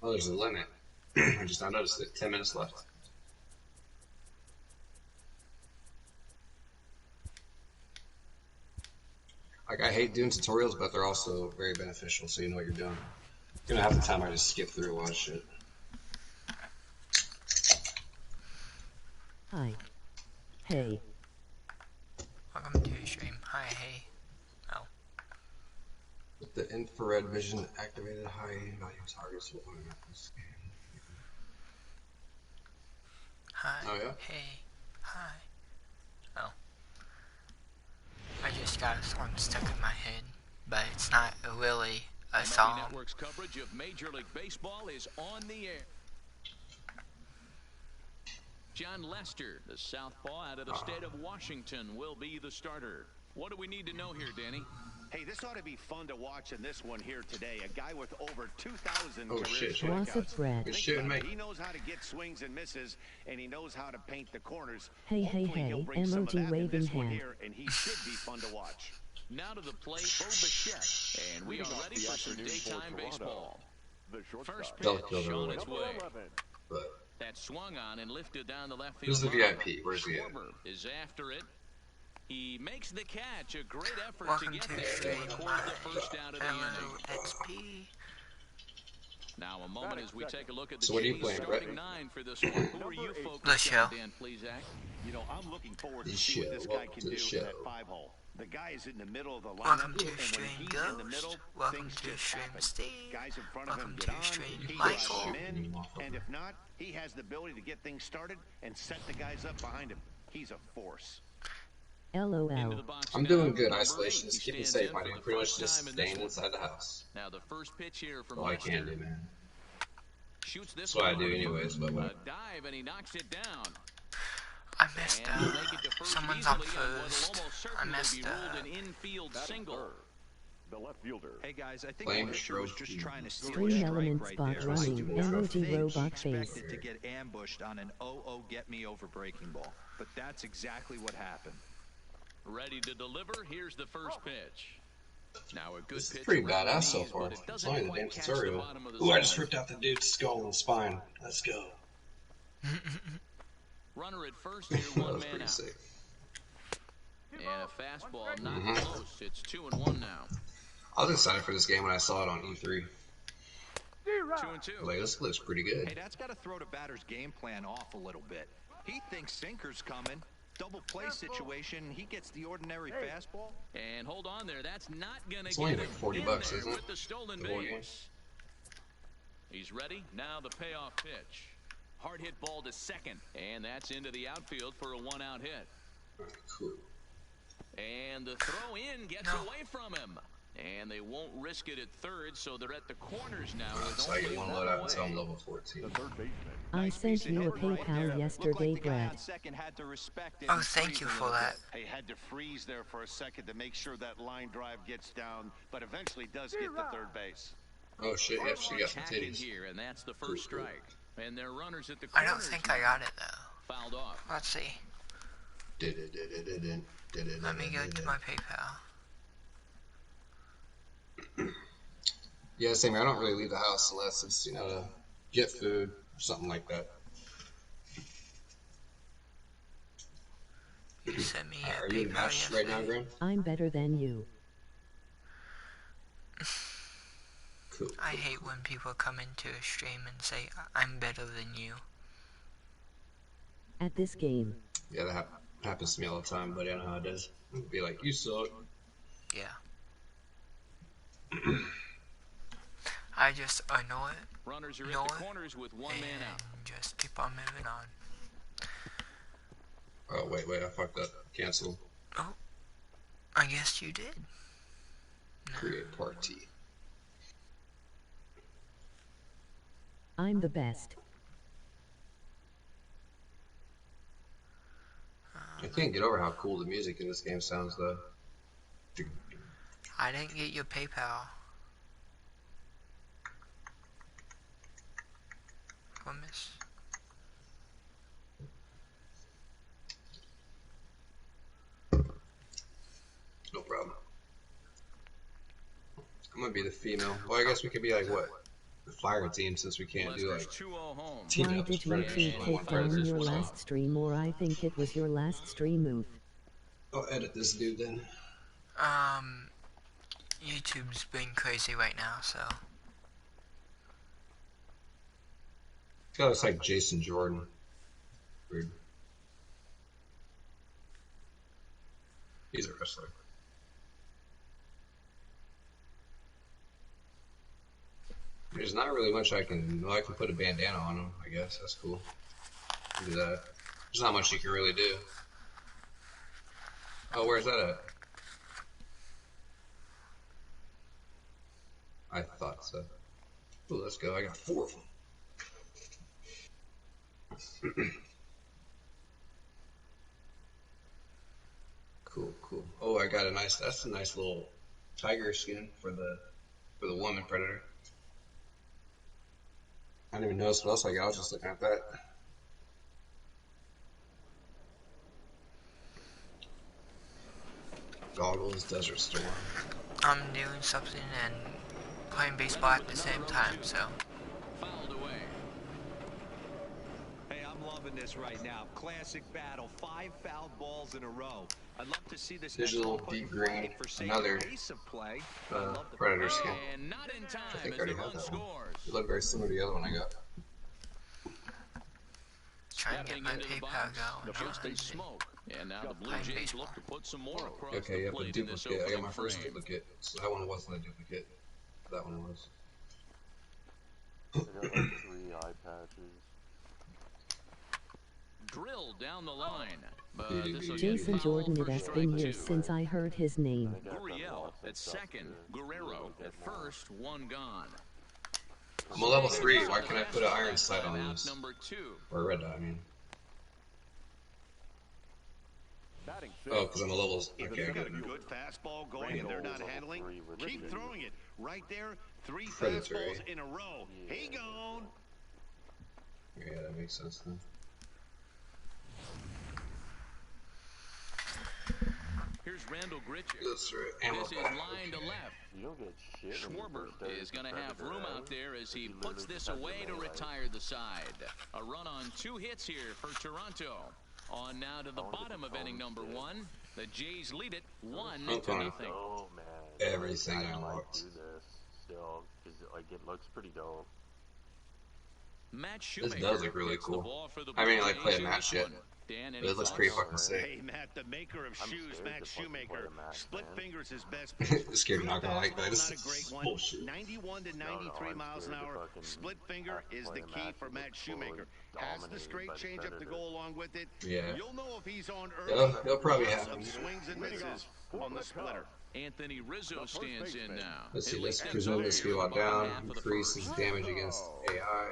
Oh, there's a limit. I just now noticed it. 10 minutes left. Like, I hate doing tutorials, but they're also very beneficial, so you know what you're doing. You know, half the time I just skip through a lot of shit. Hi. Hey. Welcome to your stream. Hi, hey. Oh. With the infrared vision activated, high value targets will learn this game. Hi. Oh, yeah? Hey. Hi. Oh. I just got a song stuck in my head, but it's not really a song. Network's coverage of Major League Baseball is on the air. John Lester, the southpaw out of the state of Washington, will be the starter. What do we need to know here, Danny? Hey, this ought to be fun to watch in this one here today. A guy with over 2,000 Oh, career shit. strikeouts. Good shit, mate. He knows how to get swings and misses, and he knows how to paint the corners. Hey, hey, hey, emoji waving hand. Here, and he should be fun to watch. Now to the plate, Bo Bichette, and we are ready for some daytime baseball. First pitch on its way. But That swung on and lifted down the left field. who's the VIP? Where's the Schwarber is after it. He makes the catch. A great effort Welcome to get to there stream. and record the first out of the inning. XP. Now a moment as we take a look at the So what are you playing, starting Brett? nine for this one. Who are you The focused show. on, Dan Plesac? You know, I'm looking forward to The see what show. this guy Welcome can to the do show. in that 5-hole. The guy is in the middle of the lineup, Welcome to and when stream he's in the middle, Ghost. Welcome things to just stream happen. Steve. Guys in front of him Welcome get to on, stream he Michael. drives them in, and if not, he has the ability to get things started and set the guys up behind him. He's a force. LOL. I'm doing good. Isolation is keeping safe. I do pretty much just staying inside the house. Now the first pitch here from All I Lester. can do, man. Shoots this That's what I one do on the anyways, first. but A whatever. dive and he knocks it down. I messed And up. he'll make it to first Someone's on easily on what'll first. almost I certainly messed be ruled up. an infield single. The left fielder. Hey guys, I think Flame the pitcher was stroke. just trying to steal a Stream strike element right spot there. running. Stupid Emoji He robot face. expected to get ambushed on an 0-0 get me over breaking ball, but that's exactly what happened. Ready to deliver. Here's the first pitch. Now a good This is pitch pretty around the badass so knees, far. but it It's doesn't only the quite damn catch the tutorial. bottom of the Ooh, I just zone. ripped out the dude's skull and spine. Let's go. Runner at first here, That one was man pretty out. sick. And a fastball not close. It's 2-1 now. I was excited for this game when I saw it on E3. 2-2. Like, this looks pretty Hey, good. that's got to throw the batter's game plan off a little bit. He thinks sinker's coming. Double play situation, he gets the ordinary fastball. And hold on there. That's not going to It's get only him like 40 in bucks, there isn't it? with the stolen The whole game? base. He's ready. Now the payoff pitch. Hard hit ball to second. And that's into the outfield for a one-out hit. Cool. And the throw in gets No. away from him. And they won't risk it at third, so they're at the corners now. With So I get only one one loadout until I'm away. level 14. The third baseman. I sent you a PayPal yesterday, Brett. Oh, thank you for that. He had to freeze there for a second to make sure that line drive gets down, but eventually does get to third base. Oh shit, yep, she got some Attacking titties. here, and that's the first strike. And their runners at the I corners don't think I got it though. fouled off. Let's see. Let me go to my PayPal. Yeah, same here. I don't really leave the house unless it's, you know, to get food or something like that. You sent me a Are you in PayPal match right now, yesterday. Graham? I'm better than you. Cool. I hate when people come into a stream and say, I'm better than you. At this game. Yeah, that happens to me all the time, but I know how it is. Be like, you suck. Yeah. I just annoy it. Runners are No, at the corners with one man out. and just keep on moving on. Oh, wait, I fucked up. Cancel. Oh, I guess you did. Create party. I'm the best. I can't get over how cool the music in this game sounds, though. I didn't get your PayPal. What miss? No problem. I'm gonna be the female. Well, I guess we could be like, what? fire team since we can't do like Lester's 2-0 home. team Why ups did predators. YouTube Only one take down predators. your So last stream, or I think it was your last stream move? I'll edit this dude then. YouTube's being crazy right now, so. This guy looks like Jason Jordan. Weird. He's a wrestler. There's not really much I can. Well, I can put a bandana on him. I guess that's cool. Do that. There's not much you can really do. Oh, where's that at? I thought so. Ooh, let's go. I got 4 of them. Cool, cool. Oh, I got a nice. That's a nice little tiger skin for the woman predator. I didn't even notice what else I got. I was just looking at that. Goggles, Desert Storm. I'm doing something and playing baseball at the same time, so. Fouled away. Hey, I'm loving this right now. Classic battle. 5 fouled balls in a row. I'd love to see this Digital next one put deep in green, play for saving another pace of play. predator skin. And not in time I think I as already the had run that one. scores. It looked very similar to the other one I got. Trying to get my Stepping into the PayPal box, going. just a smoke. And now the Blue Playing Jays baseball. look to put some more across Okay, the yep, a plate in this duplicate. I got my opening first frame. duplicate. So that one wasn't a duplicate. That one was. I got like 3 eye patches. Drilled down the line. But this will Jason get foul Jordan, for it has strike been years 2. since I heard his name. I got that Gurriel loss and at stuff second. to Guerrero get at more. first. One gone. I'm a level 3. Why can't I put an iron sight on Out this? number 2. Or a red dot, I mean. Oh, because I'm a level. Okay, You got a good. good fastball going and they're not handling. Keep throwing it. Right there, 3 Predatory. fastballs in a row. He gone. Yeah, that makes sense then. Here's Randall Gritcher. That's right. Ammo This is back. line to Okay. left. You don't get shit when you Schwarber first start is going to as a have predator, room right? out there as he You puts literally this just have away to melee. retire the side. A run on 2 hits here for Toronto. On now to the wanna get bottom the of inning phone number shit. 1. The Jays lead it 1-0. Okay. Oh man. Everything I might unlocked. do this still, because like it looks pretty dope. Matt This Shoemaker does look really gets the cool. ball for the I mean, Blue like, Jays playing in match this yet. one. Dan, But any it looks thoughts? pretty fucking sick. Hey, Matt, the maker of I'm shoes, scared Matt to fucking play Shoemaker. a match, Split man. fingers his best pitch. This kid not gonna like that. Fastball, This not a great is one. bullshit. 91 to 93 I'm miles an scared to hour. fucking Split finger have to is play the a key match for and Matt get fully Shoemaker. Has the dominated straight by the changeup to Predator. go along with it. Yeah. You'll know if he's on early. He'll probably Lots have of him. swings and misses on the splitter. Anthony Rizzo stands in now. Let's see, He'll let's lead presume things this over skill here in the down, bottom half of the increases first. damage against AI.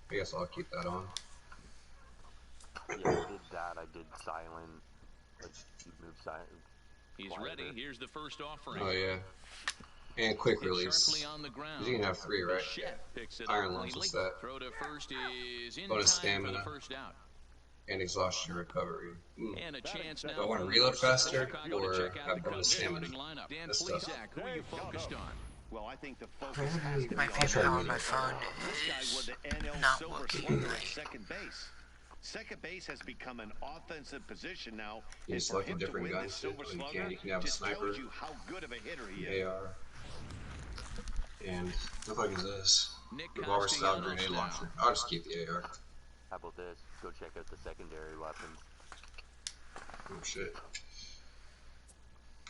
I guess I'll keep that on. Yeah, I did that. I did silent, like you move silent. He's quieter. ready. Here's the first offering. Oh yeah. And quick Hit release. sharply on the ground. You can have 3, right? Bichette picks it Iron up lungs, what's cleanly. that? Throw to first is in Bonus time for stamina. the first out. And exhaustion recovery. And a chance now. Do I want to for reload faster Chicago to or check out have the bonus Cubs stamina? starting lineup. Dan This stuff. Plesac, who are you focused on? Well, I think the focus has to be My on PayPal on read my it. phone This guy is was the NL not Silver working. Slugger at second base. Second base has become an offensive position now. You and select for a him to different win gun the too. Silver You Slugger can have a just sniper, tells you how good of a hitter he is. AR, and what the fuck is this? Nick Revolver style Castellanos grenade now. launcher. I'll just keep the AR. How about this? Go check out the secondary weapons. Oh shit.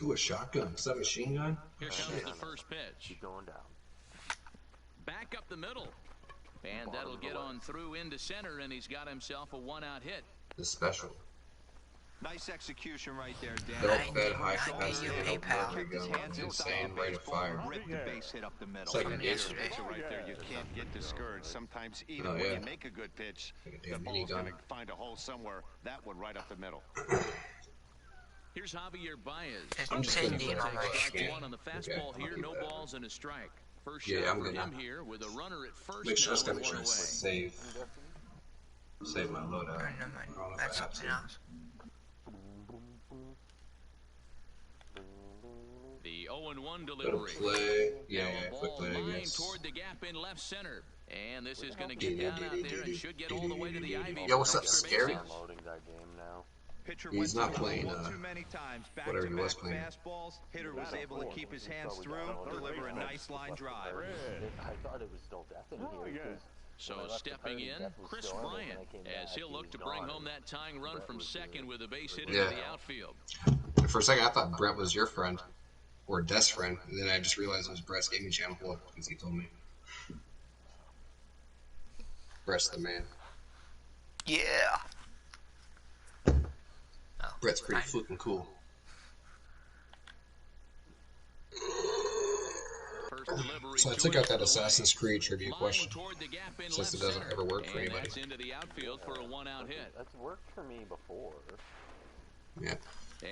Ooh, a shotgun. Is that a machine gun? Here Oh, comes shit. the first pitch. Keep going down. Back up the middle. And that'll get on through into center, and he's got himself a 1-out hit. This special. Nice execution right there, Dan. Belt fed high I capacity gave you ammo PayPal. military gun with insane rate of fire. Rip the base hit up the middle. It's like an From ace. yesterday. So right there, you can't get discouraged. Sometimes even Oh, when yeah. you make a good pitch, Like a the damn ball's minigun. going to find a hole somewhere. That one right up the middle. Here's Javier Baez. It's I'm just pending gonna on my take Strike scan. one on the Okay, fastball I'll here. keep No that. balls and a strike. First Yeah, shot I'm for gonna him here with a runner at first Make sure, now just gotta and make sure one to away. save my loadout. Or no, I don't know if that's I have something to. else. The 0-1 Go to delivery. play. Yeah, Now yeah, a quick ball play, I lined guess. toward the gap in left center. And this is going to get down out there and should get all the way to the ivy. Yo, what's for up, extra Scary? bases. Downloading that game now. Pitcher He's went not to the playing, hole too many times. whatever he was Back-to-back playing. fastballs. Hitter was able to keep his hands through, deliver a nice line drive. I thought it was still death in here. because So when I left the stepping party, in, Death was Chris still in it. Bryant, When I came as back, he'll he look was to bring gone. home that tying run Brett from was second with a base hit Yeah. into the outfield. For a second, I thought Brett was your friend. Or Des' friend. And then I just realized it was Brett's gaming channel because he told me. Brett's the man. Yeah. Oh, Brett's pretty fine. flippin' cool. First delivery So I to took him out that the way. Assassin's Creed trivia Flying question. toward the gap in Since left it doesn't center. ever work for And anybody. that's into the outfield for a one-out hit. That's worked for me before. Yeah.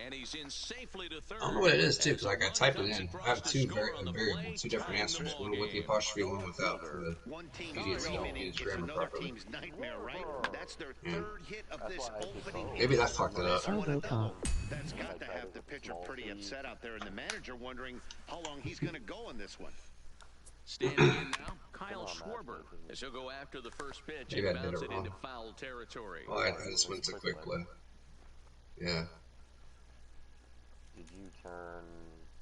And he's in safely to third. I don't know what it is too, As because like I the typed it run in. comes I have across two to score on the variables, play, two different tying answers, the one with the ball apostrophe, one without. For the One team's idiots who don't dreaming use it's grammar another properly. team's nightmare, right? That's their Yeah. third hit of this opening Maybe inning. that fucked it up. This one a double. Robocop. That's got to have the pitcher pretty upset out there, and the manager wondering how long he's going to go in this one. Standing in now, Kyle Schwarber, as he'll go after the first pitch Maybe I and did bounce it it into wrong. foul territory. Oh, I just went to quick play. Yeah.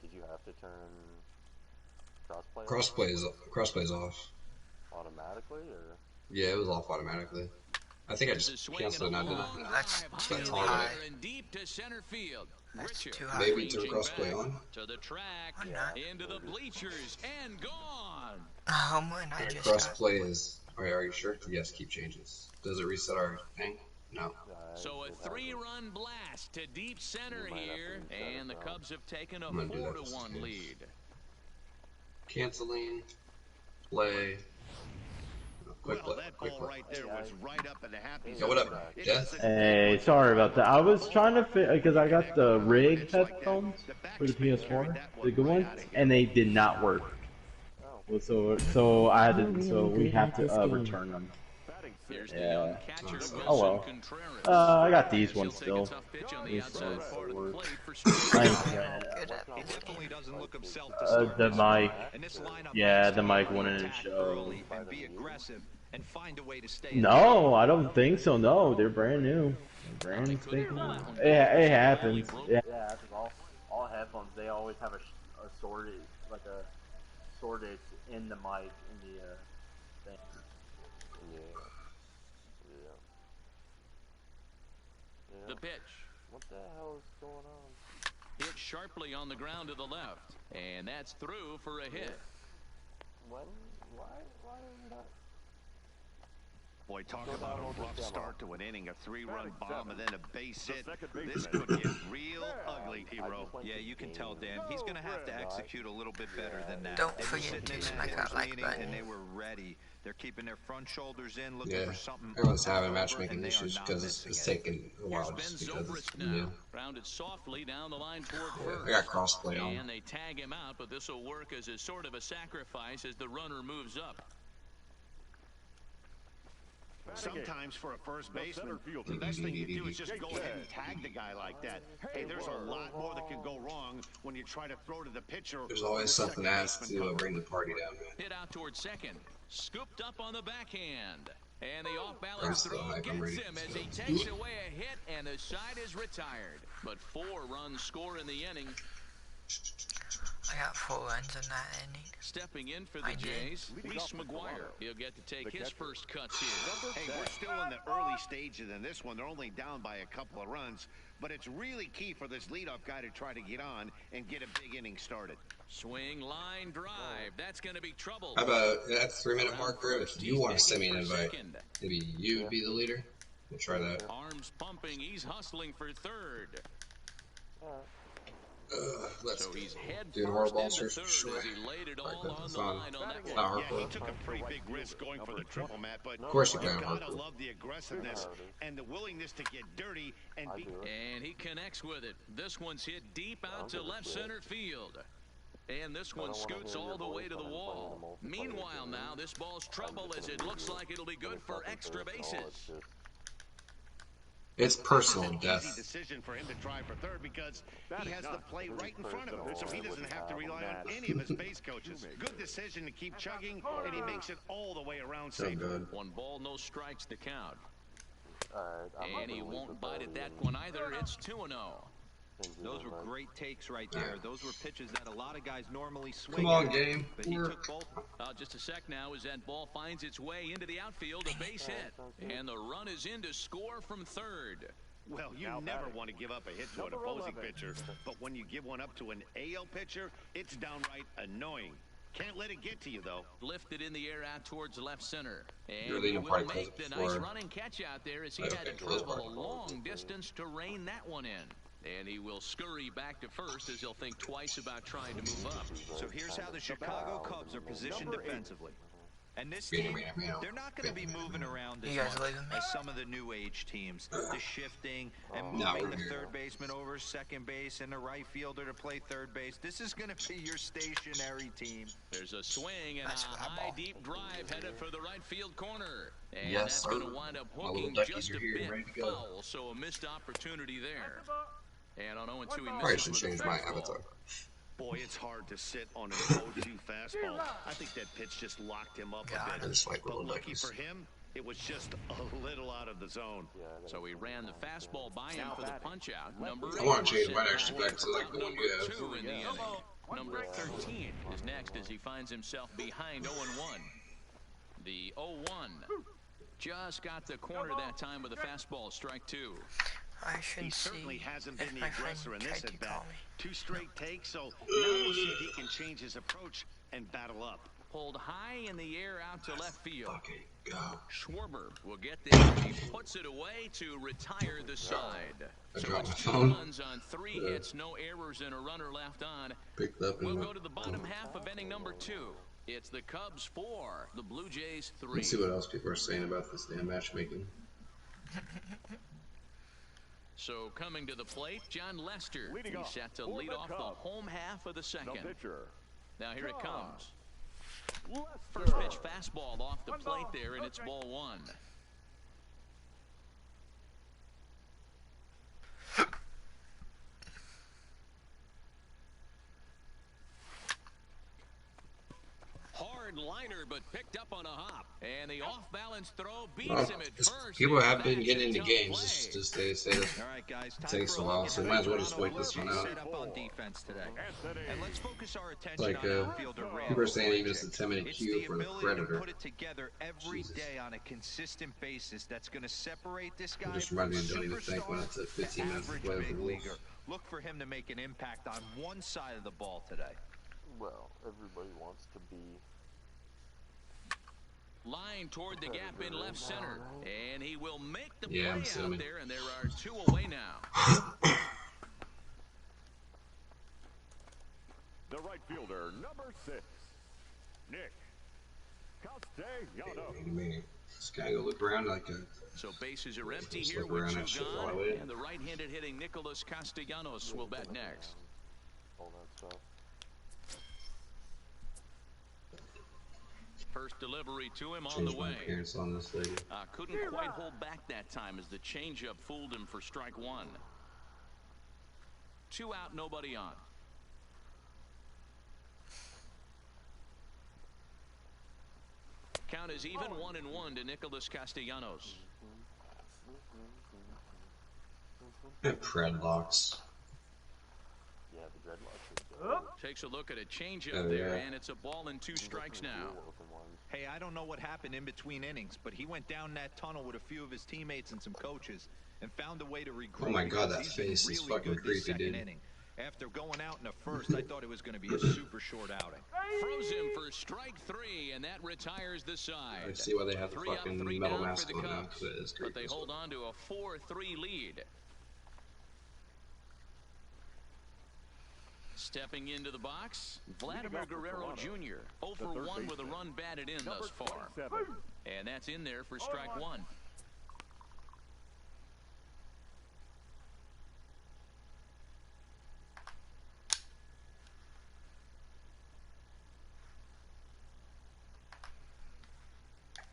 Did you have to turn crossplay Crossplay's off. automatically, or? Yeah, it was off automatically. I think I This is just swinging canceled it a and I did long it. That's drive, too high in the high. air and deep to center field. That's Richard too high. Maybe turn ranging crossplay back on. to the track, Why not? into the bleachers, and gone. Oh man, I just got Crossplay is. Are you sure? Yes, keep changes. Does it reset our thing? No. So a three-run blast to deep center here, and the Cubs have taken a I'm gonna do that just 4-1 in case. lead. Canceling. Play. Quick Well, play. that Quick ball play. right there was right up in the happy Yo, zone. what up, It Death? doesn't Hey, look sorry like about that. I was trying to fit because I got the Rig headphones for the PS4, the good ones, and they did not work. Well, so I had to, so we have to return them. Here's the Yeah. young catcher, Oh well. Wilson Contreras. I got these He'll ones take a still. tough pitch on the These outside ones part of the work. plate for I strike. ain't- good at He this definitely game. doesn't look himself to start the this mic. one. And this lineup Yeah, needs the to mic be wouldn't attack show. early and be aggressive and find a way to stay in No, I don't think so. No, they're brand new. They're brand spanking new. It happens. Yeah. Yeah, because all headphones, they always have a sorted, like a sorted in the mic, in the thing. Yeah. The pitch. What the hell is going on? Hit sharply on the ground to the left. And that's through for a hit. Why are we not? Boy, talk about a rough start to an inning, a three-run bomb, and then a base hit. This could get real ugly, Hero. Yeah, you can tell, Dan. He's going to have to execute a little bit better than that. Don't They were forget sitting to in smack that that first like meeting, button. and they were ready. They're keeping their front shoulders in, looking Yeah. for something. Everyone's having over, matchmaking and they are issues not because missing it's it. taking a while Here's just Ben because it's Zobrist now. new. Rounded softly down the line toward Yeah, first. I got crossplay on. And they tag him out, but this will work as a sort of a sacrifice as the runner moves up. Sometimes for a first baseman, the best thing you do is just go ahead and tag the guy like that. Hey, there's a lot more that can go wrong when you try to throw to the pitcher. There's always something to ask to bring the party down. Hit out toward second. Scooped up on the backhand. And the That's off-balance the throw hype I'm gets ready him to as he do takes it. away a hit, and the side is retired. But 4 runs score in the inning. I got 4 runs in that inning. Stepping in for the I did. Jays, Reese McGuire. He'll get to take his first cuts here. Hey, we're still in the early stages in this one. They're only down by a couple of runs, but it's really key for this leadoff guy to try to get on and get a big inning started. Swing, line, drive. That's going to be trouble. How about at the 3-minute marker? If you want to send me an invite, maybe you would be the leader. We'll try that. Arms pumping. He's hustling for third. Let's So he's head do first horrible into answers. third Sure. as he laid it all Alright, on that's the fine. line on that Not one. hard Yeah, for he it. took a pretty big risk going for the triple, Matt, but Of course you you can. gotta love the aggressiveness and the willingness to get dirty and be. And he connects with it. This one's hit deep out to left center field. And this one scoots all the way to the wall. Meanwhile now, this ball's trouble as it looks like it'll be good for extra bases. It's personal Easy death. decision for him to try for third because he has the play right in front of him, so he doesn't have to rely on any of his base coaches. Good decision to keep chugging, and he makes it all the way around So safe. good. 1 ball, no strikes to count. Alright, And he won't bite at that one either. It's 2-0. Those were great takes right there. Those were pitches that a lot of guys normally swing Come on, at, game. but he took both. Just a sec now as that ball finds its way into the outfield, a base hit. And the run is in to score from third. Well, you never want to give up a hit to an opposing pitcher, but when you give one up to an AL pitcher, it's downright annoying. Can't let it get to you, though. Lifted in the air out towards left center. Your And league he will will probably close make it the nice before- running catch out there as he Okay, had to close travel part. a long distance to rein that one in. And he will scurry back to first as he'll think twice about trying to move up. So here's how the Chicago Cubs are positioned defensively. And this team, they're not going to be moving around as You guys much leaving me? as some of the new age teams. The shifting and No, moving we're the here. third baseman over second base and the right fielder to play third base. This is going to be your stationary team. There's a swing and Nice a fly high, ball. deep drive headed for the right field corner. And Yes, that's sir. going to wind up My little hooking duckies just are a here, bit ready to go. foul, so a missed opportunity there. And on 0-2, he Probably misses should with a change my fastball. avatar. Boy, it's hard to sit on an 0-2 fastball. I think that pitch just locked him up a I bit. just like But little lucky duckies. for him, it was just a little out of the zone. So he ran the fastball by him for the punch-out. Number I want 8 to change was mine set actually back to like the one number you have. 2 in the inning. Number 13 is next as he finds himself behind 0-1. The 0-1 just got the corner that time with a fastball, strike 2. I should He see certainly hasn't if been the my friend aggressor in tried this to at-bat. call me. 2 straight takes, so now we'll see if he can change his approach and battle up. Pulled high in the air out to left field. Okay, go. Schwarber will get there. He puts it away to retire the side. I So dropped it's my 2 phone. runs on 3 hits, no errors, and a runner left on. Picked up We'll and go to the bottom half of inning number 2. It's the Cubs 4, the Blue Jays 3. let's see what else people are saying about this damn matchmaking. So coming to the plate, John Lester. He's set to lead off the home half of the second. Now here it comes. First pitch fastball off the plate there, and it's ball 1. Hard liner, but picked up on a hop. And the off-balance throw beats Well, him at just- first. people have been That's getting a into tough games. play. Just they say that All right, guys, time takes for a a while, look so at might as well how just wait this Toronto one out. set up on defense today. And let's focus our attention Like, on outfielder Randall people are saying even Grichuk. it's a 10-minute It's queue the for the ability to Predator. put it together every Jesus. day on a consistent basis that's going to separate this guy just from reminded me of Don't Even Think when superstar I took 15 to minutes to average play with big the Wolves. leaguer. Look for him to make an impact on one side of the ball today. Well, everybody wants to be. Line toward the gap in left center. And he will make the Yeah, I'm play out assuming. there, and there are 2 away now. The right fielder, number 6, Nick Castellanos. Wait a minute. This guy go look around like a. So bases are empty Just here look with around 2 that shit while I gone. wait. And the right-handed hitting Nicholas Castellanos will bat next. All that stuff. First delivery to him on Change the my way. appearance on this lady. Couldn't quite hold back that time as the changeup fooled him for strike 1. 2 out, nobody on. Count is even 1-1 to Nicholas Castellanos. And Predlocks. Yeah, the dreadlocks are good. Takes a look at a changeup Oh, there, yeah. and it's a ball and 2 strikes now. Looking ones. Hey, I don't know what happened in between innings, but he went down that tunnel with a few of his teammates and some coaches and found a way to regroup. Oh my God, because that he's been face is really fucking good this creepy, second dude. inning. After going out in the first, I thought it was going to be a super short outing. Froze him for strike 3, and that retires the side. I see why they have the 3 up, fucking 3 metal down mask for the on now, Cubs, 'cause it is but creepy they as hold fuck. on to a 4-3 lead. Stepping into the box, Vladimir Guerrero Jr. 0 for 1 with a run batted in thus far. And that's in there for strike 1.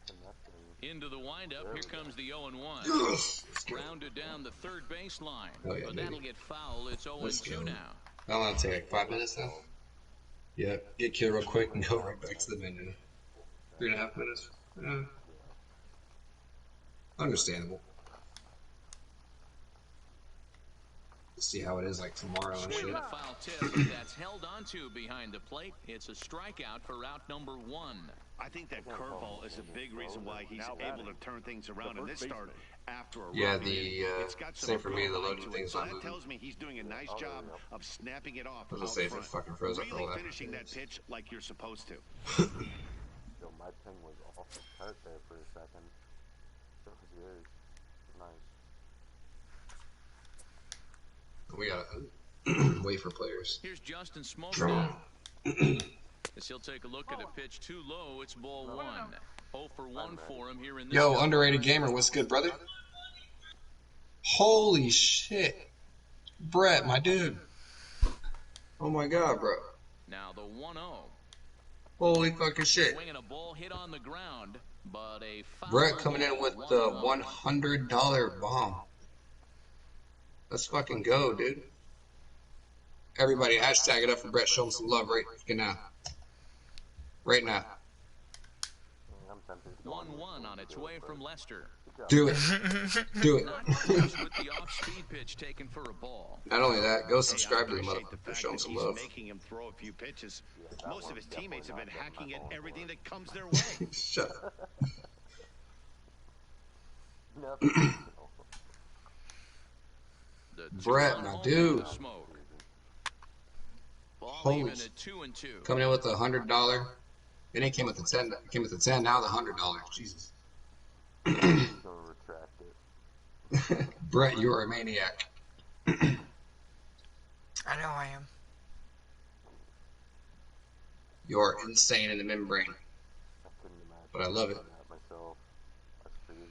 And that thing Into the windup, here comes the 0-1. Grounded down the third baseline. Oh, yeah, But that'll get foul. It's 0-2 now. How long take like 5 minutes now? Yeah, get killed real quick and go right back to the menu. 3.5 minutes. Yeah. Understandable. See how it is like tomorrow and shit. Swing and a foul tip, but that's held onto behind the plate. It's a strikeout for out number 1. I think that curveball is a big reason why he's able to turn things around in this start after a Yeah, run. the same for me. The loading thing's so not that moving. tells me he's doing a nice job of snapping it off. I was gonna say if it fucking froze up all Really that. finishing that pitch like you're supposed to. Yo, my ping was off the chart there for a second. So was yours. Nice. We gotta wait for players. Here's Justin Smoke now. As he'll take a look at a pitch too low, it's ball 1. 0 for 1 for him here in this. Yo, underrated gamer, what's good, brother? Holy shit, Brett, my dude. Oh my god, bro. Now the 1-0. Holy fucking shit. Swinging a ball hit on the ground, but a foul. Brett coming in with the $100 bomb. Let's fucking go, dude. Everybody, hashtag it up for Brett. Show him some love right now. Right now. I'm tempted to go 1-1 on its way from Lester. Do it. Do it. Not impressed with the off-speed pitch taken for a ball. Not only that, go subscribe to the Appreciate the motherfucker. fact Show him that some he's love. making him throw a few pitches. Most of his teammates have been hacking at everything that comes their way. Shut up. Nothing. The Brett, 2-1 my home dude. to Smoke. Ball Holy even at 2-2. Coming in with the $100. It ain't came with the 10. It came with the 10. Now the $100. Jesus. He's gonna retract it. Brett, you are a maniac. I know I am. You are insane in the membrane. I couldn't imagine. But I love it. doing that myself. That's crazy.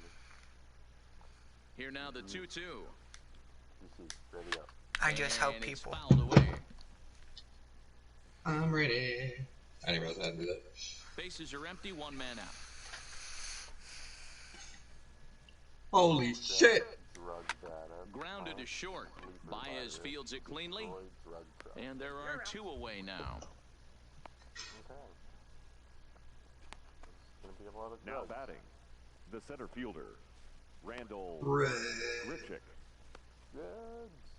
Here now the 2-2. DC, ready up. I just help And it's people. fouled away. I'm ready. I didn't realize I had to do that. Bases are empty, 1 man out. Holy shit. Drug that up. Grounded to short. Baez fields it cleanly. Drug truck. And there are 2 away now. Okay. It's gonna be a lot of Now drugs. batting, the center fielder, Randall Red. Grichuk. Drugs.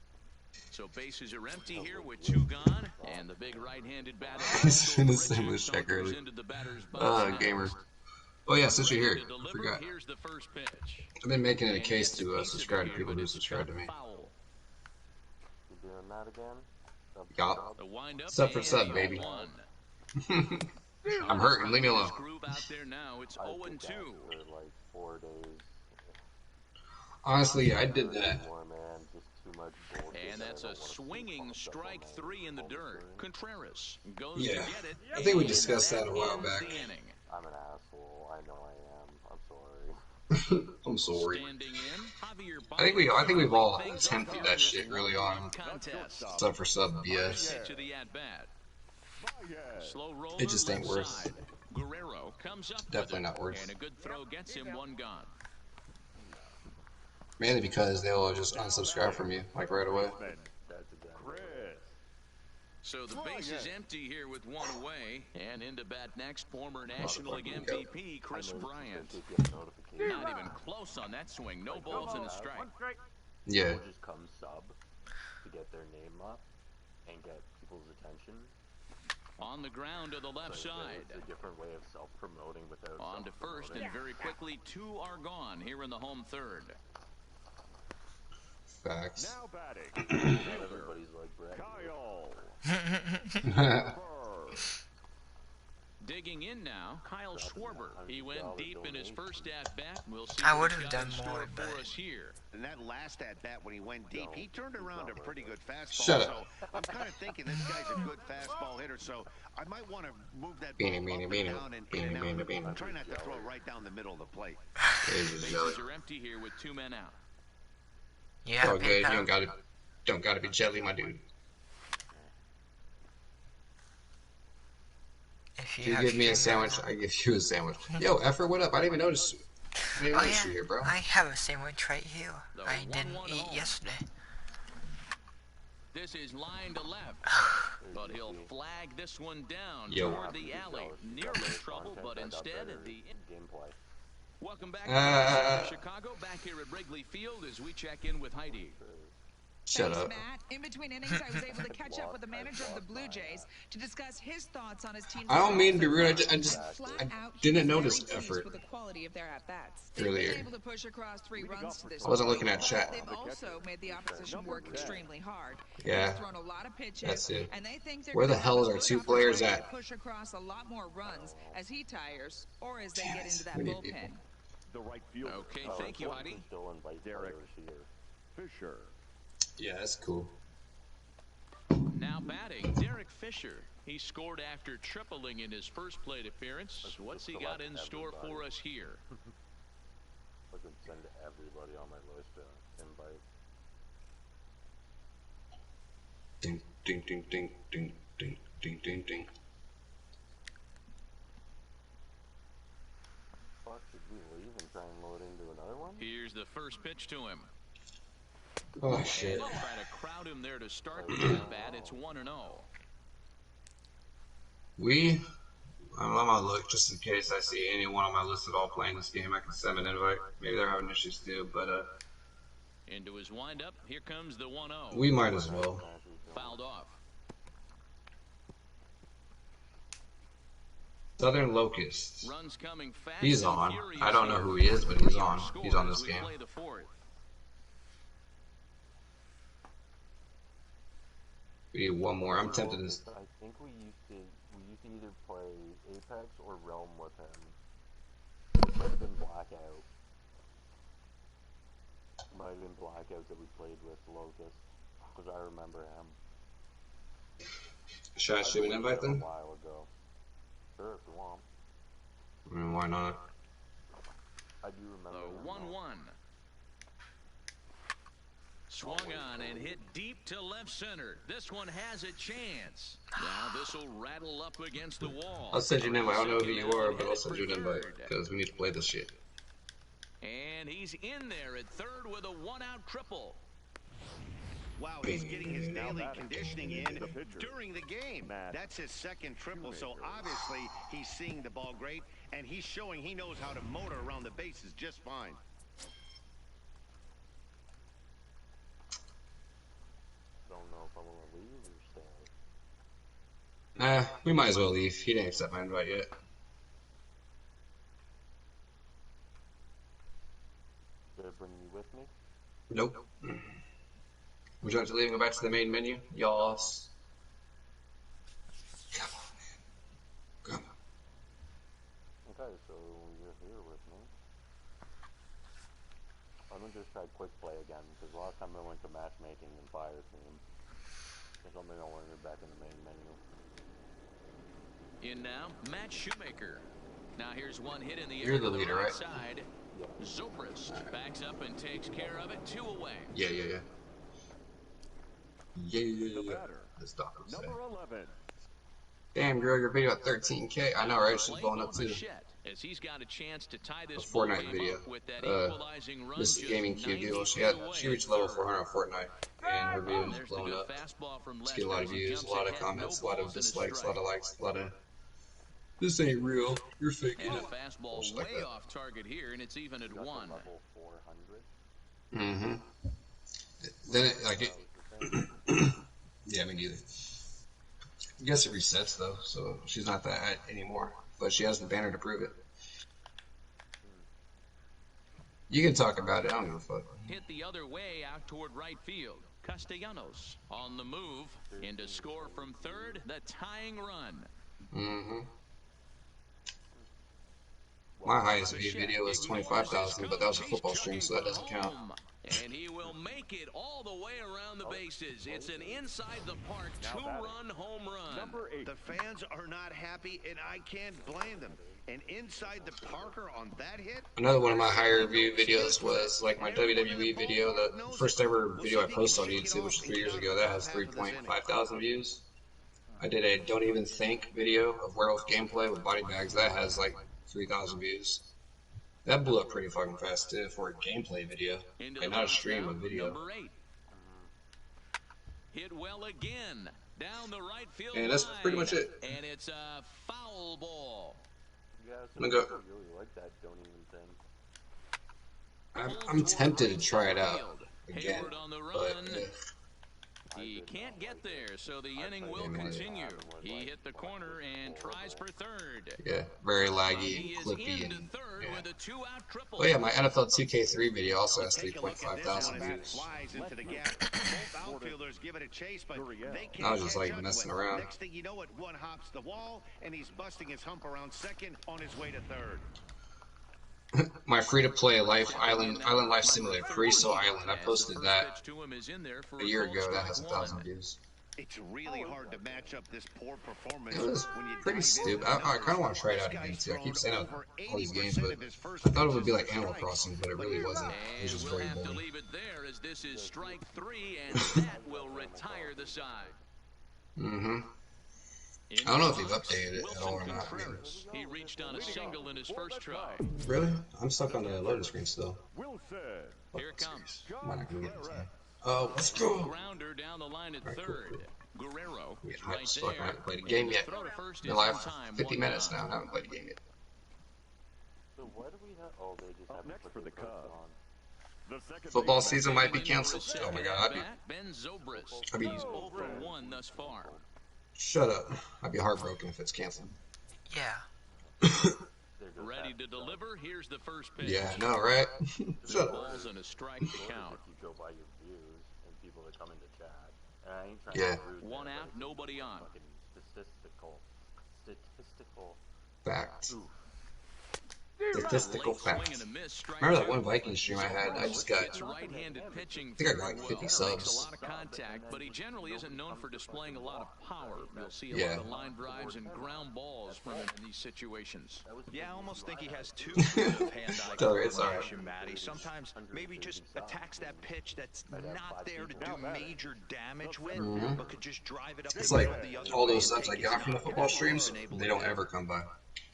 So bases are empty here with 2 gone. And the big right-handed batter. He's in the sandwich check early. Into the batter's box Gamer. next. Oh yeah, since you're here, To I deliver, forgot. here's the first pitch. I've been making it a And case gets to piece of subscribe it to people here, who but it's subscribe to me. foul. You doing that again? Sub, Yup. sub? The windup Sub for and sub, the baby. 0-1. I'm hurting. Leave me alone. Groove out there now. It's I did 0-2. that for like 4 days. Honestly, I did that. More, man. Just too much bullshit And that that's I a don't wanna see swinging popped up on strike my 3 in the phone dirt. screen. Contreras goes Yeah. to get it. I think we and discussed that a while ends back. the inning. I'm an asshole. I know I am. I'm sorry. I'm sorry. Standing in, Javier I think we've all things up attempted here that in shit this early on. contest. Sub for sub BS. Pitch of the at-bat. Slow roller, It just ain't left worth. side. Guerrero comes up with Definitely it, not worth. and a good throw gets him 1 gone. Mainly because they'll just unsubscribe from you like right away. That's exactly Chris. So the base is empty here with 1 away, and into bat next, former National League MVP Chris Bryant. Not even close on that swing. No balls and a strike. Yeah. People just come sub to get their name up and get people's attention. On the ground to the left So side. it's a different way of self-promoting without On to first, self-promoting. and very quickly 2 are gone here in the home third. Facts. Now batting, Not everybody's like Brett. Kyle. Digging in now, Kyle Schwarber. He went deep in his first at-bat. We'll see I what would he's have got done in store more, for but- us here. And that last at-bat when he went deep, he turned around a pretty good fastball. Shut up. So I'm kind of thinking this guy's a good fastball hitter, so I might want to move that Beanie, ball beanie, up beanie. and down and Beanie, in and out. beanie, beanie. Try not to throw it right down the middle of the plate. Bases jelly. Bases are empty here with 2 men out. Yeah, Oh, good. You PayPal. don't gotta be jelly, my dude. If If you have give me a PayPal. sandwich, I give you a sandwich. Yo, Effer, what up? I didn't even notice. Hey, Oh what is yeah, she here, bro? I have a sandwich right here. I didn't eat yesterday. This is line to left, but he'll flag this one down Yo. toward the alley. Nearly trouble, but instead the gameplay. Welcome back to Chicago. Back here at Wrigley Field as we check in with Heidi. Shut Thanks, up. Matt. In between innings, I was able to catch up with the manager of the Blue Jays to discuss his thoughts on his team's. I don't mean to be rude. I didn't notice effort with the quality of their at-bats. earlier. They've been able to push across 3 runs this I wasn't looking at chat. They've also made the opposition work extremely hard. Yeah, They've thrown a lot of pitches, that's it. and they think they're Where the gonna hell have is a our good 2 players opportunity at? to push across a lot more runs as he tires or as they get into that we need bullpen. people. The right fielder. Okay, thank you, Heidi. Still invite Derek players here. Fisher. Yeah, that's cool. Now batting, Derek Fisher. He scored after tripling in his first plate appearance. What's he got in store for us here? I could send everybody on my list an invite. Ding, ding, ding, ding, ding, ding, ding, ding, ding. Fuck, did we leave and try and load into another one? Here's the first pitch to him. Oh shit. They'll try to crowd him there to start the at-bat. It's 1-0. I'm gonna look just in case I see anyone on my list at all playing this game. I can send an invite. Maybe they're having issues too, but Into his windup, here comes the 1-0. we might as well. Fouled off. Southern Locust. Runs coming fast. He's on. I don't know who he is, but he's on. He's on this game. We need one more. I'm tempted to. I think we used to either play Apex or Realm with him. It might have been Blackout. Might have been Blackout that we played with Locust, because I remember him. Should I shoot an invite then? A while ago. Sure, if you want. I mean, why not? I do remember. The 1-1. Swung on and hit deep to left center. This one has a chance. Now this will rattle up against the wall. I'll send you an invite. I don't know who you are, but I'll send you an invite because we need to play this shit. And he's in there at third with a one-out triple. Wow, he's getting his daily conditioning in during the game. That's his second triple, so obviously he's seeing the ball great, and he's showing he knows how to motor around the bases just fine. Don't know if I want to leave or stay. We might as well leave. He didn't accept my invite yet. Did I bring you with me? Nope. Would you like to leave and go back to the main menu? Y'all. Come on, man. Come on. Okay, so you're here with me. I'm gonna just try quick play again, because last time I went to matchmaking and fire team. There's something I want to get back in the main menu. In now, Matt Shoemaker. Now here's one hit in the air. You're the leader, right? Side. Yeah. Zobrist backs up and takes care of it. 2 away. Yeah. This doctor said. Number 11. Damn, girl, your video at 13K. I know, right? She's blowing up too. As he's got a chance to tie this A Fortnite video. This is Gaming Q deal. She reached level 400 on Fortnite, and her video is blowing up. Just get a lot of views, a lot of comments, a lot of dislikes, a lot of likes, a lot of this ain't real. You're faking and it. a fastball way off target here, and it's even at 1. Level 400. Then it yeah, me neither. I guess it resets though, so she's not that anymore. But she has the banner to prove it. You can talk about it. I don't give a fuck. Hit the other way out toward right field. Castellanos on the move. And to score from third, the tying run. My highest viewed video was 25,000, but that was a football stream, so that doesn't count. And he will make it all the way around the bases. It's an inside the park 2-run home run. The fans are not happy, and I can't blame them. And inside the Parker on that hit. Another one of my higher view videos was like my WWE video, the first ever video I posted on YouTube, which was 3 years ago. That has 3.5 thousand views. I did a Don't Even Think video of werewolf gameplay with body bags. That has like 3,000 views. That blew up pretty fucking fast too for a gameplay video. Like not a stream, a video. Number 8. Hit well again. Down the right field And that's pretty much it. And it's a foul ball. Yeah, I'm gonna go. people really like that don't even thing. I'm tempted to try it out again, Hayward on the but run. He can't get there, so the inning will continue. He hit the corner and tries for third. yeah, very laggy He and is clippy into and third yeah. with a 2-out triple. Oh yeah, my NFL 2K3 video also has Take a look at 3.5 this thousand one as it views. flies into the gap. Both outfielders give it a chase, but they can't I was just catch like up messing to it. around. Next thing you know it, one hops the wall, and he's busting his hump around second on his way to third. My free-to-play Island Life Simulator, Carrizo Island. I posted that a year ago. That has 1,000 views. It's really hard to match up this poor performance. It was when you pretty dive stupid. into I kind of want to try it this out again guy's too. I keep thrown saying over all these games, 80% but of his first I thought it would be pitches like to Animal strikes. Crossing, but it really wasn't. It was just we'll very have to boring. leave it there as this is strike 3, and that will retire the side. Mm-hmm. I don't know if they've updated it at all or not. I mean, He reached on a single in his first try. really? I'm stuck on the loading screen still. Here it comes. Might not gonna get it today. Let's go. Grounder down the line at third. Guerrero Yeah, is I right still there. haven't played a game yet. Throw to first Been is live in time, 50 1 minutes down. now. I haven't played a game yet. So why do we have? Oh, they just haven't next put for the first Cubs. on. Football season might be canceled. Oh my god, Ben Zobrist. I'd be He's 0 for 1 thus far. shut up. I'd be heartbroken if it's canceled. Yeah. Ready to deliver. Here's the first pitch. Yeah, I know, right? Shut up. Balls and a strike to count. If you go by your views and people that come into chat, and I ain't trying Yeah. to be rude, 1 there, out, but nobody it's on. fucking statistical. Fact. Oof. Statistical Late swing facts. and a miss, strike Remember that 2. one Viking stream I had? I just got. It's right-handed pitching. I think I got like very 50 well. subs. Makes a lot of contact, but he generally isn't known for displaying a lot of power. You'll see a Yeah. lot of line drives and ground balls from him in these situations. Yeah, I almost think he has too good of hand-eye Tell her it's coordination, Matty. Sometimes maybe just attacks that pitch that's not there to do major damage with, but could just drive it up It's the like middle the other all way those and subs I take his got from the knock. football streams, they don't ever come by.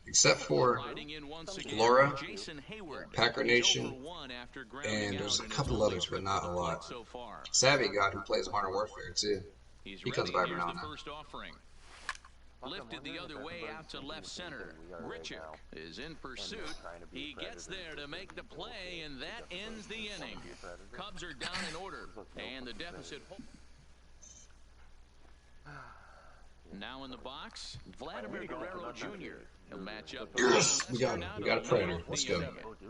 Except for Riding in once again, Laura, Jason Hayward. Packer He's Nation, 0 for 1 after grounding and there's a out in couple his only others, but trip not to a the plate lot. so far. Savvy God who plays Modern Warfare too. He's He comes ready. by every Here's now the and then. first offering. Lifted the other way out to left center. Richard is in pursuit. He gets there to make the play, and that ends the inning. Cubs are down in order, and the deficit. Now in the box, Vladimir Guerrero Jr. He'll match up. Yes, we got him. We got a Predator. Let's go.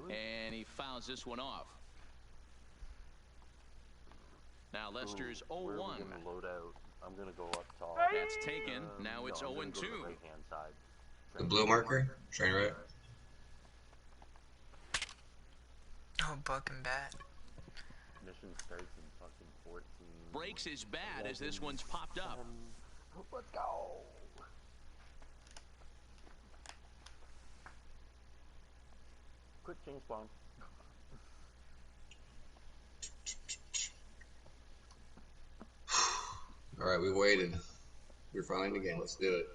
And he fouls this one off. Now Lester's 0-1. Where are we gonna load out? I'm gonna go up top. That's taken. Now it's No, I'm gonna 0-2. go to the right-hand side. The blue marker, train right. Oh, buck and bat. Mission starts in fucking 14. Breaks his bat as this one's popped up. Let's go. Quick change spawn. Alright, we waited. We're finally in the game. Let's do it.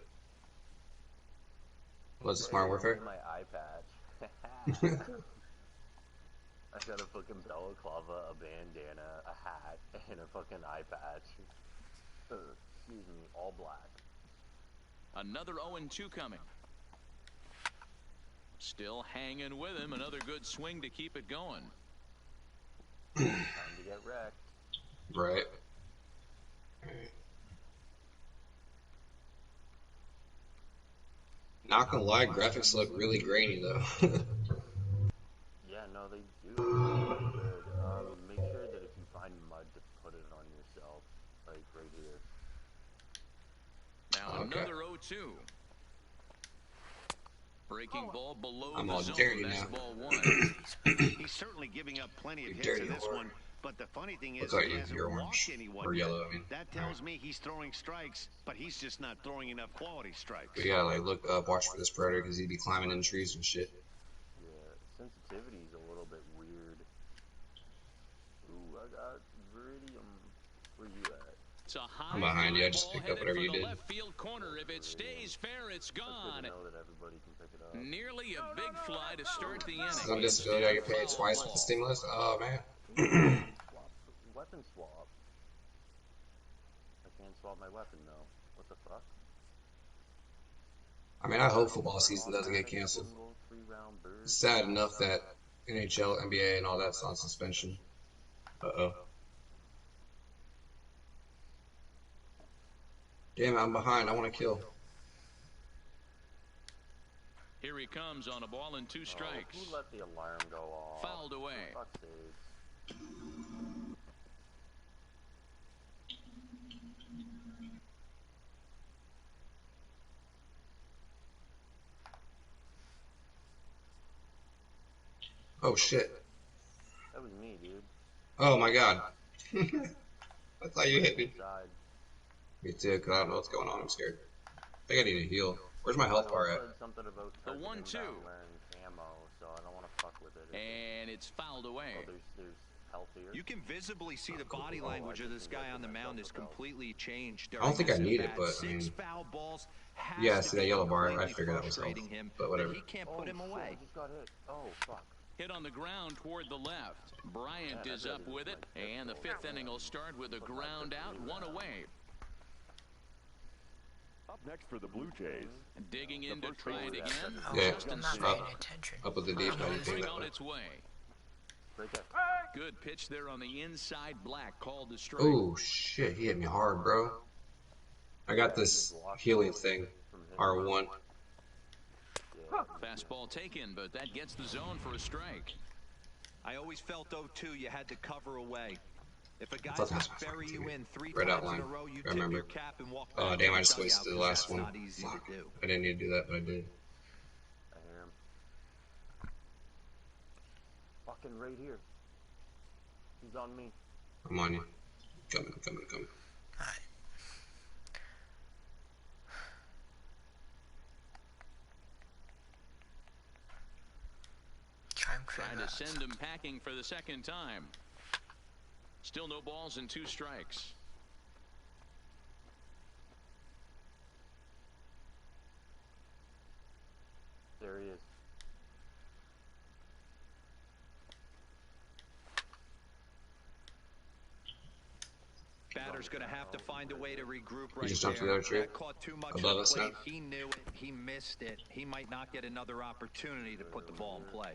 What's the Smart Warfare? My eye patch. I got a fucking balaclava, a bandana, a hat, and a fucking eye patch. Excuse me, all black. Another 0-2 coming. Still hanging with him. Another good swing to keep it going. Time to get wrecked. Right. Not gonna lie, graphics look really grainy though. Yeah, no, they do. Good. Make sure that if you find mud to put it on yourself, like right here. Now Okay. another 0-2. Breaking ball below I'm the all zone. dirty That's now. ball 1. He's certainly giving up plenty of You're hits dirty in this whore. one. But the funny thing is, What's that? he hasn't You're walked orange anyone or yet. yellow? I mean. That tells me he's throwing strikes, but he's just not throwing enough quality strikes. We gotta like look up, watch for this predator because he'd be climbing in trees and shit. Yeah, sensitivity's a little bit weird. Ooh, I got Viridium. Where you at? It's a high I'm behind you. I just ball picked up headed whatever for you the did. left field corner. If it stays fair, it's gone. Know that everybody can pick it up. Nearly a big fly to start the Since inning. I'm disability, I get paid twice with the stimulus. Oh man. Weapon swap. I can't swap my weapon though. What the fuck? I mean, I hope football season doesn't get canceled. It's sad enough that NHL, NBA, and all that's on suspension. Uh-oh. Damn it, I'm behind. I want to kill. Here he comes on a ball and 2 strikes. Who let the alarm go off? Fouled away. Fuck sakes. Oh shit. That was me, dude. Oh my god. I thought you hit me. Me too, because I don't know what's going on. I'm scared. I think I need to heal. Where's my health bar at? Something about The 1-2. wearing camo, so I don't want to fuck with it. And it's fouled away. Oh, there's health here. You can visibly see the body language of this guy on the mound is completely changed. I don't think I need it, but I mean, yeah, see that yellow bar? I figured that was health, but whatever. He can't put him away. I just got hit. Oh, fuck. Hit on the ground toward the left. Bryant is up with it, and the 5th inning will start with a ground out, 1 away. Up next for the Blue Jays. Digging in to try it again. Yeah, Up with the deep. I didn't think Swing that on way. its way. Good pitch there on the inside. Black called the strike. Oh shit, he hit me hard, bro. I got this healing thing, R1. Fastball taken, but that gets the zone for a strike. I always felt, though, too, you had to cover away. If a guy Thought that's can bury you in 3 Red times outline. in a row, you I remember. tip your cap and walk Oh back damn, to I just the wasted the dugout, last 'cause one. that's not easy Fuck. to do. I didn't need to do that, but I did. I hear him. Fucking right here. He's on me. I'm on you. Coming. Alright. Trying to send him packing for the 2nd time. Still no balls and 2 strikes. There he is. Batter's going to have to find a way to regroup right just jumped to the there. other tree? That caught too much Above on the us plate. now? He knew it. He missed it. He might not get another opportunity to put the ball in play.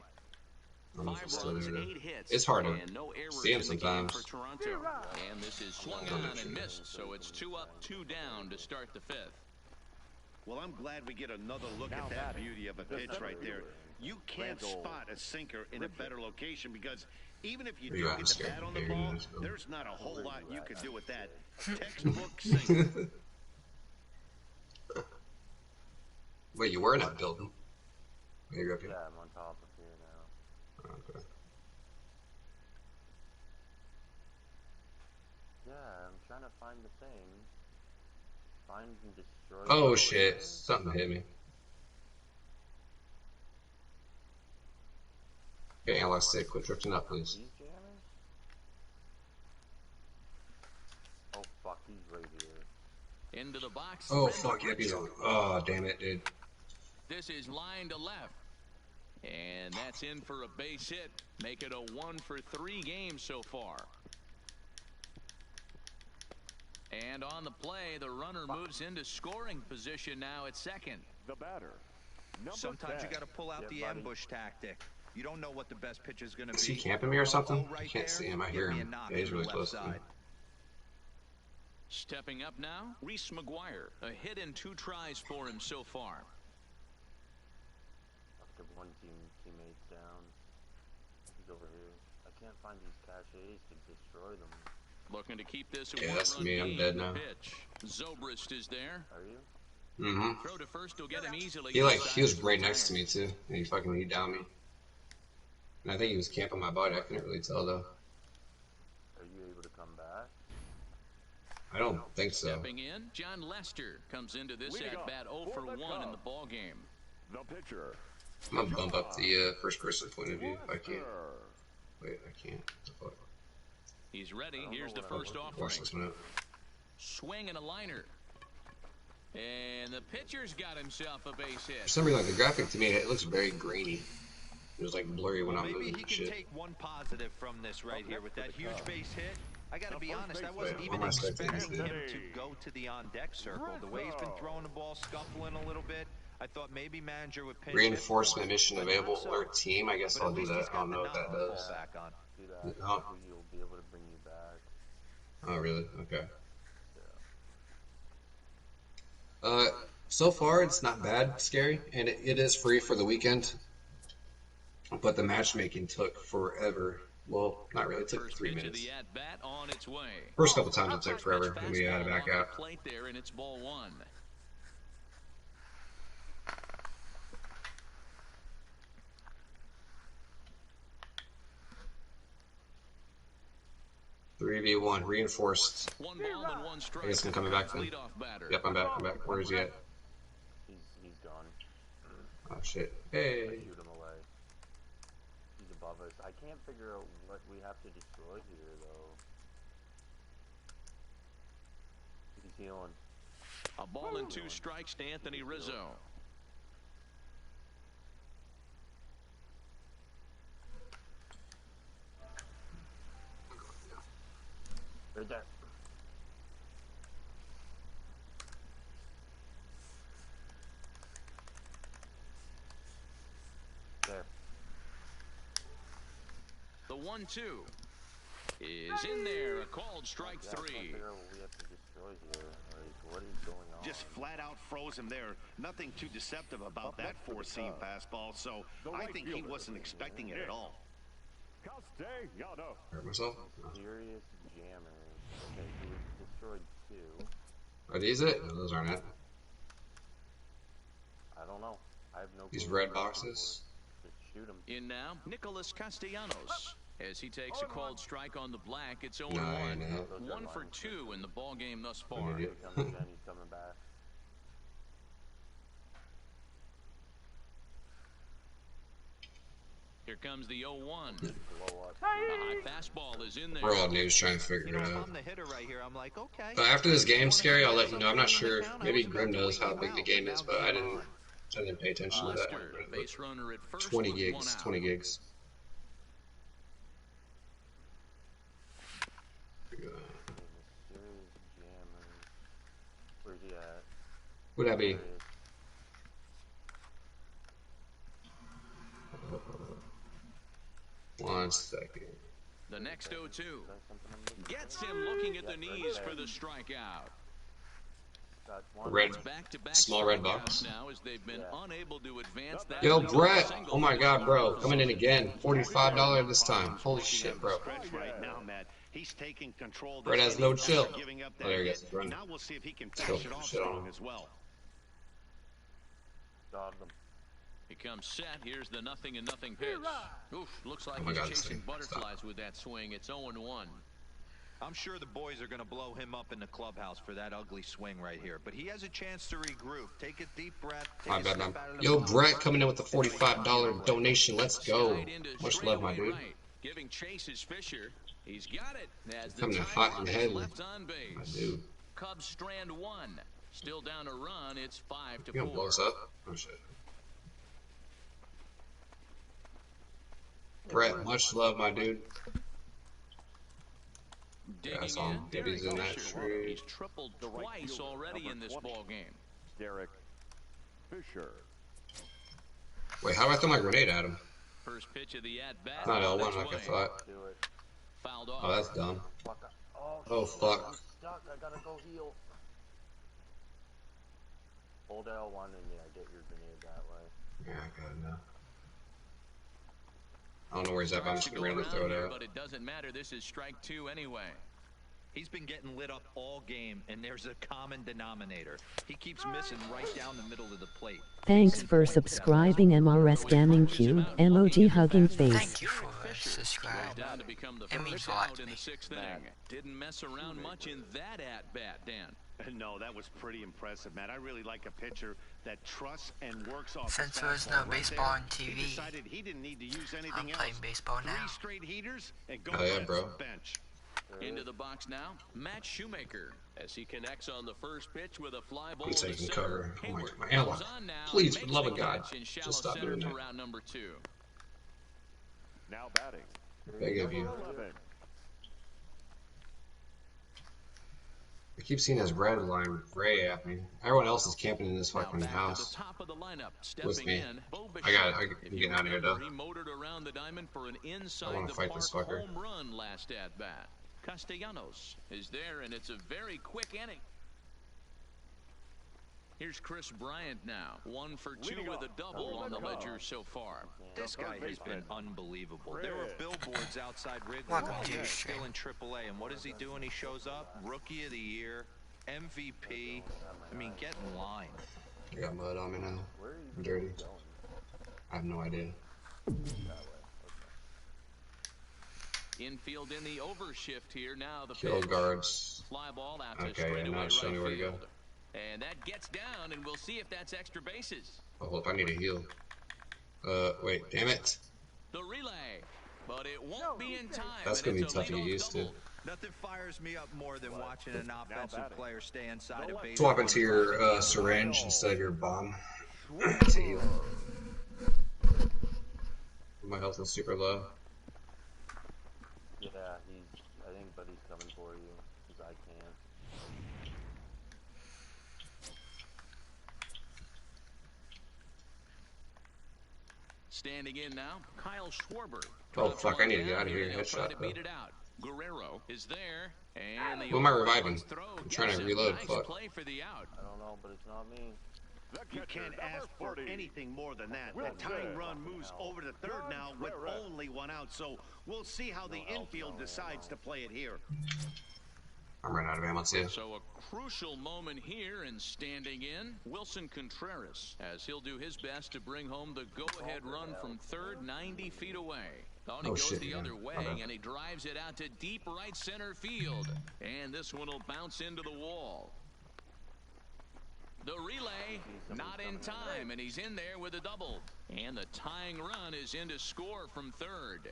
I don't know if it's 5 still runs, there. 8 hits. It's hard to and no errors see him in the game sometimes. for Toronto. And this is swung on and missed, so it's 2 up, 2 down to start the 5th. Well, I'm glad we get another look at that beauty of a pitch right there. You can't spot a sinker in a better location because even if you do get the bat on the ball, there's not a whole lot you could do with that. Textbook sinker. Wait, you were in that building? Maybe up here. Yeah, I'm on top of here now. Okay. Yeah, I'm trying to find the thing. Find and destroy. Oh shit! Something hit me. Okay, analog stick, quit drifting up, please. These jammers? Oh fuck, he's right here. Into the box. Oh fuck, yep, he's on. Oh damn it, dude. This is line to left. And that's in for a base hit. Make it a 1 for 3 games so far. And on the play, the runner moves into scoring position now at 2nd. The batter. Sometimes you got to pull out the ambush tactic. You don't know what the best pitch is going to be. Is he camping me or something? Right I can't there, see him. I hear him. Yeah, he's really close to me. Stepping up now, Reese McGuire. A hit and 2 tries for him so far. After one teammate's down. He's over here. I can't find these caches to destroy them. Looking to keep this a Yeah, that's one-run me. I'm game. dead now. Pitch. Zobrist is there. Are you? Mm-hmm. Throw to first will get him easily. He was right next to me too, and he downed me. And I think he was camping my body. I couldn't really tell though. Are you able to come back? I don't think so. Stepping in, John Lester comes into this at-bat 0 for 1 in the ball game. The pitcher. I'm gonna bump up the first-person point of view if I can. Wait, I can't. What the fuck? He's ready. Here's the first Force offering. this one out. Swing and a liner. And the pitcher's got himself a base hit. For some reason, like the graphic to me, it looks very grainy. It was like blurry when I'm moving. Maybe he can take one positive from this right here with that huge base hit. I gotta be honest, I wasn't even expecting him to go to the on-deck circle. The way he's been throwing the ball, scuffling a little bit, I thought maybe manager would pinch reinforcement mission available or team. I guess I'll do that. I don't know what that does. Do that. Oh. You'll be able to bring you back. Oh, really? Okay. So far it's not bad, Scary, and it is free for the weekend. But the matchmaking took forever. Well, not really. It took 3 minutes. First couple times it took forever, and we had to back out. Plate there, and it's ball one. 3v1, reinforced. I guess I'm coming back then. Yep, I'm back. Where is he at? He's gone. Oh shit. Hey. Shoot him away. He's above us. I can't figure out what we have to destroy here, though. He's healing. A ball and 2 strikes to Anthony Rizzo. Right there. There. The 1-2 is in there. A called strike 3. What we have to destroy here. Like, what is going on? Just flat out froze him there. Nothing too deceptive about that four-seam fastball, so I think he wasn't expecting it at all. Hurt myself? Serious jammers. Okay, he destroyed 2. Are these it? No, those aren't it. I don't know. I have no clue. These red boxes? Just shoot him. In now, Nicholas Castellanos. As he takes a called strike on the black, it's 0-1. 1 for 2 in the ball game thus far. He's coming back. Here comes the 0-1. A high fastball is in there. We're all news trying to figure it out. I'm the hitter right here. I'm like, okay. But after this game, Scary, I'll let you know. I'm not sure. Maybe Grim knows how big the game is, but I didn't pay attention to that. Base runner at first 20 gigs. 20 gigs. Where's he at? Would that be? One second. The next 0-2 gets him looking at the knees for the strikeout. Red, small red box. Now as they've been unable to advance that. Yo, Brett! Oh my God, bro! Coming in again. $45 this time. Holy shit, bro! He's taking control. Brett has no chill. Oh, there he goes. He's running. Now we'll see if he can Still finish it off shit on him. strong as well. He comes set. Here's the 0-0 pitch. Oof, looks like Oh my he's God, chasing stop. butterflies with that swing. It's 0-1. I'm sure the boys are going to blow him up in the clubhouse for that ugly swing right here. But he has a chance to regroup. Take a deep breath. My bad, man. Yo, Brett coming in with the $45 donation. Let's go. Much love, my dude. Giving chase is Fisher. He's got it. As the Coming in hot in the head. left on My base. dude. Cubs strand 1. Still down a run. It's 5-4. You gonna blow us up? Oh shit. Brett, much love, my dude. Yeah, I saw him. If he's in that tree. He's tripled twice already in this ball game. Derek Fisher. Wait, how do I throw my grenade at him? First pitch of the at bat. Not L1 like I thought. Fouled off. Oh, that's dumb. Oh, fuck. I'm stuck. I gotta go heal. Hold L1 and get your grenade that way. Yeah, I got it now. I don't know where he's at, but I'm just gonna randomly throw it out. But it doesn't matter. This is strike 2 anyway. He's been getting lit up all game, and there's a common denominator. He keeps missing right down the middle of the plate. Thanks for subscribing, MRS Scamming Q, emoji hugging face. Thank you for subscribing. Down to become the It means first a lot out to in me. the 6th inning. Didn't mess around much in that at bat, Dan. No, that was pretty impressive, Matt. I really like a pitcher that trusts and works off. Since there was no baseball on TV, he decided he didn't need to use anything I'm playing else. baseball now. 3 straight heaters and go Oh, yeah, bro. bench. Into the box now, Matt Shoemaker, as he connects on the first pitch with a fly ball I'm to taking center. cover. Oh Hayward my ammo. comes on now, Please, for makes the love the of God, catch in shallow just stop center doing for that. route number 2. Now batting. Beg of you. 11. I keep seeing this red line ray at me. Everyone else is camping in this fucking house Top of the lineup, with stepping me. in, Bo I got. Bichette. I'm getting out of here though. He motored around the diamond for an I inside want the to fight park this fucker. home run last at bat. Castellanos is there, and it's a very quick inning. Here's Chris Bryant now, 1 for 2 with a double on the ledger so far. This guy has been unbelievable. There are billboards outside Wrigley Welcome while to he's your still stream. in AAA, and what is he doing? He shows up, Rookie of the Year, MVP. I mean, get in line. I got mud on me now. I'm dirty. I have no idea. Infield in the overshift here now. The Kill pitch. guards. Fly ball out to Okay, yeah, straightaway now it's showing me where to go. right field. And that gets down, and we'll see if that's extra bases. Oh, hold up, I need a heal. Wait, damn it. The relay, but it won't be in time. That's and gonna be it's a tough to get leadoff used to. double. Nothing fires me up more than watching an offensive player stay inside a base. Swap into your syringe instead of your bomb to heal. My health is super low. Yeah, I think Buddy's coming for you, because I can't. Standing in now, Kyle Schwarber. Oh fuck, I need to get out of here. Headshot though. Beat it out. Guerrero is there, and Who am I reviving? I'm trying to reload. Nice Fuck. play for the out. I don't know, but it's not me. You can't ask for anything more than that. The tying run moves over to third now with only 1 out, so we'll see how the infield decides to play it here. I'm running out of ammo too. So a crucial moment here, and standing in, Wilson Contreras, as he'll do his best to bring home the go-ahead run from third, 90 feet away. Oh, and he goes the other way, and he drives it out to deep right center field. And this one will bounce into the wall. The relay, not in time, and he's in there with a double. And the tying run is in to score from third.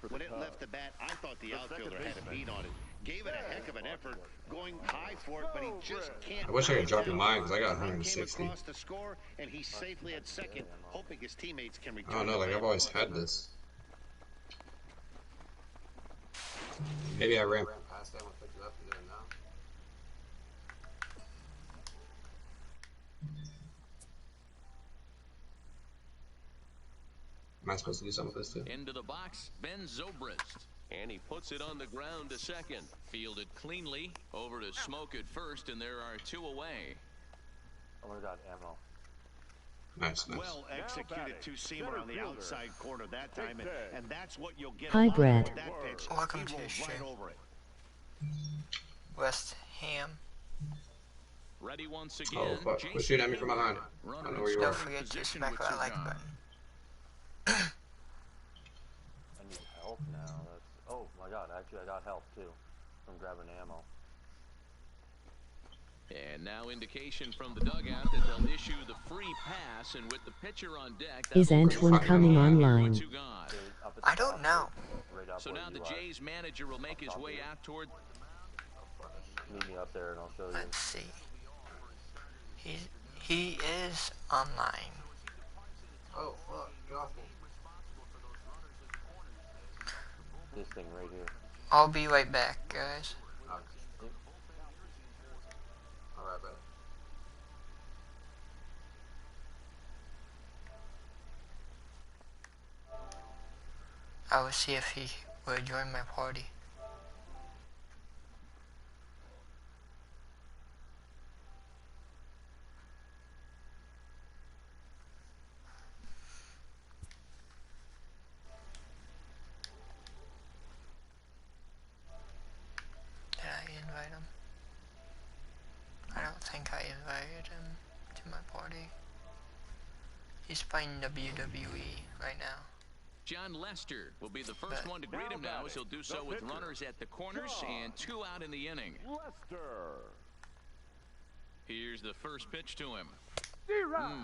When it left the bat, I thought the outfielder had a beat on it. Gave it a heck of an effort, going high for it, but he just can't. I wish I could drop your mine because I got Came 160. across the score, and he's safely at second, hoping his teammates can return. I don't know, like I've always had this. Maybe I ran past that one, picked it up, and did it now. Am I supposed to do something with this too? Into the box, Ben Zobrist. And he puts it on the ground to second. Fielded cleanly. Over to Smoke at first, and there are 2 away. Oh my god, ammo. Nice, nice. Well executed two-seamer on the outside corner that time, and that's what you'll get. Hi, Brad. That pitch, Welcome he to rolled the stream. right over it. West Ham. Ready once Oh again. fuck, who's shooting at me from behind? I don't know where you Don't are. forget to Position smack with that your like gun. button. I need help now. That's, oh my god, actually I got help too from grabbing ammo. And now indication from the dugout that they'll issue the free pass, and with the pitcher on deck, Is Antoine coming online? What you got. Up at the I don't top, know. Right up So where now the you are. Jays manager will make his way out toward. Meet me up there and I'll show you. Let's see. He is online. Oh fuck, get off me. This thing right here. I'll be right back, guys. Alright, bud. I will see if he will join my party. Did I invite him? I don't think I invited him to my party. He's playing WWE right now. John Lester will be the first one to greet him now, as he'll do so with runners at the corners and 2 out in the inning. Lester. Here's the first pitch to him.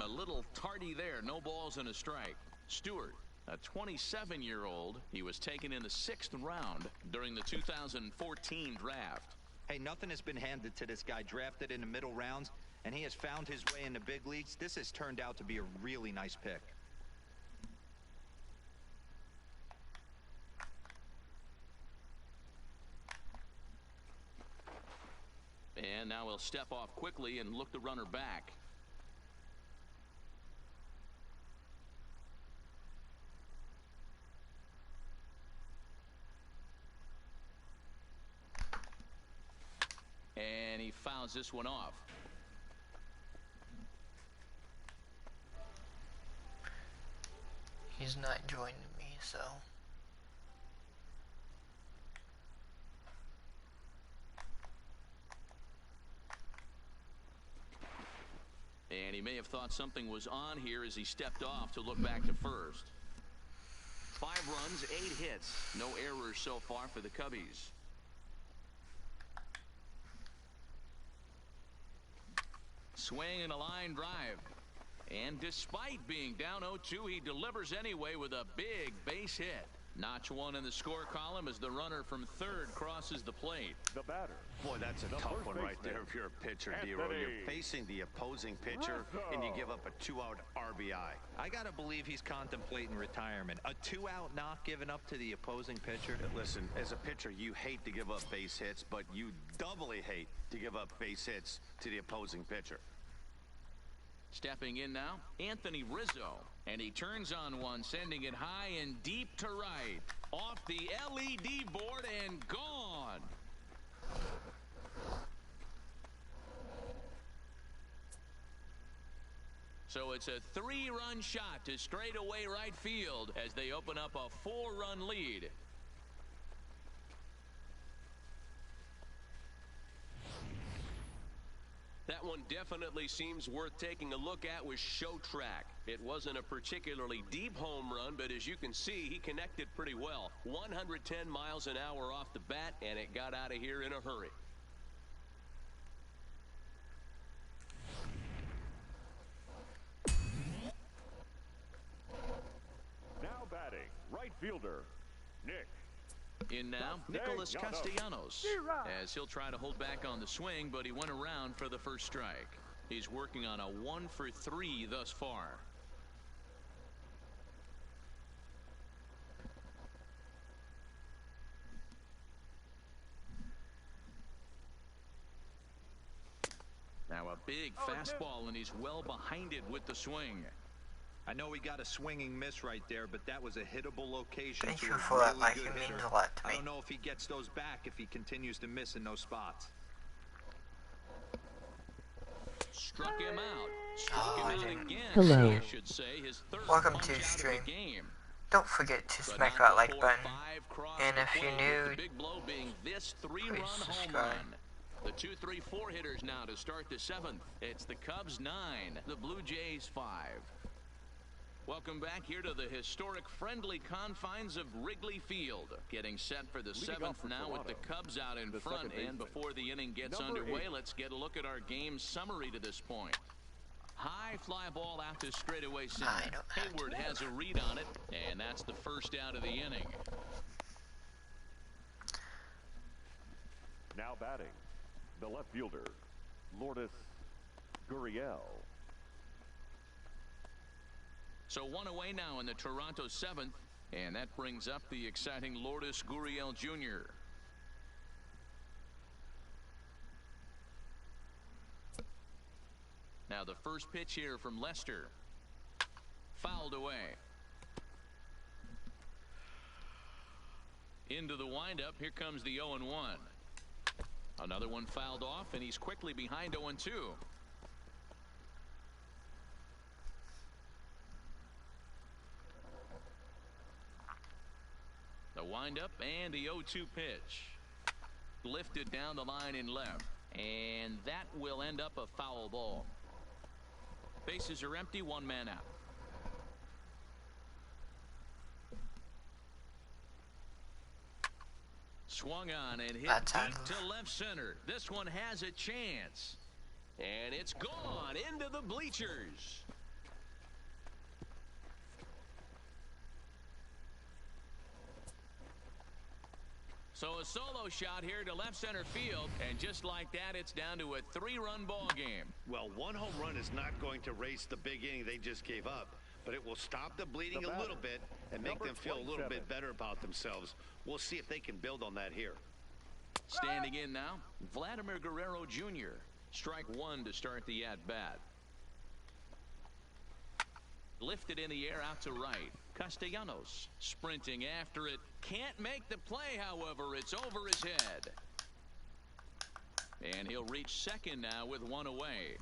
A little tardy there. No balls and a strike. Stewart A 27-year-old. He was taken in the 6th round during the 2014 draft. Hey, nothing has been handed to this guy. Drafted in the middle rounds, and he has found his way in the big leagues. This has turned out to be a really nice pick. And now he'll step off quickly and look the runner back. And he fouls this one off. He's not joining me, so. And he may have thought something was on here as he stepped off to look back to first. 5 runs, 8 hits. No errors so far for the Cubbies. Swing and a line drive. And despite being down 0-2, he delivers anyway with a big base hit. Notch 1 in the score column as the runner from third crosses the plate. The batter. Boy, that's a tough one right there if you're a pitcher, D-Row. You're facing the opposing pitcher, and you give up a 2-out RBI. I gotta believe he's contemplating retirement. A 2-out knock given up to the opposing pitcher. Listen, as a pitcher, you hate to give up base hits, but you doubly hate to give up base hits to the opposing pitcher. Stepping in now, Anthony Rizzo. And he turns on one, sending it high and deep to right. Off the LED board and gone. So it's a 3-run shot to straightaway right field as they open up a 4-run lead. That one definitely seems worth taking a look at with Show Track. It wasn't a particularly deep home run, but as you can see, he connected pretty well. 110 miles an hour off the bat, and it got out of here in a hurry. Now batting, right fielder, Nick. In now, Nicholas Castellanos, as he'll try to hold back on the swing, but he went around for the first strike. He's working on a 1-for-3 thus far. Now a big fastball, and he's well behind it with the swing. I know he got a swinging miss right there, but that was a hittable location. Thank to you a for that, really like, good it means hitter. a lot to me. I don't know if he gets those back if he continues to miss in those spots. Struck him out. Struck him out again. Hello. I should say, his third Welcome punch to out of the stream. game. Don't forget to But smack not that like before button. 5 crossed And the if you're plate, with new, the big blow being this 3-run please home subscribe. run. The 2-3-4 hitters now to start the 7th. It's the Cubs 9, the Blue Jays 5. Welcome back here to the historic friendly confines of Wrigley Field. Getting set for the 7th now with the Cubs out in front. And before the inning gets underway, let's get a look at our game summary to this point. High fly ball out to straightaway center. Hayward has a read on it, and that's the first out of the inning. Now batting, the left fielder, Lourdes Gurriel. So 1 away now in the Toronto 7th, and that brings up the exciting Lourdes Gurriel Jr. Now the first pitch here from Lester. Fouled away. Into the windup. Here comes the 0-1. Another one fouled off, and he's quickly behind 0-2. The windup and the 0-2 pitch. Lifted down the line in left. And that will end up a foul ball. Bases are empty, 1 man out. Swung on and hit deep to left center. This one has a chance. And it's gone into the bleachers. So a solo shot here to left center field, and just like that, it's down to a 3-run ball game. Well, one home run is not going to erase the big inning they just gave up, but it will stop the bleeding a little bit and make them feel a little bit better about themselves. We'll see if they can build on that here. Standing in now, Vladimir Guerrero Jr. Strike one to start the at-bat. Lifted in the air out to right. Castellanos sprinting after it. Can't make the play, however. It's over his head. And he'll reach second now with one away.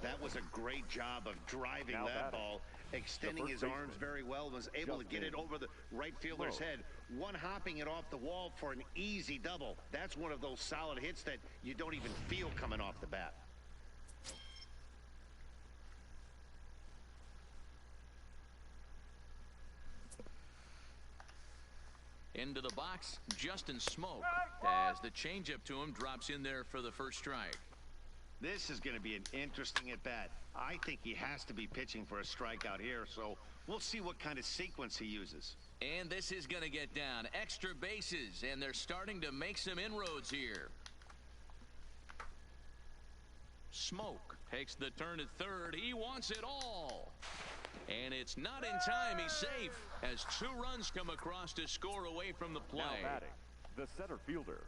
That was a great job of driving that ball, extending his arms very well, was able to get it over the right fielder's head, one hopping it off the wall for an easy double. That's one of those solid hits that you don't even feel coming off the bat. Into the box, Justin Smoke, as the changeup to him drops in there for the first strike. This is going to be an interesting at-bat. I think he has to be pitching for a strikeout here, so we'll see what kind of sequence he uses. And this is going to get down. Extra bases, and they're starting to make some inroads here. Smoke takes the turn at third. He wants it all. And it's not in time. He's safe as 2 runs come across to score away from the play. Now batting, the center fielder.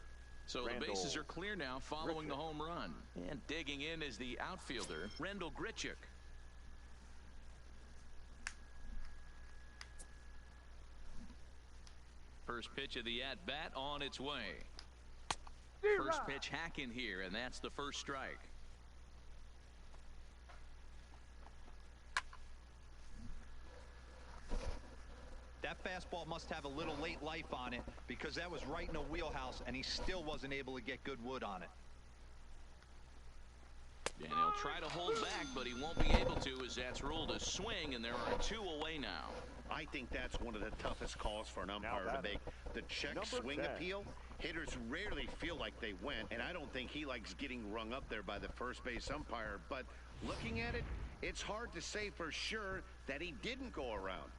So the bases are clear now following the home run. And digging in is the outfielder, Rendell Grichuk. First pitch of the at-bat on its way. First pitch hacking here, and that's the first strike. That fastball must have a little late life on it because that was right in a wheelhouse and he still wasn't able to get good wood on it. And he'll try to hold back, but he won't be able to as that's ruled a swing, and there are 2 away now. I think that's one of the toughest calls for an umpire to make. The check swing appeal, hitters rarely feel like they went, and I don't think he likes getting rung up there by the first base umpire. But looking at it, it's hard to say for sure that he didn't go around.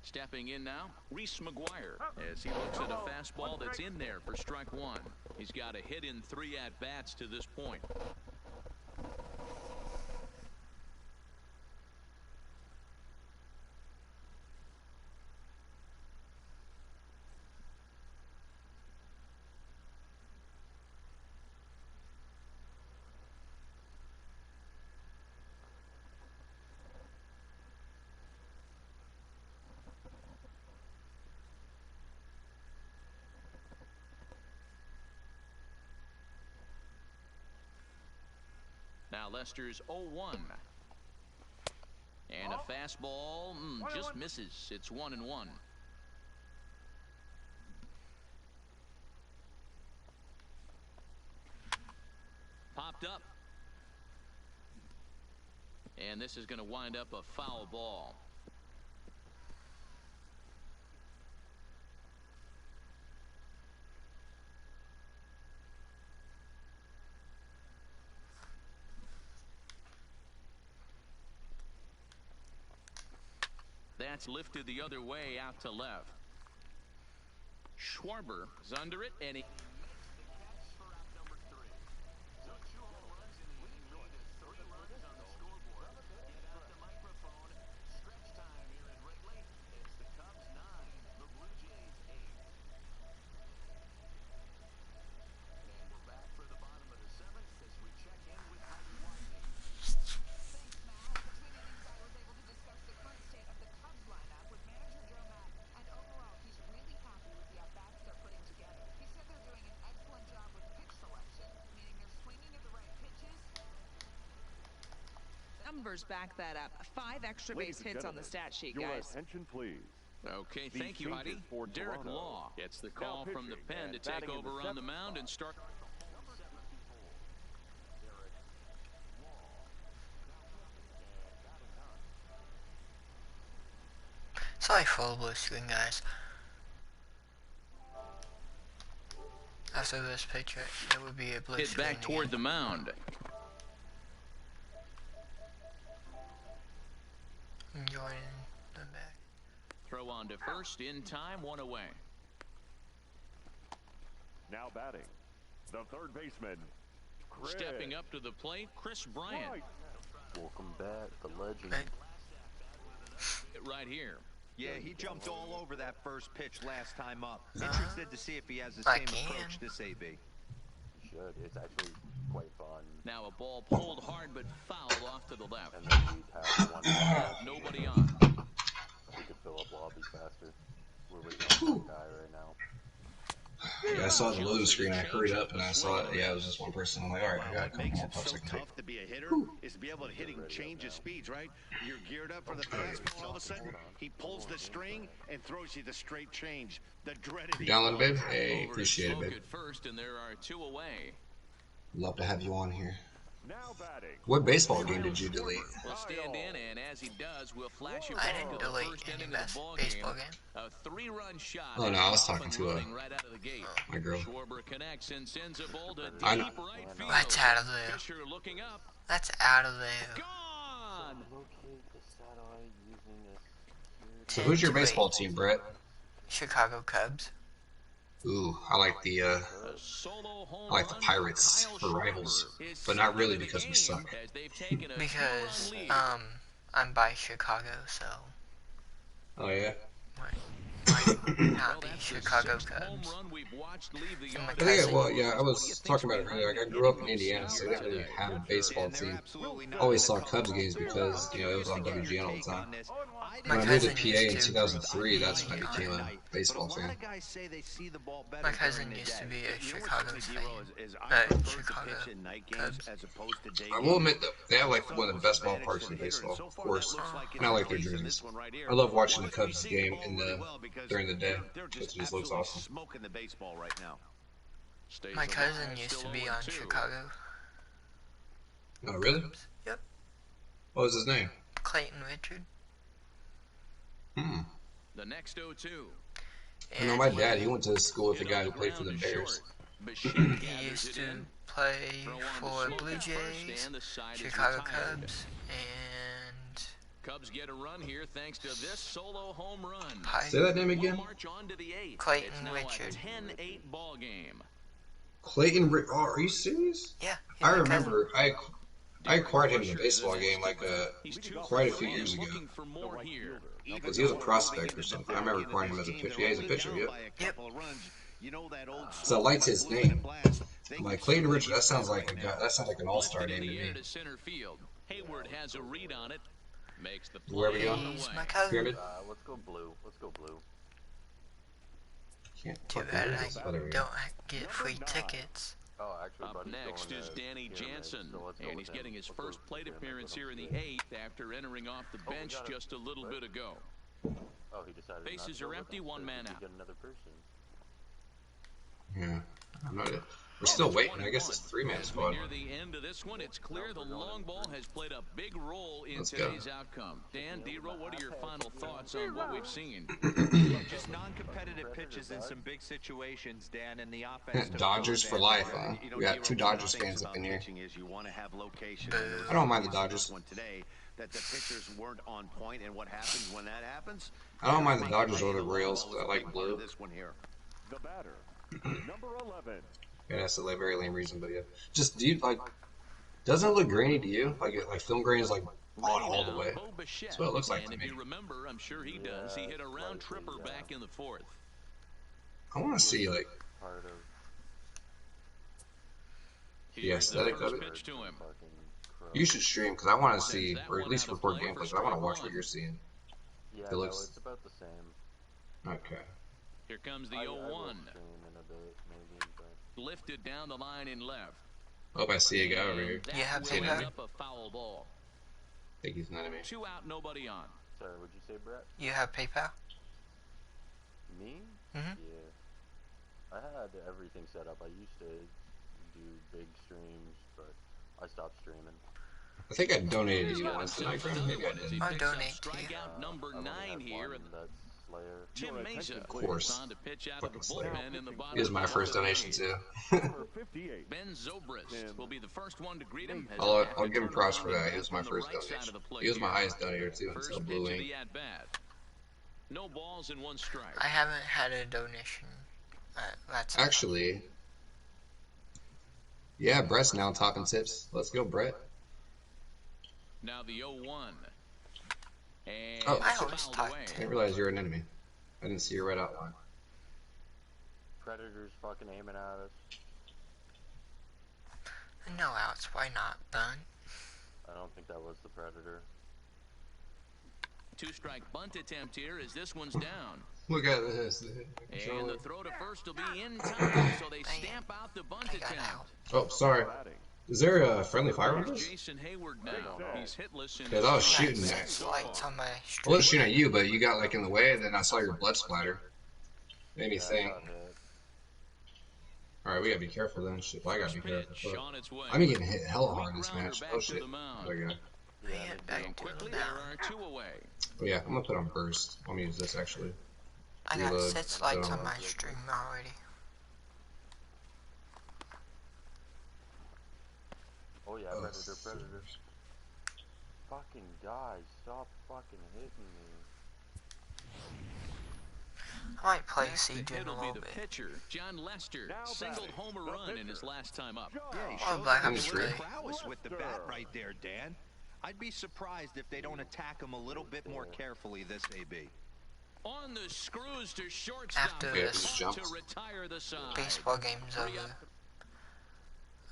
Stepping in now, Reese McGuire, as he looks at a fastball that's in there for strike one. He's got a hit in 3 at-bats to this point. Now Lester's 0-1. And a fastball just misses. It's 1-1. Popped up. And this is going to wind up a foul ball. That's lifted the other way out to left. Schwarber is under it, and he... Numbers back that up. 5 extra base hits on the stat sheet, guys. Attention, please. Okay, thank you, Heidi. Derek Law gets the call from the pen to take over on the mound and start. Sorry for the blue screen, guys. After this picture, it would be a blue Hit screen back toward again. the mound. Jordan, the back. Throw on to first in time, 1 away. Now batting, the third baseman, Chris. Stepping up to the plate, Chris Bryant. Welcome back, the legend. Right here. Yeah, he jumped all over that first pitch last time up. Interested to see if he has the same approach this AB. He should. It's actually quite fun. Now a ball pulled hard but fouled off to the left. And then we'd have one Nobody on. We could fill up lobby faster. We're waiting on one guy right now. Yeah, I saw the loading screen. I hurried up and I saw it. Yeah, it was just one person. I'm like, all right, I got a couple more pucks I can take. Tough to be a hitter is to be able to hitting change of speeds, right? You're geared up for the fastball. All of a sudden, he pulls the string and throws you the straight change. The dreaded. You download, babe? Hey, appreciate it, babe. First, and there are 2 away. Love to have you on here. Now batting. What baseball game did you delete? We'll stand in, and as he does, we'll flash you I back didn't to the delete first any inning of the ball baseball game. game. A 3-run shot. Oh no, I was talking to right out of the gate. my girl. Schwarber connects and sends a ball to deep I know. right field. That's out of there. Fisher looking up. That's out of there. Gone. Locate the satellite using this. So who's your baseball team, Brett? Chicago Cubs. Ooh, I like the Pirates for rivals, but not really because we suck. Because I'm by Chicago, so. Oh yeah. Not the Chicago Cubs. I think, well, yeah, I was talking about it earlier. Like, I grew up in Indiana, so I didn't really have a baseball team. Always saw Cubs games because, you know, it was on WGN all the time. When I moved to PA in 2003, that's when I became a baseball fan. My cousin used to be a Chicago fan. Chicago Cubs. I will admit, though, they have like one of the best ballparks in baseball, of course. And I like their jerseys. I love watching the Cubs game during the day. It just looks awesome. My cousin used to be on Chicago. Oh, really? Yep. What was his name? Clayton Richard. The next 0-2. I know my dad, he went to school with the guy who played for the Bears. He used to play for Blue Jays, Chicago Cubs, and Cubs get a run here thanks to this solo home run. Say that name again. Clayton Richard. 10-8 ball game. Clayton Richard. Oh, are you serious? Yeah. I remember. I acquired him in a baseball game like quite a few years ago. Because he was a prospect or something. I remember acquiring him as a pitcher. Yeah, he's a pitcher, Yep. So I liked his name. I'm like, Clayton Richard, that sounds like an all-star name to me. Hayward has a read on it. Makes the play. Where are we going? Pyramid? Let's go blue. Let's go blue. Too bad I don't get free tickets. Oh, actually, Up next is Danny Jansen, and he's getting his first plate appearance here in the 8th after entering off the bench just a little bit ago. Oh, he decided Bases are empty, 1 man out. Another person. Yeah, I'm not. We're still waiting. I guess it's a 3-man squad. Near the end of this one, it's clear the long ball has played a big role in today's outcome. Dan, D-Roll, what are your final thoughts on what we've seen? Just non-competitive pitches in some big situations, Dan, and the offense. Dodgers for life, huh? We got 2 Dodgers fans up in here. I don't mind the Dodgers. That the pitchers weren't on point, and what happens when that happens? I don't mind the Dodgers or the Royals, but I like blue. This one here. The batter, number 11. Yeah, that's a very lame reason, but yeah. Just, do you, like, doesn't it look grainy to you? Like film grain is, like, on all the way. That's what it looks like to me. If you remember, I'm sure he does. He hit a round tripper back in the 4th. I want to see, like, the aesthetic of it. You should stream, because I want to see, or at least record gameplay, because I want to watch what you're seeing. Yeah, it looks... it's about the same. Okay. Here comes the 0-1. Lifted down the line in left. Oh, I see a guy over here. Yeah, up a foul ball. I think he's not a man. 2 out, nobody on. Sorry, what'd you say, Brett? You have PayPal? Me? Mm-hmm. Yeah. I had everything set up. I used to do big streams, but I stopped streaming. I think I donated to you once, didn't I, Graham? Maybe I did. I'll donate to you. Number 9 here. Tim Mesa, of course. on to pitch out Fucking of the Slayer. bullpen in the bottom. He was my first donation, too. Ben Zobrist will be the first one to greet him. I'll give him props for that. He was my first donation. He was my highest donator, too, until Blue Ink. No balls and 1 strike. I haven't had a donation. That's Actually, yeah, Brett's now topping tips. Let's go, Brett. Now the 0-1. And oh, I always I talk didn't realize you were an enemy. I didn't see your red outline. Predators fucking aiming at us. No outs, why not, Bun? I don't think that was the Predator. 2-strike bunt attempt here as this one's down. Look at this. And the throw to first will be in time, so they stamp out the bunt attempt. Oh, sorry. Is there a friendly fire on this? Jason Hayward now. He's hitless in Because I was shooting at I wasn't shooting at you, but you got like in the way, and then I saw your blood splatter. Made me think. Alright, we gotta be careful then. Shit, well, I gotta be careful. I'm getting hit hella hard this match. Oh shit. There you go. Oh yeah, I'm gonna put on burst. I'm gonna use this actually. I got 6 likes on my stream already. Oh yeah, Predator. Fucking guys, stop fucking hitting me. I might play Siege in a little bit. Pitcher, John Lester, singled home a run in his last time up. Yeah, he Oh, showed great prowess with the bat right there, Dan. I'd be surprised if they don't attack him a little bit more carefully this AB. On the screws to shortstop. After this to retire the side. baseball game's over,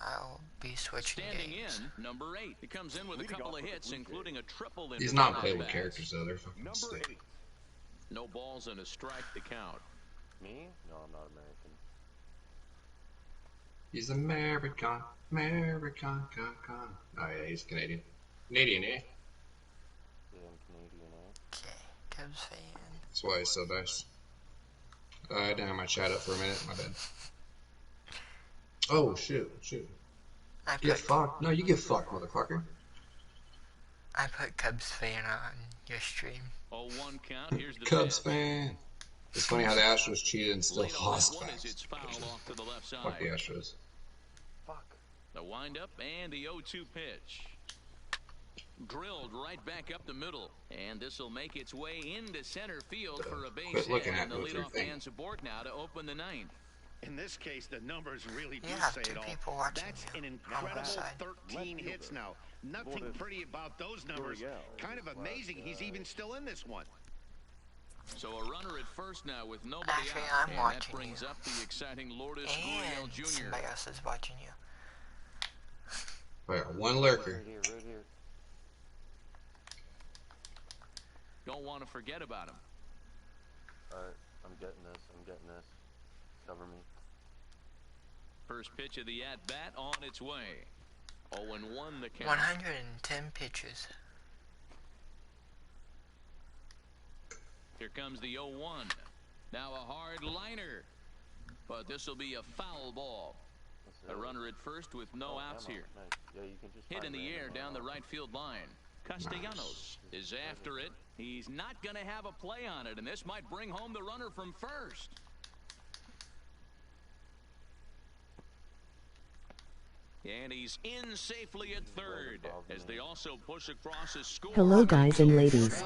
I'll be switching Standing games. in, number 8. He comes in with a couple of hits, including a triple. He's not playable characters though. They're fucking sick. No balls and a strike to count. Me? No, I'm not American. He's American. Con. Oh yeah, he's Canadian. Canadian, eh? Yeah, I'm Canadian, eh? Okay, Cubs fan. That's why he's so nice. I didn't have my chat up for a minute. My bad. Oh shoot. Get fucked. No, you get fucked, motherfucker. I put Cubs fan on your stream. 0-1 count. Here's the Cubs fan. It's funny how the Astros cheated and still lost fast. It's foul off to the left side. Fuck the Astros. Fuck. The windup and the 0-2 pitch. Drilled right back up the middle. And this will make its way into center field for a base hit. And the leadoff man support now to open the 9th. In this case, the numbers really do have say 2 it all. people watching. That's an incredible 13 hits now. Nothing pretty about those numbers. Kind of amazing he's even still in this one. So a runner at first now with nobody Actually, out. I'm And watching that brings you. up the exciting Lourdes And Gurriel Jr. somebody else is watching you. Oh yeah, one lurker. Right here. Don't want to forget about him. Alright, I'm getting this. Cover me. First pitch of the at-bat on its way. 0-1 the count. 110 pitches. Here comes the 0-1. Now a hard liner. But this will be a foul ball. A runner at first with no outs here. Nice. Yeah, you can just Hit in the air down the right field line. Castellanos is after it. He's not going to have a play on it, and this might bring home the runner from first. And he's in safely at third as they also push across his score. Hello guys and ladies.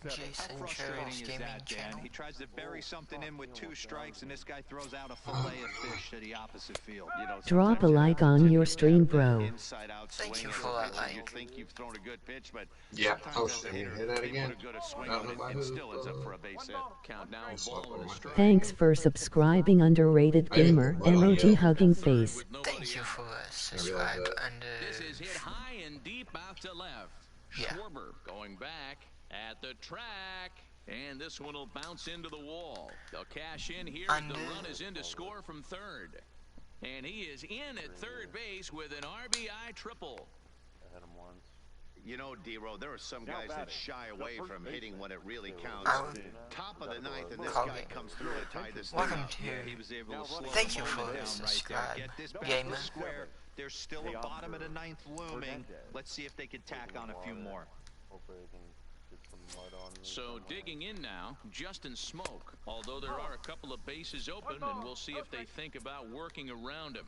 Jason How frustrating is that, Dan? He tries to bury something in with 2 strikes, and this guy throws out a fillet of fish to the opposite field. You know, Drop a like on your stream, bro. Thank you for that like. You think you've thrown a good pitch, but Yeah. Oh shit. Hear that again? It still ends up for a base hit. Count now, ball and a strike. Thanks for subscribing, underrated gamer. Emoji hugging face. Thank you for subscribe This is hit high and deep out to left. Schwarber going back at the track. And this one will bounce into the wall. They'll cash in here as the run is in to score from third. And he is in at third base with an RBI triple. I had him once. You know, D-Row, there are some guys that shy away from hitting when it really counts. Top of the 9th, and this guy comes through to tie this thing Welcome up. to. He was able to slow Thank you the for moment down subscribe, right there. Get this back to gamer. the square. There's still a bottom of the 9th looming. Let's see if they can tack on a few more. Hopefully I can get some mud on me. So digging in now, Justin Smoke. Although there are a couple of bases open, and we'll see if they think about working around him.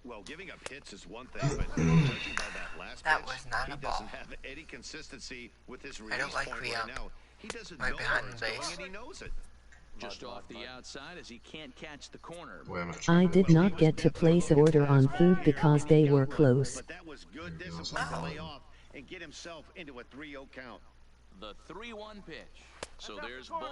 Well, giving up hits is one thing, but judging by that last That pitch, was not he a ball. doesn't have any consistency with his release I don't like point Rio. right now. He doesn't Right know behind where it's the going, base. and he knows it. Just off the outside as he can't catch the corner. I did not get to place order on food because they were close. But that was good discipline to lay off and get himself into a 3-0 count. The 3-1 pitch. So there's ball 4.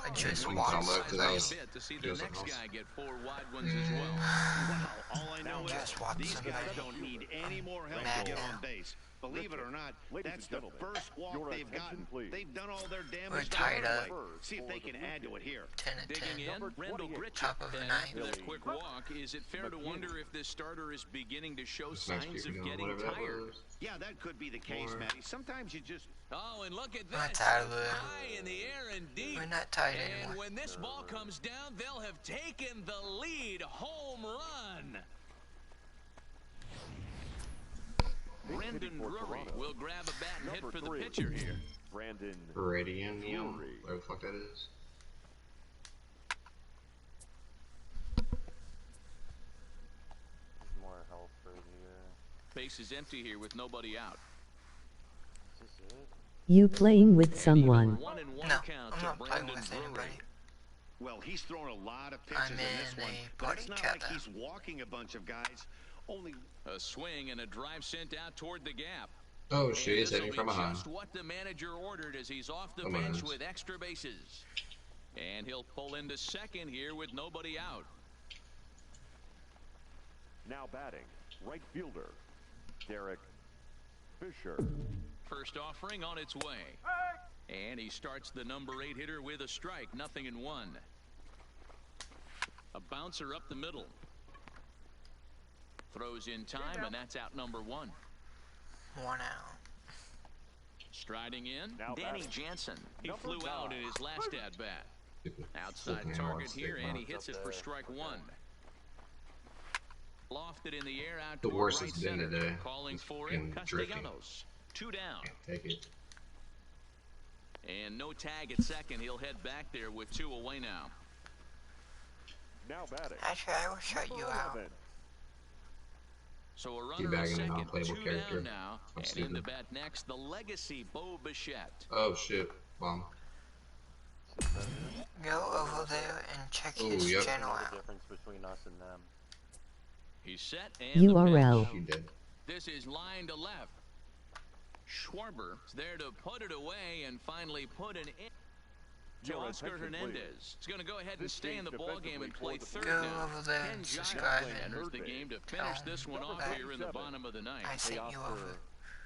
I just walked To see the next guy get 4 wide ones as well. Wow, all I know is these somebody. guys don't need any more help to get on base. Believe it or not, that's the first walk they've gotten. They've done all their damage. We're tied up. See if they can add to it here. 10 and 10. Digging in, Randall Gritchett. Top of the And ninth. after that quick walk, is it fair to wonder if this starter is beginning to show signs of getting tired? Yeah, that could be the case, Matty. Sometimes you just... Oh, and look at We're not this. tired of it. High in the air and deep. We're not tied And anymore. when this ball comes down, they'll have taken the lead. Home run. Brendan Drury will grab a bat and hit for the pitcher here. Brandon Radium, whatever the fuck that is. More health for the Base is empty here with nobody out. Is this it? You playing with someone? 1-1 No, count I'm to not playing Brendan with Drury. anybody. Well, he's thrown a lot of pitches I'm in this in one. a But party it's not cat like now. he's walking a bunch of guys. Only... A swing and a drive sent out toward the gap. Oh shit, he's This'll hitting be from behind. just what the manager ordered as he's off the Come bench on. with extra bases. And he'll pull into second here with nobody out. now batting, right fielder, Derek Fisher. First offering on its way. And he starts the number 8 hitter with a strike, 0-1. A bouncer up the middle. Throws in time, and that's out number 1. 1 out. Striding in, Now Danny batting. Jansen. He Number flew out 9. in his last at-bat. Outside Flipping target hard here, stick, and he huh? hits it for strike 1. Lofted in the air out The toward worst right it's been center. today. Calling It's for fucking it, drifting. Castellanos. 2 down. Take it. And no tag at second. He'll head back there with 2 away now. Now batting. Actually, I will shut you out. 11. So a runner at Teabagging an second, unplayable 2 character. down now. I'm And in the stupid. bat next, the legacy Bo Bichette. Oh shit. Bomb. Go over there and check Oh, his yep. channel The out. difference between us and them. He's set and URL. the pitch. You did. This is line to left. Schwarber is there to put it away and finally put an in. To Your Oscar attention, Hernandez. He's going to go ahead and This stay in the change ball game and play defensively third Go now. over there Ken and Giles subscribe enters and the game to tell finish him this one off that here in the bottom of the ninth. I sent you over. Oscar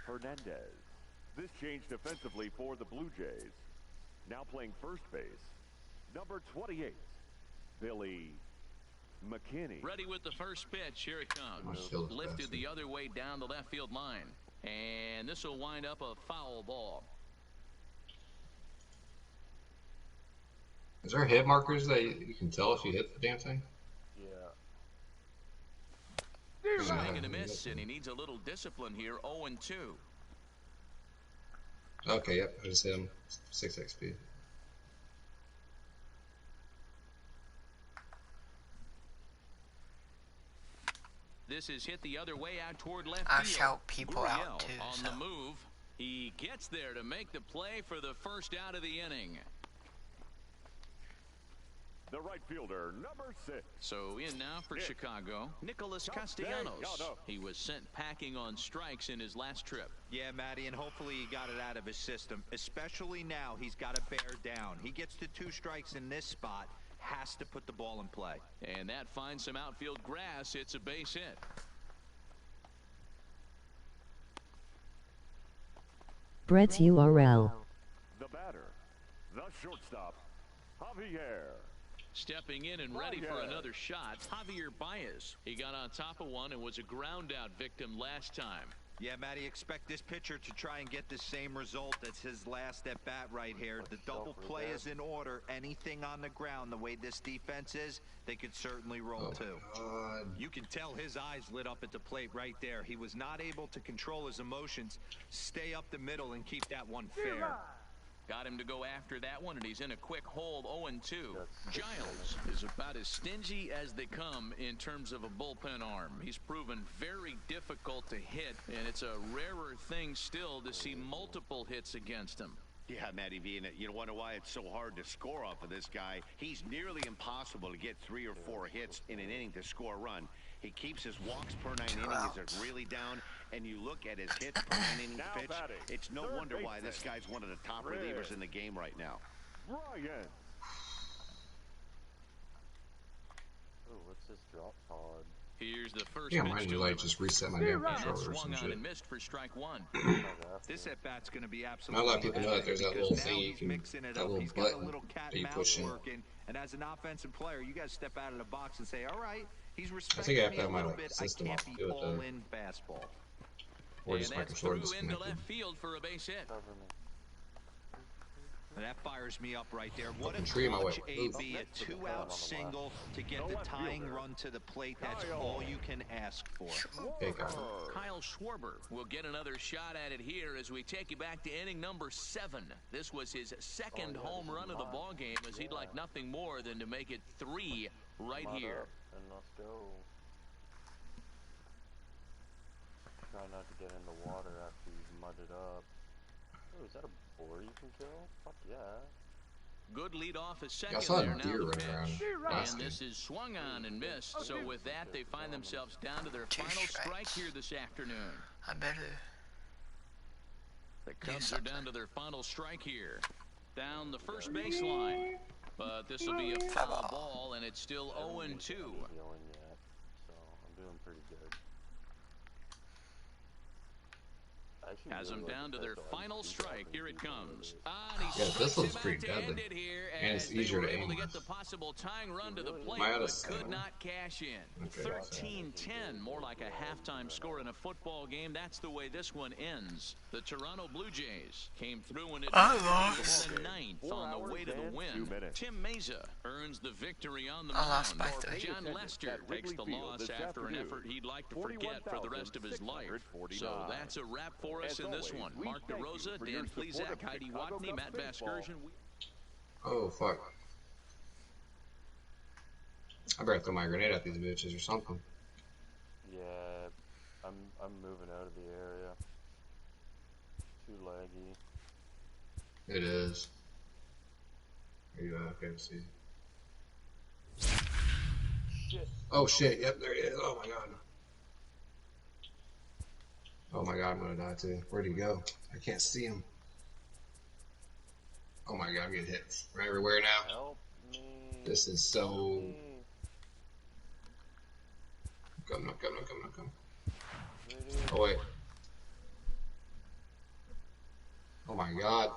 Hernandez. This change defensively for the Blue Jays. Now playing first base, number 28, Billy McKinney. Ready with the first pitch. Here it comes. Still Lifted defensive. the other way down the left field line. And this will wind up a foul ball. Is there hit markers that you can tell if you hit the damn thing? Yeah. Swing and a miss, and he needs a little discipline here. 0-2. Okay, yep. I just hit him. 6 XP. This is hit the other way out toward left I field. shout people Gurriel out too, on so. the move. He gets there to make the play for the first out of the inning. The right fielder, number 6. So in now for Chicago, Nicholas Castellanos. He was sent packing on strikes in his last trip. Yeah, Matty, and hopefully he got it out of his system. Especially now, he's got to bear down. He gets to 2 strikes in this spot, has to put the ball in play. And that finds some outfield grass. It's a base hit. Brett's URL. The batter, the shortstop, Javier. Stepping in and ready for another shot, Javier Baez. He got on top of one and was a ground out victim last time. Yeah, Matty, expect this pitcher to try and get the same result as his last at bat right here. The double play is in order. Anything on the ground, the way this defense is, they could certainly roll too. You can tell his eyes lit up at the plate right there. He was not able to control his emotions. Stay up the middle and keep that one fair. Got him to go after that one, and he's in a quick hold. 0-2. Giles is about as stingy as they come in terms of a bullpen arm. He's proven very difficult to hit, and it's a rarer thing still to see multiple hits against him. Yeah, Matty V, and you wonder why it's so hard to score off of this guy. He's nearly impossible to get 3 or 4 hits in an inning to score a run. He keeps his walks per 9 innings is really down, and you look at his hits per 9 innings pitch, it's no wonder why this guy's one of the top relievers in the game right now. Ryan. Oh, what's this drop pod? Here's the first Yeah, pitch mine to like him. just reset my damn And controller or swung some on shit. and missed for strike one. This at bat's going to be Not absolutely a lot of people know that there's that little because thing now you he's can, mixing it that up. little He's got a button little cat that you and push mouse in. working, and as an offensive player, you got to step out of the box and say, all right, he's I respecting think I have me to a have my little like bit. I system can't off to be do it all though, in fastball. or And just my that's controller through into disconnected. left field for a base hit. Cover me. And that fires me up right there. What Fucking a tree in my way. clutch AB, a 2-out single to get the tying run to the plate. That's all you can ask for. Okay, got it. Kyle Schwarber will get another shot at it here as we take you back to inning number 7. This was his second home run of the ball game, as he'd like nothing more than to make it 3 right Mud here. up and let's go. Try not to get in the water after you've mudded up. Oh, is that a boar you can kill? Fuck yeah. Good lead off a I second saw a there. Now deer the running around. pitch. Last And game. this is swung on and missed. So with that, they find themselves down to their final strike here this afternoon. I better. The Cubs are down to their final strike here. Down the first baseline. But this will be a foul ball, and it's still 0-2. Healing yet, so I'm doing pretty good. Has them down to their final strike. Here it comes. Yeah, this looks pretty deadly. And it's easier to aim They get with. the possible tying run to the plate, Am I out of but sight? could not cash in. Okay. 13-10, more like a halftime score in a football game. That's the way this one ends. The Toronto Blue Jays came through in the 9th on the way to the win. Tim Meza earns the victory on the mound. John Lester takes the loss after an effort he'd like to forget for the rest of his life. So that's a wrap for us in this one. Mark DeRosa, Dan Plesac, Heidi Watney, Matt Vasgersian. Oh fuck! I better throw my grenade at these bitches or something. Yeah, I'm moving out of the area. Too laggy. It is. There you go. Okay, let's see. Shit. Oh shit! Yep, there he is. Oh my god. Oh my god, I'm gonna die too. Where'd he go? I can't see him. Oh my god, I'm getting hit from everywhere now. Help me. This is so. Help me. Come. Oh wait. Oh my god.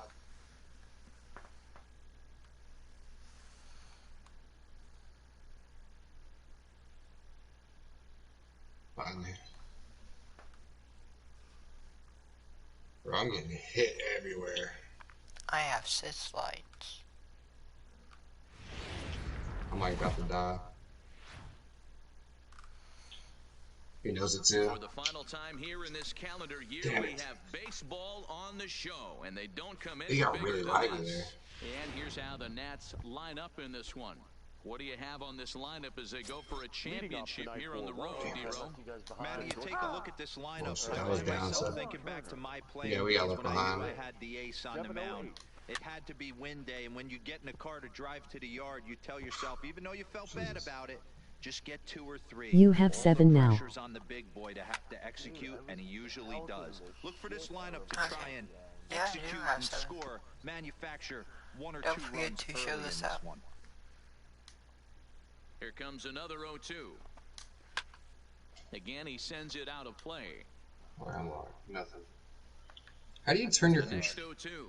Finally. Bro, I'm getting hit everywhere. I have 6 lights. I'm like about to die. He knows it too. For the final time here in this calendar year, Damn we it. have baseball on the show, and they don't come in. He got bigger really than laggy this. there. And here's how the Nats line up in this one. What do you have on this lineup as they go for a championship here on the road, D-Row? Matty, you take a look at this lineup. Well, shit, I I was find down, myself so- thinking back to my playing Yeah, we got days left when behind. I had the ace on the mound. It had to be win day, and when you get in a car to drive to the yard, you tell yourself, even though you felt bad about it, just get 2 or 3. You have All 7 the now. pressure's on the big boy to have to execute, and he usually does. Look for this lineup to try and Yeah, I do execute have and 7. score, manufacture 1 or Don't 2 forget runs to early show in this this up. one. Here comes another 0-2. Again, he sends it out of play. Where am I? Nothing. How do you turn your The next controller? 0-2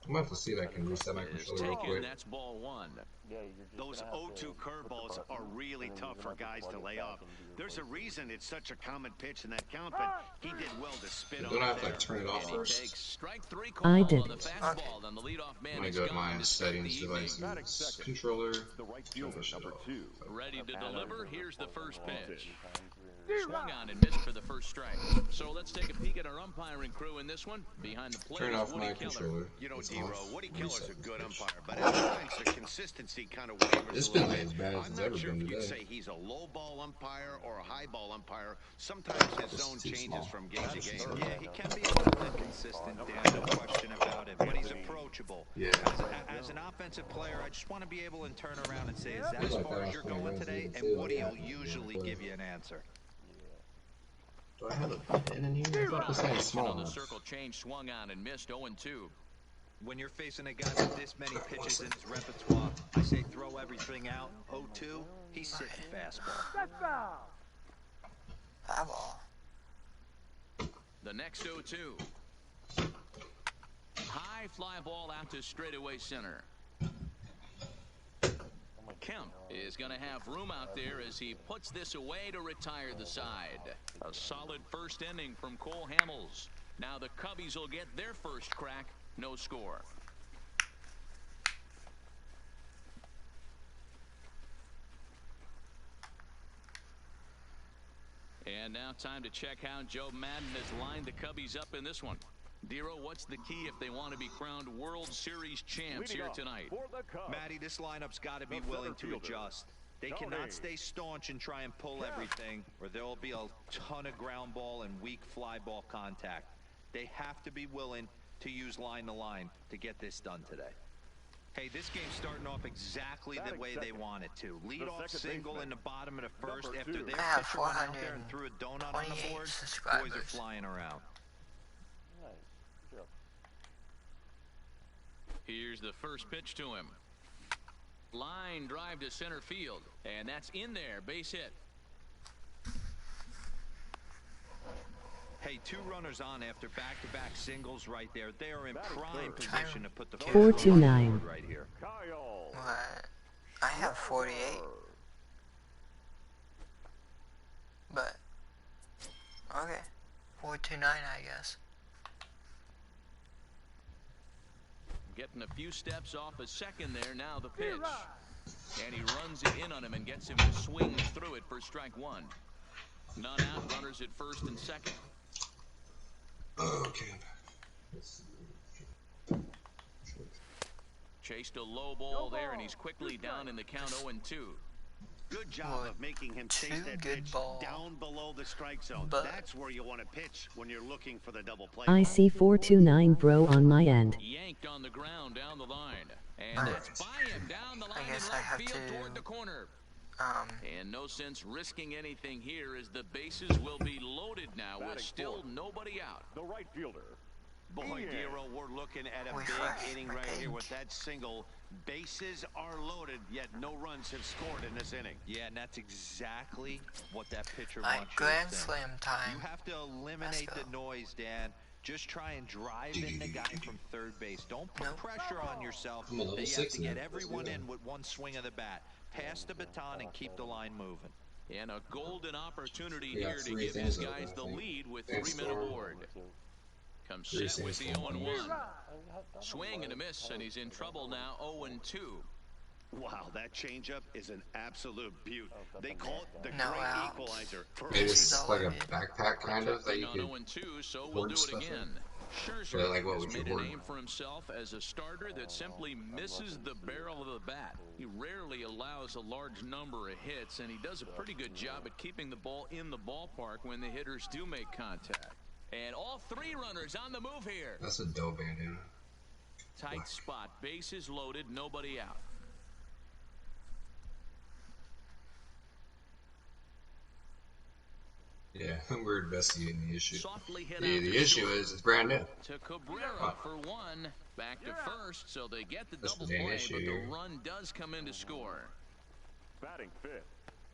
I'm gonna have to see if I can reset my is controller real taken. quick. That's ball 1. Yeah, you're just Those gonna have 0-2 to put the curveballs button, are really and then tough you're for gonna have guys to plug it lay back off. into your There's a voice. reason it's such a common pitch in that count, but he did well to spit Don't on I it have to there. like turn it off And he first? takes strike 3 call I on did the it. fastball. Then the leadoff man I'm gonna is go to gone my to start the settings, evening. devices, controller. The right fielder, number 2. Ready to deliver. Here's the first pitch. Sometimes we're- Swung on and missed for the first strike. So let's take a peek at our umpiring crew in this one. Behind the plate Turn is off Woody my Keller. controller. You know, It's D-Row, off. Woody Keller's a Reset good the pitch. umpire, but at times there can consistency kind of wavers It's a been little like bit. as bad as I'm it's not ever sure been if you'd today. say he's a low ball umpire or a high ball umpire. Sometimes his zone changes from game to game. Yeah, he can be a little inconsistent, Dan, no question about it, but he's approachable. Yeah. As an offensive player, I just want to be able to turn around and say, is that It's as like far that as you're off my going range today? even And too. what That's he'll not usually give you an answer. Do I have a pen in here? I thought this thing was small On the enough. circle change, swung on and missed 0-2. When you're facing a guy with this many pitches in his repertoire, I say throw everything out. 0-2, he's sitting fastball. Foul ball. The next 0-2. High fly ball out to straightaway center. Kemp is going to have room out there as he puts this away to retire the side. A solid first inning from Cole Hamels. Now the Cubbies will get their first crack. No score. And now time to check how Joe Madden has lined the Cubbies up in this one. Dero, what's the key if they want to be crowned World Series champs here tonight? Matty, this lineup's got to be willing to adjust. They cannot stay staunch and try and pull everything, or there will be a ton of ground ball and weak fly ball contact. They have to be willing to use line to line to get this done today. Hey, this game's starting off exactly the way they want it to. Lead off single in the bottom of the first after their pitcher went out there and threw a donut on the board. Boys are flying around. Here's the first pitch to him. Line drive to center field, and that's in there. Base hit. Hey, 2 runners on after back-to-back singles right there. They are in prime position to put the 429 right here. What? I have 48. But okay. 429, I guess. Getting a few steps off a second there. Now the pitch. And he runs it in on him and gets him to swing through it for strike 1. None out, runners at first and second. Okay. Chased a low ball there, and he's quickly down in the count 0-2. Good job of making him chase that pitch down below the strike zone. That's where you want to pitch when you're looking for the double play. I see 429 bro on my end. Yanked on the ground down the line. And it's by him down the line in right field toward the corner. And no sense risking anything here as the bases will be loaded now with still nobody out. The right fielder. Boy, Dero, we're looking at a big inning right here with that single. Bases are loaded, yet no runs have scored in this inning. Yeah, and that's exactly what that pitcher Like wants. grand slam time. You have to eliminate the noise, Dan. Just try and drive in the guy from third base. Don't put pressure on yourself. I'm a level You have 6 to get now. everyone in with one swing of the bat. Pass the baton and keep the line moving. And a golden opportunity We got here to 3 give things his open, guys I the think. lead with Thanks, 3 men Storm. aboard. Comes 3 set with the things, 0-1. Swing and a miss, and he's in trouble now. 0-2. Wow, that changeup is an absolute beaut. They call it the No great outs. equalizer. Maybe it's like a backpack kind of that you On can 0-2, so we'll board do it stuff again. in. Scherzer Like what has would you made a board? name for himself as a starter that simply misses the barrel of the bat. He rarely allows a large number of hits, and he does a pretty good job at keeping the ball in the ballpark when the hitters do make contact. And all 3 runners on the move here. That's a dope bandana. Tight spot, bases loaded, nobody out. Yeah, we're investigating the issue. Softly hit Yeah, out the to issue short. is it's brand new. To Cabrera for 1. Back to first, so they get the That's double the damn play, issue but here. the run does come in to score. Batting 5th.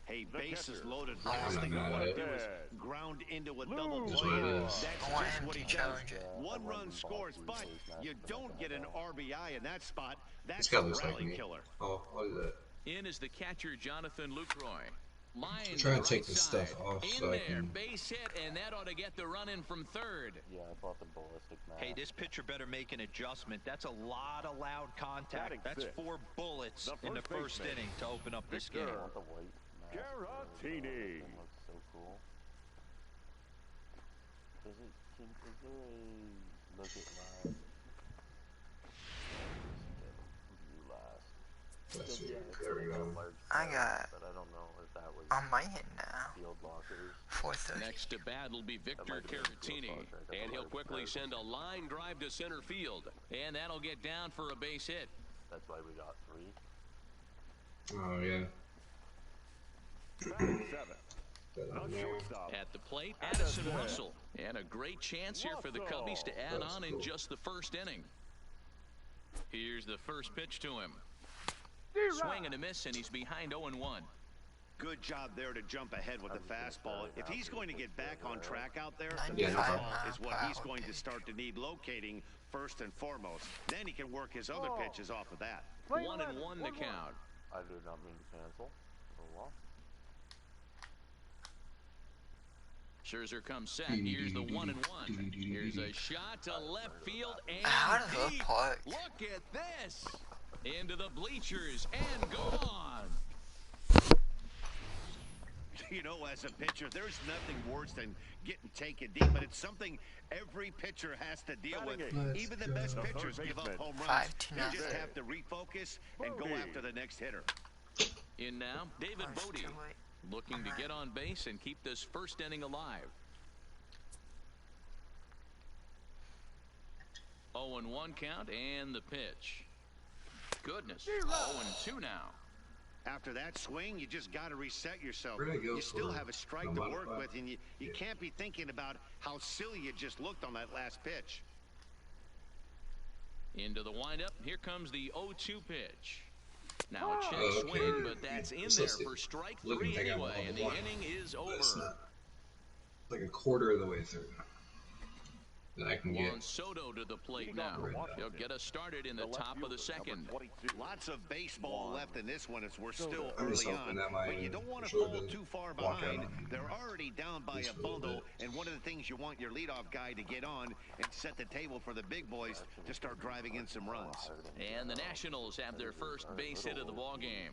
Hey, bases loaded. I'm Last not thing you mad want at to do it. is ground into a double That's play. what it is. That's I want just him what to he does. challenge it. 1 run scores, but you don't get an RBI in that spot. This That's guy a looks like rally me. killer. Oh, what is that? In is the catcher, Jonathan Lucroy. Line I'm to trying the to take right this side. stuff off In so I there, can. base hit, and that ought to get the run in from third. Yeah, I bought the ballistic mask. Hey, this pitcher better make an adjustment. That's a lot of loud contact. That's 4 bullets in the first inning to open up this game. I want the white mask. Garatini. That looks so cool. Is there a look at live? View last. There we go. I got but I don't know if that was on my end now. field lockers. 4:30. Next to bat will be Victor Caratini, and he'll quickly send a line drive to center field, and that'll get down for a base hit. That's why we got 3. Oh yeah. At the plate, Addison Russell, and a great chance here for the Cubbies to add on in just the first inning. Here's the first pitch to him. Swing and a miss, and he's behind 0-1. Good job there to jump ahead with the fastball. If he's going to get back on track out there, the 95 fastball is what he's going to start to need locating first and foremost. Then he can work his other pitches off of that. 1-1 the count. I did not mean to cancel. Oh, well. Scherzer comes set. Here's the 1-1. Here's a shot to left field and Out of the deep. park. Look at this. Into the bleachers and gone. You know, as a pitcher, there's nothing worse than getting taken deep, but it's something every pitcher has to deal with. Even the best pitchers give up home runs. They just have to refocus and go after the next hitter. In now, David Bodie, looking to get on base and keep this first inning alive. 0-1 count and the pitch. Goodness, 0-2 now. After that swing, you just got to reset yourself. You still have a strike to work with, and you can't be thinking about how silly you just looked on that last pitch. Into the windup, here comes the 0-2 pitch. Now a check swing, but that's in there for strike 3 anyway, and the inning is over. Like a quarter of the way through. That I can get. Juan Soto to the plate now. He'll get us started in the top of the second. Lots of baseball left in this one as we're still I'm just early hoping on. that my But you don't want to shoulder fall too far walk behind. out. They're already down by a bundle, and one of the things you want your leadoff guy to get on and set the table for the big boys to start driving in some runs. And the Nationals have their first base hit of the ball game.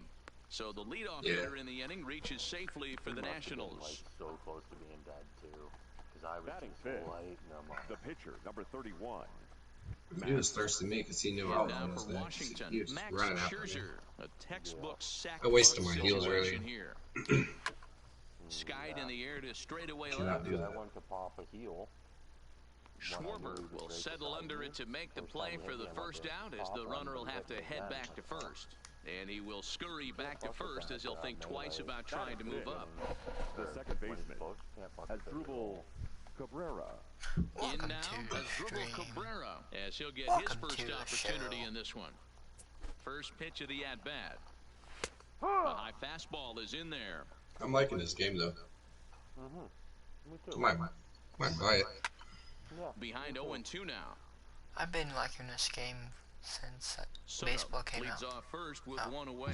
So the leadoff hitter in the inning reaches safely for the Nationals. So close to being dead, too. Because I was Batting just fifth, light, the pitcher, number 31. He was thirsty to me because he knew I was Now on his for neck. Washington, He was Max running after me. Scherzer, a textbook sack I wasted bunt my heels situation early. here. Skied in the air to straightaway Cannot left. do I that. went to pop a heel. Schwarber will settle under it to make the play for the first out, as the runner will have to head back to first. And he will scurry back to first as he'll think twice about trying to move up. The second baseman, Asdrubal Cabrera. In now, Asdrubal Cabrera, as he'll get his first opportunity in this one. First pitch of the at-bat. A high fastball is in there. I'm liking this game though. Me too. Might buy it. Behind 0-2 now. I've been liking this game since Soto baseball came leads out. off first with one away.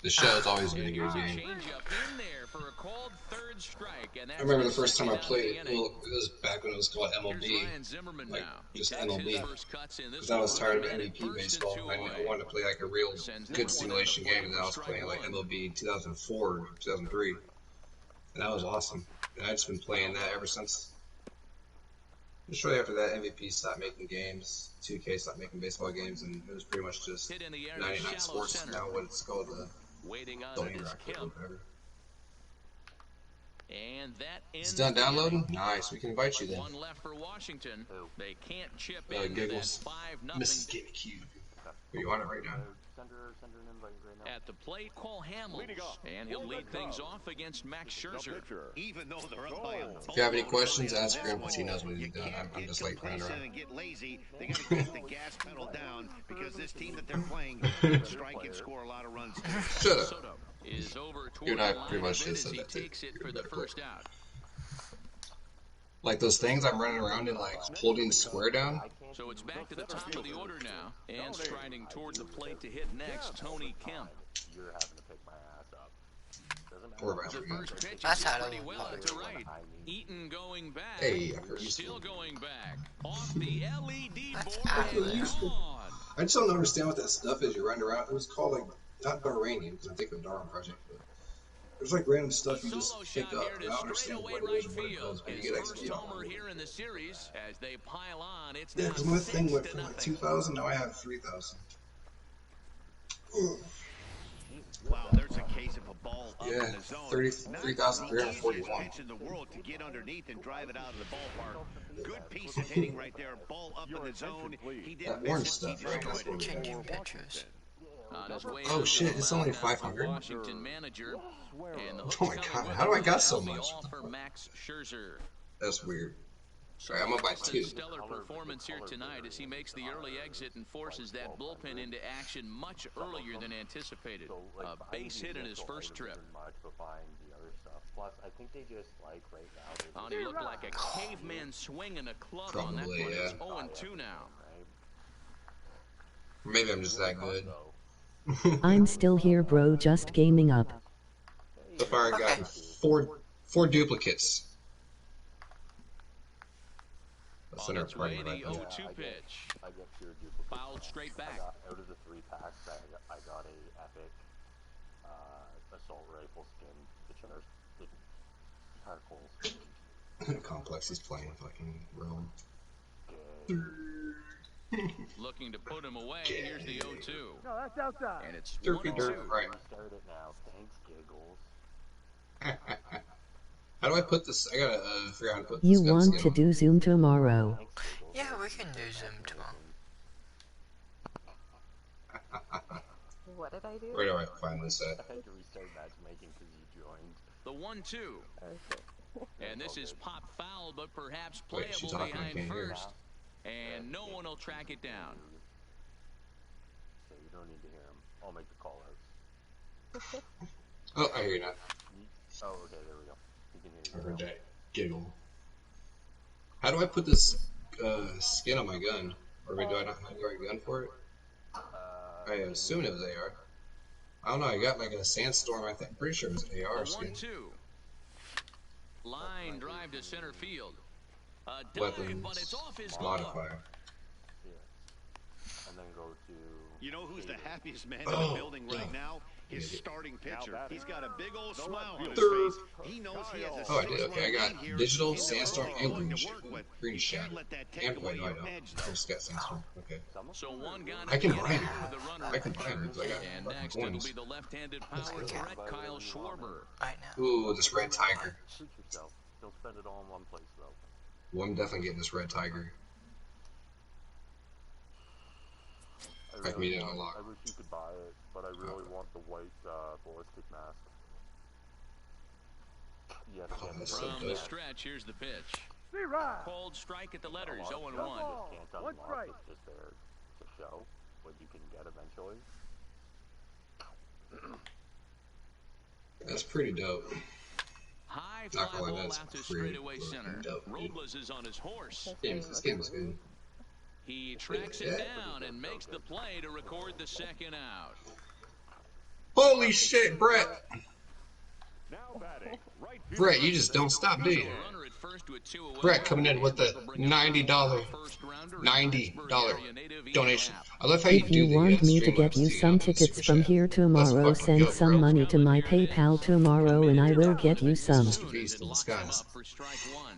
The show's always been a good game. Change up in there for a called third strike, and that's I remember the first time I second out of played the it. inning. Well, it was back when it was called Here's MLB. Ryan Zimmerman Like, now. He just takes his MLB. first cuts in this Because I was one. tired of And at MVP first and baseball. 2 I away. wanted to play like a real Sends good that one simulation into play game, and for I was strike playing like one. MLB 2004, 2003. And that was awesome. And I've just been playing that ever since. Just shortly after that, MVP stopped making games, 2K stopped making baseball games, and it was pretty much just Hit in the air to 99 shallow Sports, center. now what it's called, the Waiting on Don't it is Rock or Kemp. whatever. And that ends It's done the downloading? inning. Nice, we can invite you then. One left for Washington. They can't chip Uh, into that Giggles, 5-0. Mrs. GameCube. Are you on it right now? Send her an invite right now. At the plate, Cole Hamels, and he'll lead things off against Max Scherzer. Even though they're up by a If you have any boatload questions, early on ask this him because he one, knows what you he's doing. can't I'm get just like running complacent around. and get lazy. They got to get the gas pedal down because this team that they're playing can strike and score a lot of runs. Shut up. Soto is over toward You and I the line pretty much a bit just as said he that too. takes it You're for a the better first player. out. Like those things I'm running around in, like holding square down. So it's back to the top of the order now, and striding toward the plate to hit next, Tony Kemp. You're having to pick my ass up. Doesn't Or matter. vice The versa. first pitch That's is how pretty it well was. to right. Eaton going back. Hey, I heard you. Still going back. Off the LED That's board out of and there. gone. I just don't understand what that stuff is you're running around. It was called like, not Darwinian, because I think of Darwin Project, but there's like random stuff you just Solo pick shot up. here And I to don't understand straightaway what it right is, what it field. does, but you His get first XP on homer it. here in the series as they pile on. It's Yeah, now because my thing went from 6-0. like 2,000, now I have 3,000. up Yeah, in the zone. 33,341. Pitch in the world to get underneath and drive it out of the ballpark. Good piece of hitting right there. Ball up in the zone. He didn't That orange miss it. stuff, He right? destroyed it. Changing pitches. Oh shit, it's only 500? Washington manager. And the Oh my god, how do I got so much? For Max Scherzer. That's weird. Alright, I'm gonna buy two. Stellar performance here tonight as he makes the early exit and forces that bullpen into action much earlier than anticipated. A base hit in his first trip. Plus, I think they just like right now. He looked like a caveman swinging a club on that one. It's 0-2 now. Maybe I'm just that good. I'm still here, bro, just gaming up. So far I got four duplicates. That's in our party right now. 0-2 pitch. I get pure duplicates. Fouled straight back. Out of the 3 packs, I got a epic assault rifle skin, the charcoal skin. Complex, he's playing fucking Rome. Looking to put him away. Here's the 0-2. No, that's outside. And it's Derpy 1-2. right. Start it now. Thanks, Giggles. How do I put this? I gotta figure out how to put this. You want to do Zoom tomorrow? Yeah, we can do Zoom tomorrow. What did I do? Where do I find this at? I had to restart matchmaking because you joined. The 1-2. And this is pop foul, but perhaps Wait, she's playable talking, I behind can't hear her. first. And no one will track it down. So you don't need to hear him. I'll make the call outs. Oh, I hear you now. Oh, okay, there we go. You can hear I you. heard that giggle. How do I put this skin on my gun? Or do I not have the right gun for it? I assume it was AR. I don't know, I got like a sandstorm, I think. Pretty sure it was an AR skin. 1-2. Line drive to center field. A dive, Weapons but it's off his glove. modifier. And then go to... You know who's the happiest man in the building right now? His starting pitcher. He's got a big old smile on his face. He knows he has a Oh, I did. Okay, I got digital, He's sandstorm, got and someone green to shit. work with. Green You shadow. can't let that take And away no, I your don't. edge, I though. just got sandstorm. Okay. So one gun I can again bind with the runner I can bind it. I got And fucking next it'll points. be the left-handed power threat Kyle Schwarber. Right now. Ooh, this red tiger. Shoot yourself. Don't spend it all in one place, though. Well, I'm definitely getting this red tiger. I can meet it unlocked. I wish you could buy it, but I really want the white ballistic mask. Yes, Oh, that's so From the dope. stretch, here's the pitch. Cold strike at the letters, 0-1. Just can't unlock it just there to show what you can get eventually. That's pretty dope. High Not fly gonna lie, ball that's out to pretty straightaway center. dope, dude. Robles is on his horse. This game is good. He tracks it down and makes the play to record the second out. Holy shit, Brett! Now batting, right field. Brett, you just don't stop, do you? Runner at first with 2 away. Brett coming in with the $90 donation. I love how you If do you the want me to stream get you lives, some on tickets Super from Chat. here tomorrow, Let's fucking send go, some bro. money to my PayPal tomorrow and I will get you some. Mr. Beast in disguise. For strike 1.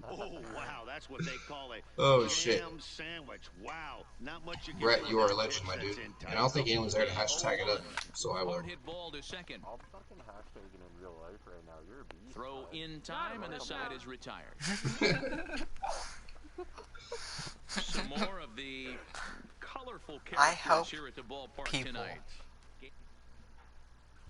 Oh, wow, that's what they call a Oh, shit. jam sandwich. Wow, not much you can Brett, do you with are a that legend, my that's dude. in And I don't think anyone's there to hashtag it up, so I will. Hard hit ball to second. I'll fucking hashtag it in real life right now. You're a beast. Throw man. in time and the side is retired. Some more of the colorful I hope characters here at the ballpark people- tonight.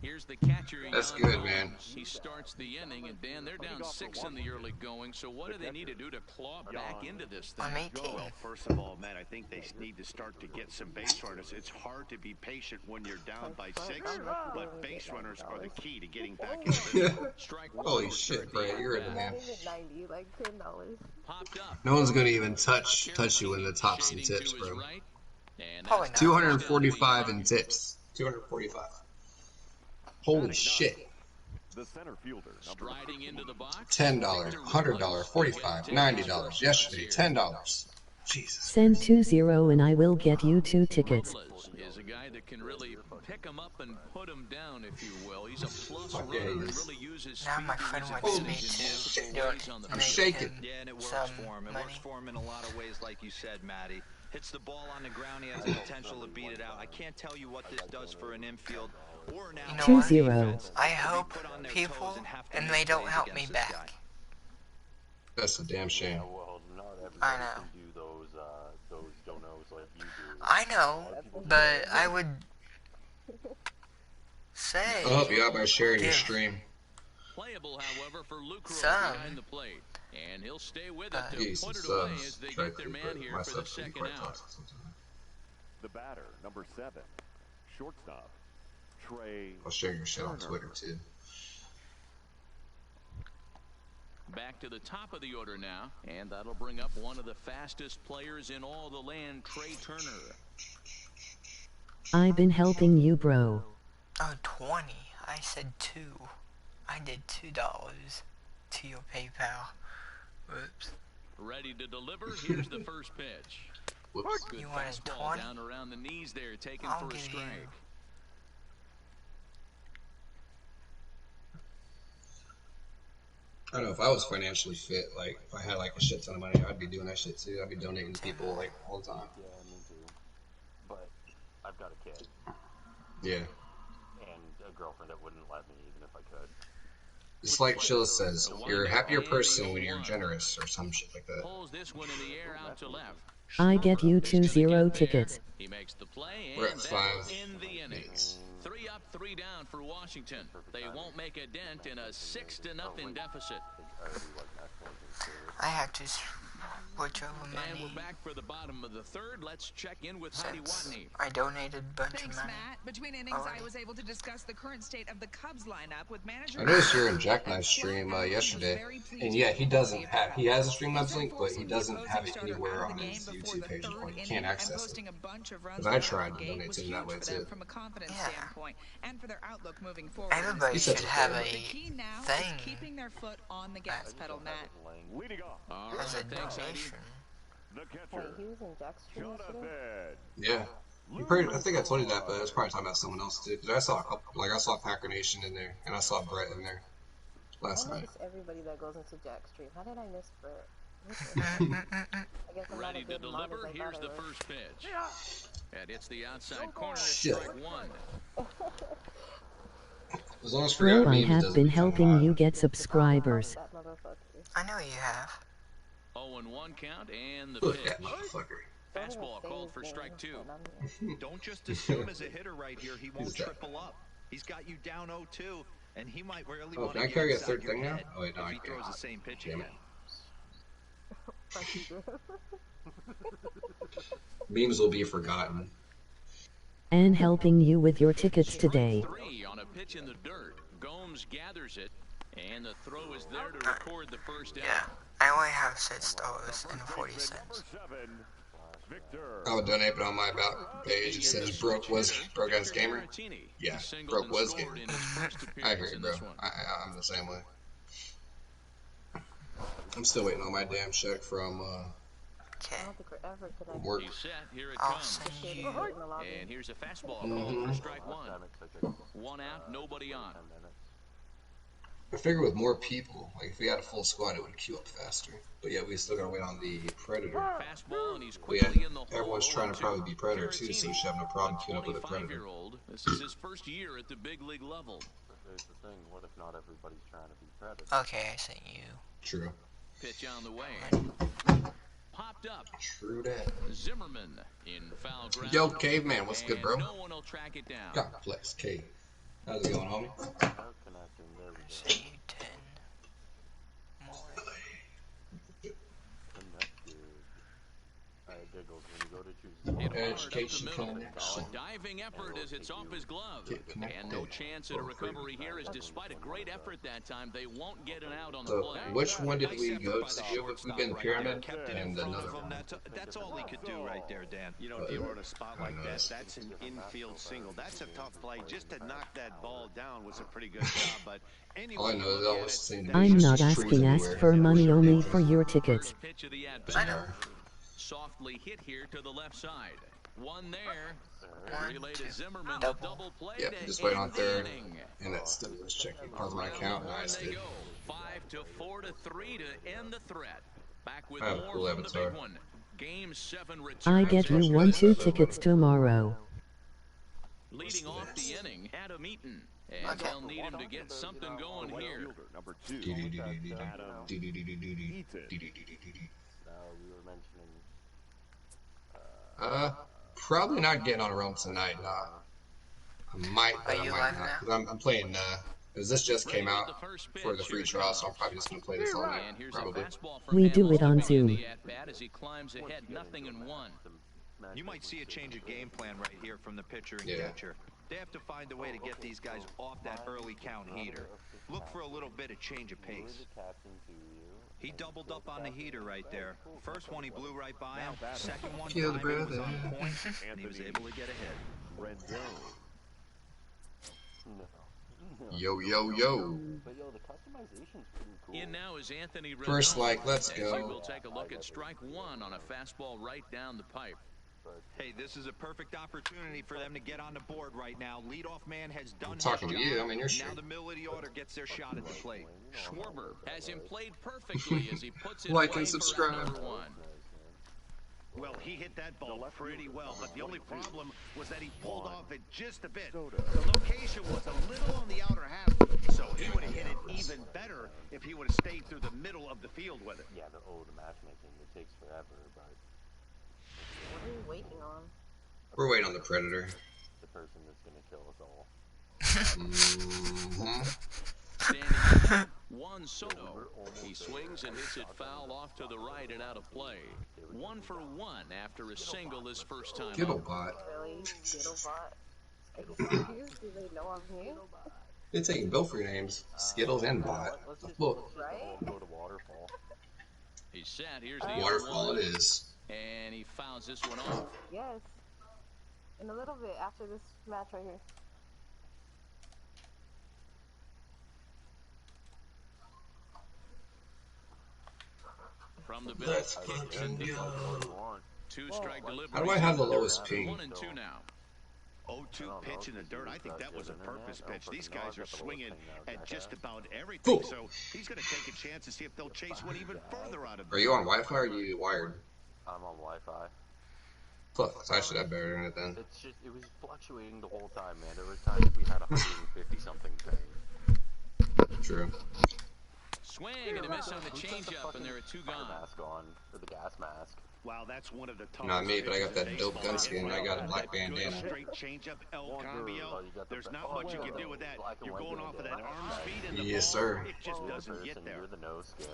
Here's the catcher. That's Jan good, Gomes. man. He starts the inning, and Dan, they're down 6 in the early going. So what do they need to do to claw back into this thing? I'm 18. Well, first of all, man, I think they need to start to get some base runners. It's hard to be patient when you're down by 6, but base runners are the key to getting back into this. Strike Holy one. shit, Brett, you're in the man. 90, like $10. Popped up. No one's gonna even touch you in the tops and tips, Shading to his bro. right. And Probably that's not. 245 in tips. 245. Holy shit. The center fielder. Striding into the box. $10, $100, $45, $90. Yesterday, $10. Jesus. Send 20 and I will get you 2 tickets. Robles is a guy that can really pick him up and put him down, if you will. He's a plus Fuck yeah, runner he and is. really uses Now speed my to friend his wants me advantage in to multiple ways on the I'm field. shaking. Yeah, and it works Some for him. It money. works for him in a lot of ways, like you said, Matty. Hits the ball on the ground, he has the potential to beat it out. I can't tell you what this does for an infield or an You know outfield what? defense. I hope people and they don't help me back. That's a damn shame. Well, not everybody I know. can do those donos like you do. I know, but I would say. I'll help you out by sharing your give stream. Playable, however, for Lucro some. behind the plate. And he'll stay with it to Get some put it away subs. as they Try get their to, man but here my for the subs can be second quite out. toxic sometimes. The batter, number 7, shortstop, Trey. I'll share your shit on Twitter too. Back to the top of the order now, and that'll bring up one of the fastest players in all the land, Trey Turner. I've been helping you, bro. Oh, 20. I said 2. I did $2 to your PayPal. Whoops. Ready to deliver. Here's the first pitch. Whoops. Good You wanted fastball 20? down around the knees there, taken I'll for a give strike. you. I don't know, if I was financially fit, like if I had like a shit ton of money, I'd be doing that shit too. I'd be donating to people like all the time. Yeah, me too. But I've got a kid Yeah. and a girlfriend that wouldn't let me even if I could. Just like Chilla says, you're a happier person when you're generous or some shit like that. Pulls this one in the air out to left. I get you 2-0 tickets. He makes the play, We're and at that 5. will end the inning. 3 up, 3 down for Washington. They won't make a dent in a 6-0 deficit. I have to switch over And money. we're back for the bottom of the third. Let's check in with Heidi Since Watney. I donated a bunch Thanks, of money. Matt. Between innings, I was able to discuss the current state of the Cubs lineup with manager. I noticed you were in Jackknife's stream yesterday, and yeah, he has a Streamlabs link, but he doesn't have it anywhere on his YouTube page. You can't access it. Because I tried to donate to him that way too. From a confidence Yeah. standpoint and for their outlook moving forward. Everybody He should says have okay, a The key now is thing keeping their foot on the gas pedal, Matt. Leading off, All as a right, thanks, Heidi. donation. the Wait, catcher, he was in Jack's stream yesterday? Jonathan. Yeah. I think I told you that, but I was probably talking about someone else too. Because I saw a couple, like I saw Packer Nation in there, and I saw Brett in there last I night. notice everybody that goes into Jack's stream. How did I miss Brett? I guess I'm not Ready a to good mod deliver. as I Here's thought the I was. first pitch. And it's the outside corner. Shit. Strike 1. As long as Bro, Forgot I Memes have doesn't been become helping hot. you get subscribers. That motherfucker. I know you have. 0-1 count and the Look pitch. at that motherfucker. Don't even Fastball say called his for name, strike 2. and I'm here. Don't just assume as a hitter right here he won't Who's that? triple up. He's got you down 0-2, and he might really Oh, want can to I get carry a inside third your thing now? head Oh wait, no, if I he can't. throws the same pitch Damn again. Fuck you, bro. Memes will be forgotten. And helping you with your tickets today. 3 on a pitch in the dirt. Gomes gathers it, and the throw is there to record the first out. Yeah. I only have $6 and 40 cents. Victor. I would donate, but on my about page it says Broke as gamer. Yeah, Broke was gamer. I hear you, bro. I'm the same way. I'm still waiting on my damn check from Okay. I don't think we're ever gonna work. He's set. Here it I'll comes. send shit you. in the lobby. And here's a fastball Mhm. called for strike 1. That makes like a 1 out, nobody on. 10 minutes. I figure with more people, like if we had a full squad, it would queue up faster. But yeah, we still gotta wait on the Predator. Fastball, and he's But yeah, quickly in the hole. everyone's trying to probably be Predator too, so we should have no problem queuing up with a Predator. 25-year-old. This is his first year at the big league level. But here's the thing, what if not everybody's trying to be Predator? Okay, I sent you. True. Pitch on the way. Popped up. True that. Zimmerman in foul ground. Yo, Caveman, what's good, bro? And no one will track it down. God bless, K. How's it going, homie? Out connecting, there we go. Sent you 10 more. Connected. Giggles, when you go to choose Education A connection. diving effort as it's off his glove. Get connected. And no chance at a recovery here, as despite a great effort that time, they won't get an out on the So, play. which one did we go to? We've been Pyramid Kept it in and front another of him. one. That's all he could do right there, Dan. You know, if you're on a spot like that, that's an infield single. That's a tough play. Just to knock that ball down was a pretty good job. But anyway, All I know is that was the same. I'm not asking, ask for money only for your tickets. First pitch of the at I know. bat. Softly hit here to the left side. One there. One, Relay two. to Zimmerman. The Double. double play Yeah, to just wait on end the third, inning. and that still was checking part of my account. On Nice, they dude. go. 5 to 4 to 3 to end the threat. Back with I have a more cool from the avatar. big one. Game 7 returns. I get you 1-2 tickets tomorrow. Leading off the inning, Adam Eaton. And they'll need him to get something going here. Number 2, Adam Eaton. We were mentioning. Probably not getting on a realm tonight. I might, but I might not. Because I'm playing, because this just came out for the free trial, so I'm probably just going to play this all night, probably. We do it on Zoom. As he climbs ahead, 0-1. You might see a change of game plan right here from the pitcher and catcher. They have to find a way to get these guys off that early count heater. Look for a little bit of change of pace. He doubled up on the heater right there. First one he blew right by him. Second one timing was on point, and he was able to get ahead. Yo, yo, yo. But yo, the customization's pretty cool. In now is Anthony Rizzo. First like, let's go. We'll take a look at strike one on a fastball right down the pipe. Hey, this is a perfect opportunity for them to get on the board right now. Leadoff man has done I'm talking to you. I mean, you're now the middle of the order gets their shot at the plate. Schwarber has him played perfectly as he puts it like away and subscribe. for one. Well, he hit that ball pretty well, but the only problem was that he pulled off it just a bit. The location was a little on the outer half, so he would have hit it even better if he would have stayed through the middle of the field with it. Yeah, the matchmaking, it takes forever, but... What are we waiting on? We're waiting on the Predator. The person that's going to kill us all. Standing Juan Soto. He swings and hits it foul off to the right and out of play. 1 for 1 after a single this first time. Skittlebot. Really? Skittlebot? Are you serious? Do they know I'm here? They're taking both your names, Skittles and Bot. Look. Right? Go to Waterfall. He's set. Here's the Waterfall it is. And he fouls this one off. Yes. In a little bit after this match right here. From the bench, two-strike delivery. How do I have the lowest ping? 1 and 2 now. 0-2 pitch in the dirt. I think that was a purpose pitch. These guys are swinging at just about everything, so he's going to take a chance to see if they'll chase one even further out of. Are you on Wi-Fi or are you wired? I'm on Wi-Fi. Fuck, so I should have better internet then. It's just, it was fluctuating the whole time, man. There was times we had 150 something ping. True. Swing and a miss on the changeup, and there are 2 gone. Mask on, or the gas mask. Wow, that's one of the toughest. Not me, but I got that dope gun skin. I got a black bandana. Straight changeup, El Cambio. There's not much you can do with that. You're going off of that arm speed and the Yes, ball, sir. it just doesn't get there. You're the no skin.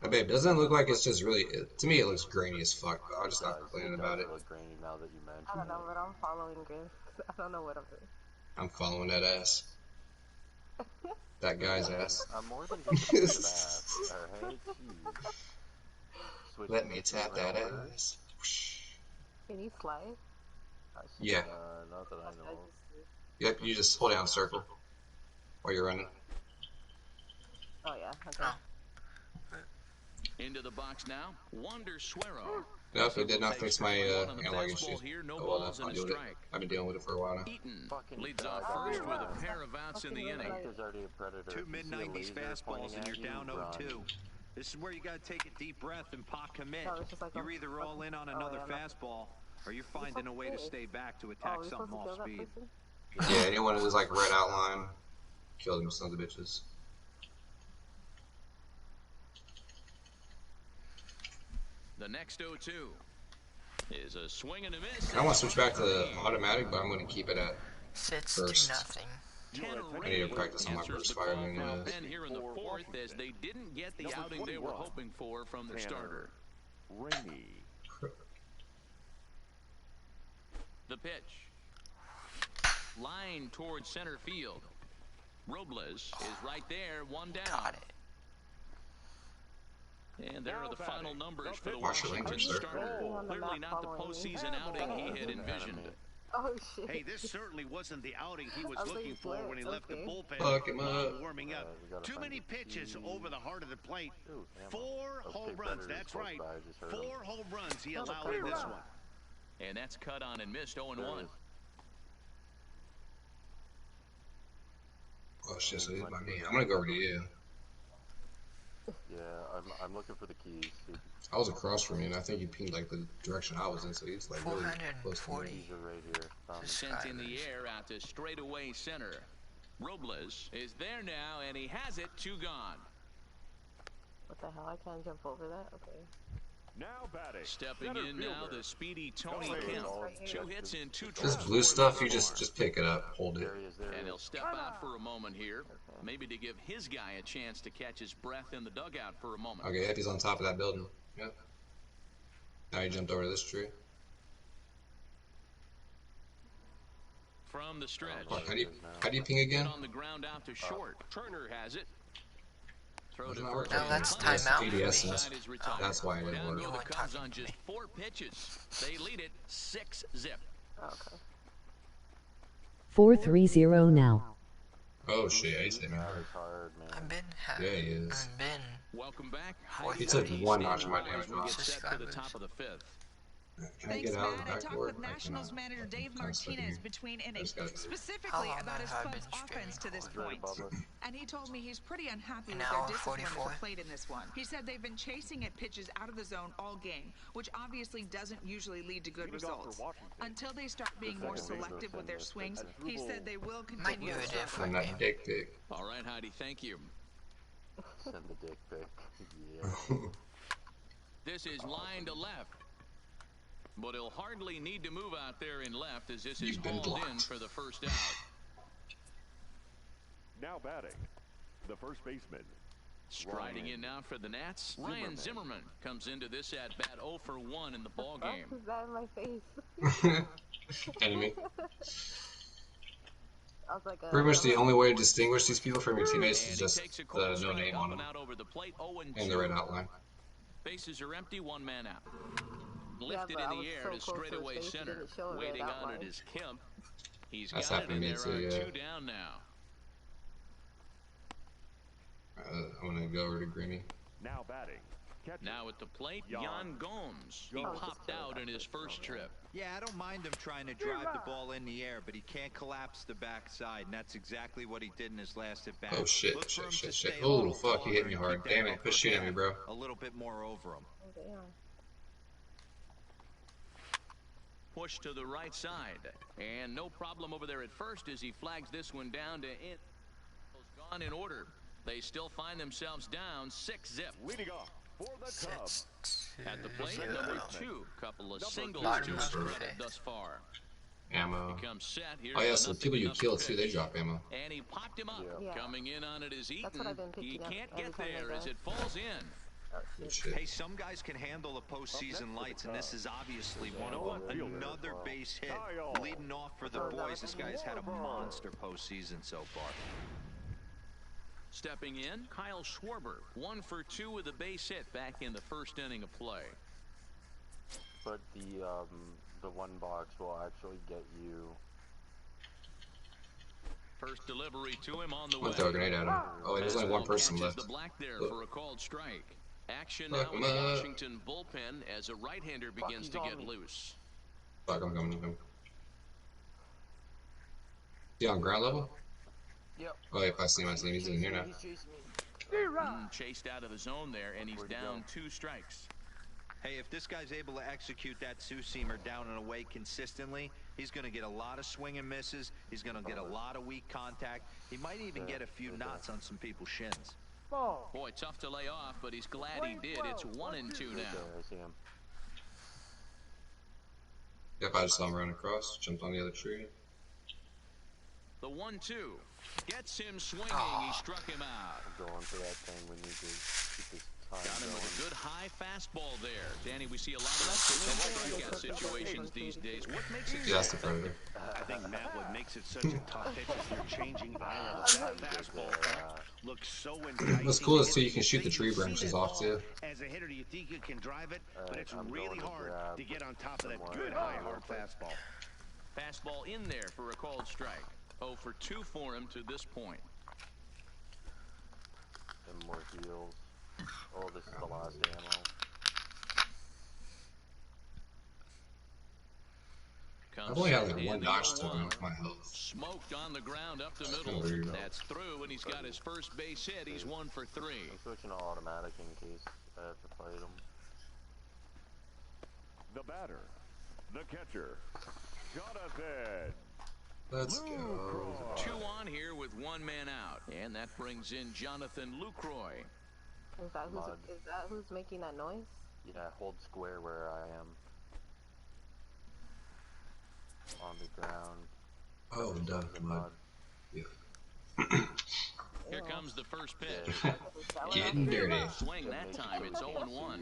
I bet it doesn't look like it's just really. To me, it looks grainy as fuck. But I'll just not complaining about it. Look grainy now that you mentioned I don't know, but I'm following Grim. I don't know what I'm doing. I'm following that ass. That guy's ass. I'm more than just a ass. Alright, Let me tap that ass. Can you slide? Yeah. Not that I know. Yep, you just hold down circle while you're running. Oh yeah, okay. Into the box now, Wander Suero. Nope, it did not fix my analog issues. No Oh well, balls I'll and deal a with it. strike. I've been dealing with it for a while now. Eaton leads off first with a pair of outs in the inning. There's already a Predator. 2 mid-90s fastballs and you're down 0-2. This is where you got to take a deep breath and pop commit. You're either all in on another fastball, or you're finding a way to stay back to attack something off speed. Yeah, anyone who's like red outline, kill them sons of bitches. The next 0-2 is a swing and a miss. I want to switch back to the automatic, but I'm going to keep it at first. 10 I need to practice on my first fire anyways. And here in the 4th, as they didn't get the outing they were hoping for from their starter. Rainey. The pitch. Line towards center field. Robles is right there, 1 down. And there are the final numbers for the Washington starter. Clearly not the postseason outing he had envisioned. Oh shit. Hey, this certainly wasn't the outing he was looking for when he left the bullpen Fuck him up. warming up. Too many pitches over the heart of the plate. 4 home runs, that's right. 4 home runs he allowed in this one. And that's cut on and missed 0-1. Oh shit, so he's by me. I'm gonna go over to you. Yeah, I'm looking for the keys. I was across from you, and I think you pinged like the direction I was in, so he's like really close to me. Keys are right here. Sent in the air out to straightaway center. Robles is there now, and he has it. 2 gone. What the hell? I can't jump over that? Okay. Now batting. Stepping in now, the speedy Tony Kemp. 2 hits in 2 This trips. blue stuff, you just pick it up, hold it. And he'll step out for a moment here, maybe to give his guy a chance to catch his breath in the dugout for a moment. Okay, yep, he's on top of that building. Yep. Now he jumped over to this tree. From the stretch. Oh, how do you ping again? On the ground out to short. Turner has it. Throw to No, first. that's timeout. ADS. That's why it didn't work. Nova comes on just 4 pitches. They lead it 6-zip. Okay. 4-3-0 now. Oh shit, Ace hit me. I've been Yeah, he is. Welcome back. He took 1 notch of my damage off. Set to the top of the 5th. Can I Thanks, get out Matt. the I back talked door? with Nationals manager Dave Martinez between innings, specifically How long about his have I club's been offense to this point. And he told me he's pretty unhappy An with hour their discipline 44. at the plate in this one. He said they've been chasing at pitches out of the zone all game, which obviously doesn't usually lead to good results. Until they start being more selective with their swings, he said they will Might continue do to a struggle. And that dick pic. All right, Heidi, thank you. Send the dick pic. Yeah. This is line to left. But he'll hardly need to move out there in left as this is hauled in for the first out. Now batting, the first baseman. Striding in now for the Nats, Ryan Zimmerman comes into this at bat 0 for 1 in the ball game. Who's that in my face? Enemy. I was like, Pretty much the only way to distinguish these people from your teammates is just the no name on them and the red outline. Bases are empty, 1 man out. Lifted in the air to straightaway center. Waiting on it is Kemp. He's That's got it, happened and to there me are too, yeah. 2 down now. I'm gonna go over to Greeny. Now batting. Now at the plate, Jan Gomes. He popped out in his first trip. Yeah, I don't mind him trying to drive the ball in the air, but he can't collapse the backside, and that's exactly what he did in his last at bat. Oh shit, shit. Oh fuck, he hit me hard. Damn it, quit shooting at me, bro. A little bit more over him. Push to the right side. And no problem over there at first as he flags this one down to in. Gone in order. They still find themselves down 6-zip. Leading off for the Cubs. At the plate, number 2. Couple of singles to his credit thus far. Ammo. Becomes set. Oh yeah, so the people you kill too, they drop ammo. And he popped him up. Yeah. Coming in on it is Eaton. He picking up can't every get time I there go. as it falls in. Hey, some guys can handle the postseason lights, and this is obviously one of them. Another base hit leading off for the boys. This guy's had a monster postseason so far. Stepping in, Kyle Schwarber, 1 for 2 with a base hit back in the first inning of play. But the 1 box will actually get you. First delivery to him on the I'm way. gonna throw a grenade at him. Oh wait, there's only 1 person Catches left. the black there for a called strike. Action Fuck now in the him up. Washington bullpen as a right-hander begins to get loose. Fuck, I'm coming to him. Is he on ground level? Yep. Oh, if I see him, He's in here now. He's chasing me. Chased out of the zone there, and he's down 2 strikes. Hey, if this guy's able to execute that two-seamer down and away consistently, he's going to get a lot of swing and misses. He's going to get a lot of weak contact. He might even get a few knots on some people's shins. Boy, tough to lay off, but he's glad he did. It's 1-2 now. I see him. Yep, I just saw him run across, jumped on the other tree. The 1-2 gets him swinging. He struck him out. Going for that thing. We need to keep this time Got him going. with a good high fastball there. Danny, we see a lot of strikeout situations these days. What makes it? Yeah, that's the predator. I think, Matt, what makes it such a tough pitch is you're changing that fastball looks so enticing. What's cool is too, you can shoot the tree branches off too. As a hitter, you think you can drive it, but it's really hard to get on top of that good high hard fastball. Fastball in there for a called strike. 0 for 2 for him to this point. And more heals. Oh, this is the last ammo. comes I've only had second like one and dodge the token 1. with my health. Smoked on the ground up the That's middle. kinda weird. That's through, and he's got his first base hit. He's 1 for 3. I'm switching to automatic in case I have to fight him. The batter, the catcher, Jonathan. Let's go. 2 on here with 1 man out, and that brings in Jonathan Lucroy. Is that who's making that noise? Yeah, hold square where I am. On the ground. Oh, duck mud. Yeah. Here comes the first pitch. Getting dirty. Swing that time. It's 0-1.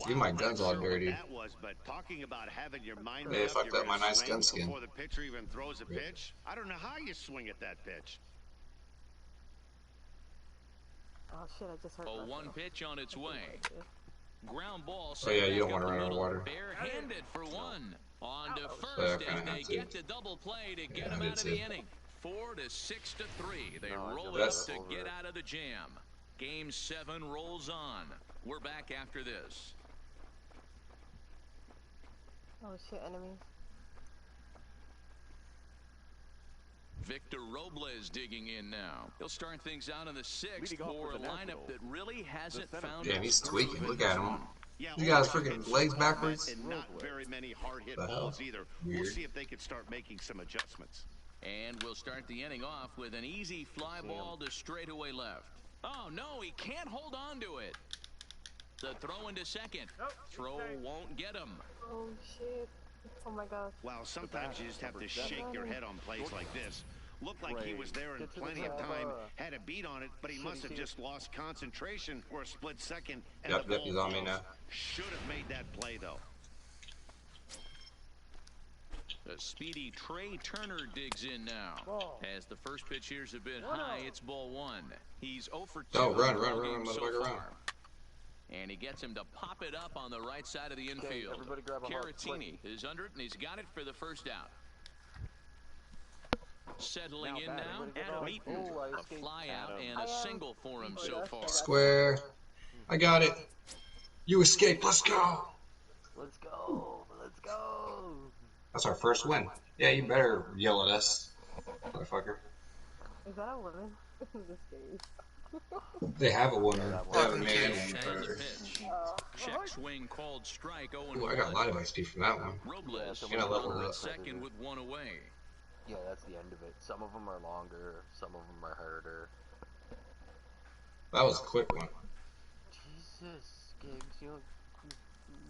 See, my gun's all dirty. That was, but talking about having your mind Hey, fucked up my nice gun skin. before the pitcher even throws a pitch. I don't know how you swing at that pitch. Oh shit! I just heard. A 1 pitch on its way. Ground ball. Oh yeah, you don't want to run out of water. Barehanded for 1. On to So first I as kinda they have get to. the double play to get Yeah, him I out did of the too. inning. 4 to 6 to 3. They No, roll it up That's- to get out of the jam. Game 7 rolls on. We're back after this. Oh shit! Enemy. Victor Robles digging in now. He'll start things out in the 6th Leading off for for a the lineup Nationals, that really hasn't the center found Damn, its he's groove tweaking. in Look this at him. one. Yeah, You got his all freaking rockets, legs all backwards? and not very many hard hit The hell? balls either. We'll Weird. see if they can start making some adjustments. And we'll start the inning off with an easy fly ball to straightaway left. Oh, no, he can't hold on to it. The throw into second. Throw won't get him. Oh shit! Oh my god. Well, sometimes you just have to shake your head on plays like this. Looked like he was there in plenty of time, had a beat on it, but he must have just lost concentration for a split second. And Yep, the he's ball on me falls. now. Should have made that play, though. The speedy Trey Turner digs in now. As the first pitch here's a bit high, it's ball 1. He's 0 for 2. Oh, run, in the run, ball run, game so motherfucker, run. far. And he gets him to pop it up on the right side of the infield. everybody grab a hard Caratini is under it, and he's got it for the first out. Settling in now, Adam Eaton. A fly out and a single for him so far. Square. I got it. You escaped. Let's go. Let's go. Let's go. That's our first win. Yeah, you better yell at us, motherfucker. Is that a woman? This game. They have a winner. They haven't made And anyone the better. pitch. Check swing called strike. 0-1. Ooh, I got a lot of XP from that one. Robles And I leveled over up. at second with 1 away. Yeah, that's the end of it. Some of them are longer, some of them are harder. That was a quick one. Jesus, Gigs, you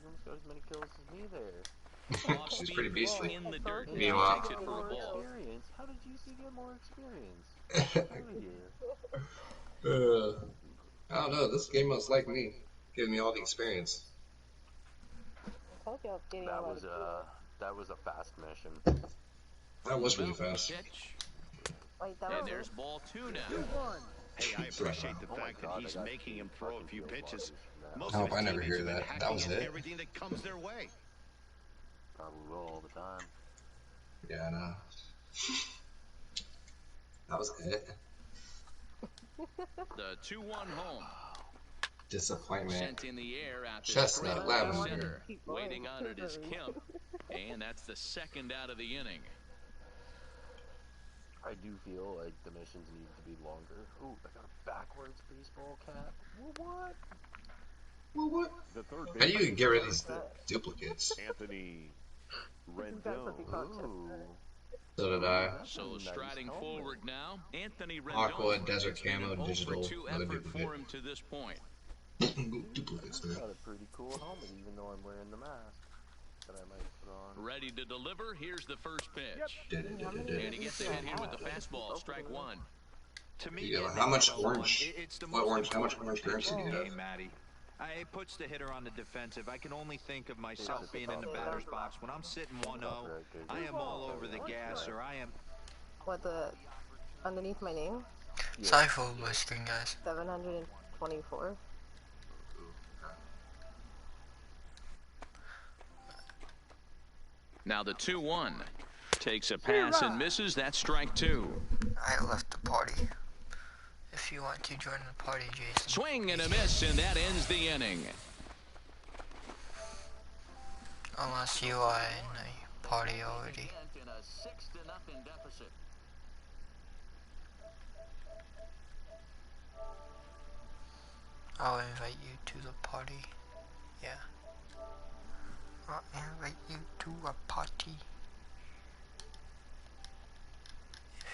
almost got as many kills as me there. She's pretty beastly. In the dirt. Meanwhile- Takes it for a ball. Experience? How did you get more experience? Out of here. I don't know. This game must like me, giving me all the experience. I told you I was getting a lot of That was a fast mission. That was really fast. Pitch. Wait, that And was there's ball 2 now. Hey, I appreciate the fact that he's making him throw a few pitches. Most I of hope I his never teammates hear have been that. hacking That was at it? everything that comes their way. Probably will all the time. Yeah, I know. That was it. The 2-1 home. Disappointment. Sent in the air out to Chestnut straight lavender. center. Waiting on it is Kemp. And that's the second out of the inning. I do feel like the missions need to be longer. Ooh, I got a backwards baseball cap. What? Well, what? The third How do you get rid of these duplicates? Anthony That's what they Rendon. call chestnut. So did I. So striding forward now, Anthony Rendon. Aqua, desert It's been camo, an 0 digital, for 2 another effort duplicate. for him to this point. Duplicates, man. Got a pretty cool helmet, even though I'm wearing the mask that I might put on. Ready to deliver. Here's the first pitch. Did it. And he gets ahead here with the fastball. Strike 1. To me, Yeah, it how much is orange? it's the What most orange? How much important orange pitch in currency do the you game, have? Matty. It puts the hitter on the defensive. I can only think of myself being in the batter's box. When I'm sitting 1-0, I am all over the gas, or I am... What, the underneath my name? Sorry for listening, guys. 724. Now the 2-1. Takes a pass and misses. That's strike 2. I left the party. If you want to join the party, Jason. Swing and a miss, and that ends the inning. Unless you are in a party already. In a 6-0 deficit. I'll invite you to the party. Yeah. I'll invite you to a party.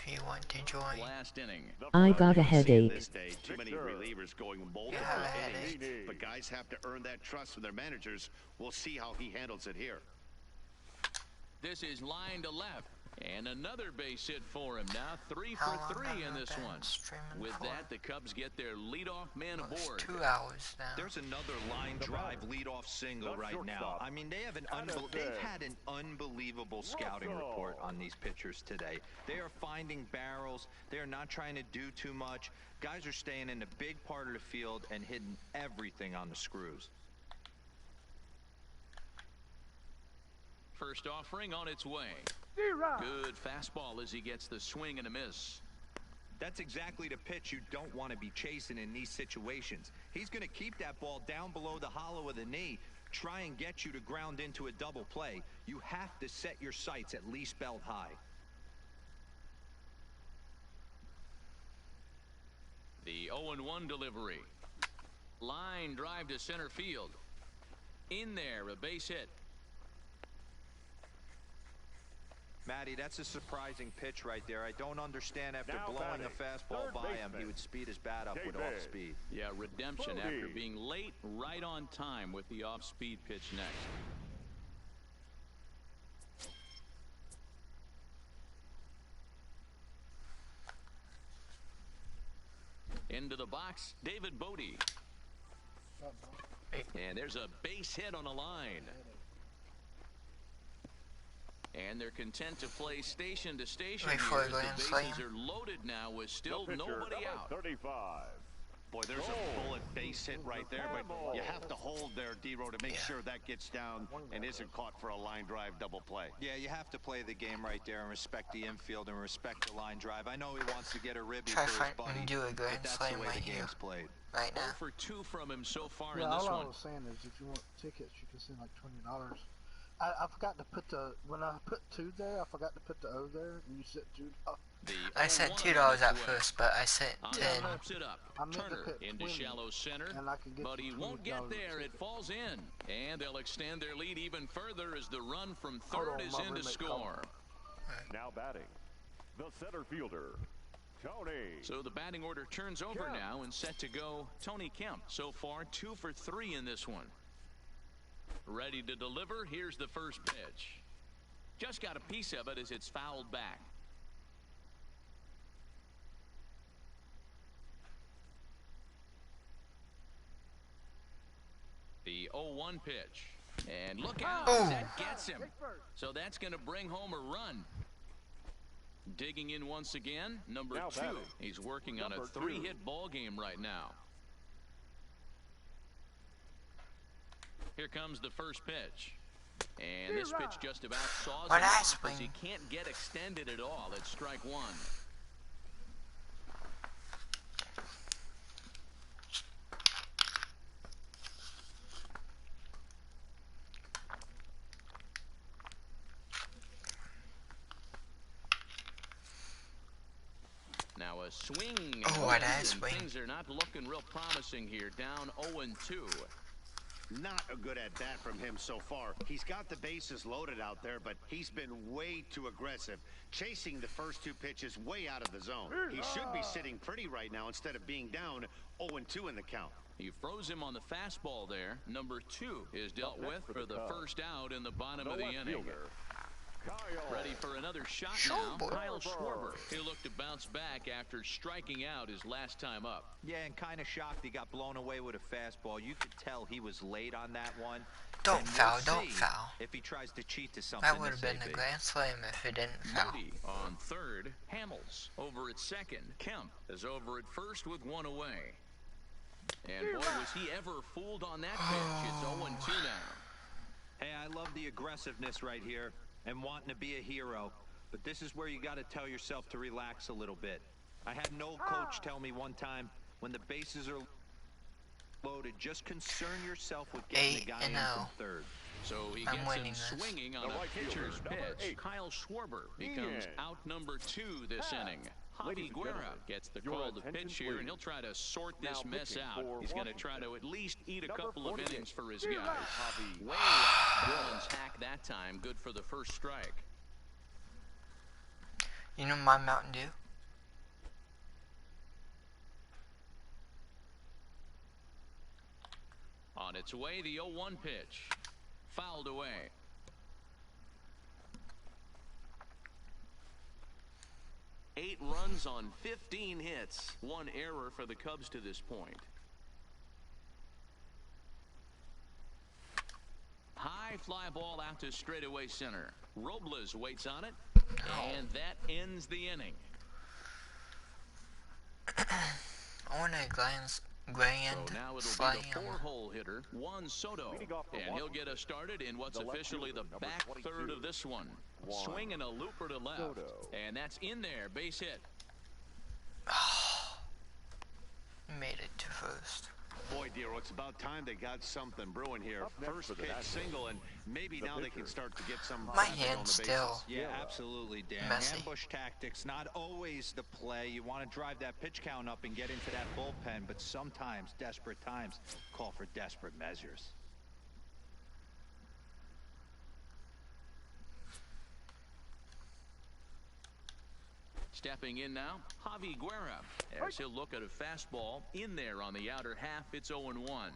If you want to join. Last inning. I got a headache. This day, too many relievers going multiple innings, but guys have to earn that trust from their managers. We'll see how he handles it here. This is line to left. And another base hit for him. Now 3 for 3 in this one. With that, the Cubs get their leadoff man aboard. 2 hours now. There's another line drive leadoff single right now. I mean, they've had an unbelievable scouting report on these pitchers today. They are finding barrels. They are not trying to do too much. Guys are staying in the big part of the field and hitting everything on the screws. First offering on its way. Good fastball as he gets the swing and a miss. That's exactly the pitch you don't want to be chasing in these situations. He's going to keep that ball down below the hollow of the knee, try and get you to ground into a double play. You have to set your sights at least belt high. The 0-1 delivery. Line drive to center field. In there, a base hit. Matty, that's a surprising pitch right there. I don't understand after blowing a fastball by him, he would speed his bat up with off speed. Yeah, redemption after being late, right on time with the off-speed pitch next. Into the box, David Bodie. And there's a base hit on a line. And they're content to play station to station here as the bases are loaded now with still nobody out. 35. Boy, there's a bullet base hit right there, but you have to hold there, D-Row, to make sure that gets down and isn't caught for a line drive double play. Yeah, you have to play the game right there and respect the infield and respect the line drive. I know he wants to get a ribby for his buddy, but that's the way the game's played. Right now. 0 for 2 from him so far in all this I one. was saying is if you want tickets, you can send like $20. I forgot to put when I put 2 there, I forgot to put the O there, and you said $2. I sent $2 at first, but I sent 10. It up. Turner into shallow center, but he won't get there. It falls in, and they'll extend their lead even further as the run from third is in to score. Now batting, the center fielder, Tony. So the batting order turns over now and set to go Tony Kemp. So far 2 for 3 in this one. Ready to deliver. Here's the first pitch. Just got a piece of it as it's fouled back. The 0-1 pitch. And look out. That gets him. So that's going to bring home a run. Digging in once again, number 2. He's working on a 3-hit ball game right now. Here comes the first pitch. And this pitch just about saws him off as he can't get extended at all. It's strike 1. Now a swing. Things are not looking real promising here. Down 0-2. Not a good at bat from him so far. He's got the bases loaded out there, but he's been way too aggressive, chasing the first 2 pitches way out of the zone. He should be sitting pretty right now instead of being down 0-2 in the count. He froze him on the fastball there. Number 2 is dealt with for the first out in the bottom of the inning. Ready for another shot now, Kyle Schwarber. He'll look to bounce back after striking out his last time up. Yeah, and kind of shocked he got blown away with a fastball. You could tell he was late on that one. Don't foul, don't foul. If he tries to cheat to something. That would have been a grand slam if it didn't foul. Moody on third, Hamels over at second. Kemp is over at first with 1 away. And boy, was he ever fooled on that pitch. It's 0-2 now. Hey, I love the aggressiveness right here and wanting to be a hero, but this is where you got to tell yourself to relax a little bit. I had an old coach tell me one time, when the bases are loaded, just concern yourself with getting the guy in from third. So he gets him swinging on a pitcher's pitch. Kyle Schwarber becomes out number 2 this inning. Javi Guerra gets the call to pitch here, and he'll try to sort this mess out. He's going to try to at least eat a couple of innings for his guys. Way off balance hack that time. Good for the first strike. You know my Mountain Dew? On its way, the 0-1 pitch. Fouled away. Eight runs on 15 hits. One error for the Cubs to this point. High fly ball out to straightaway center. Robles waits on it, and that ends the inning. I want to glance. So now it'll be the 4-hole hitter, Juan Soto, and he'll get us started in what's officially the back third of this one. Swinging a looper to left, and that's in there, base hit. Made it to first. Boy, Dero, it's about time they got something brewing here. First pitch single, and maybe now they can start to get some. My hand's still. Yeah, absolutely, Dan. Messy. Ambush tactics, not always the play. You want to drive that pitch count up and get into that bullpen, but sometimes desperate times call for desperate measures. Stepping in now, Javi Guerra, as he'll look at a fastball in there on the outer half. It's 0-1.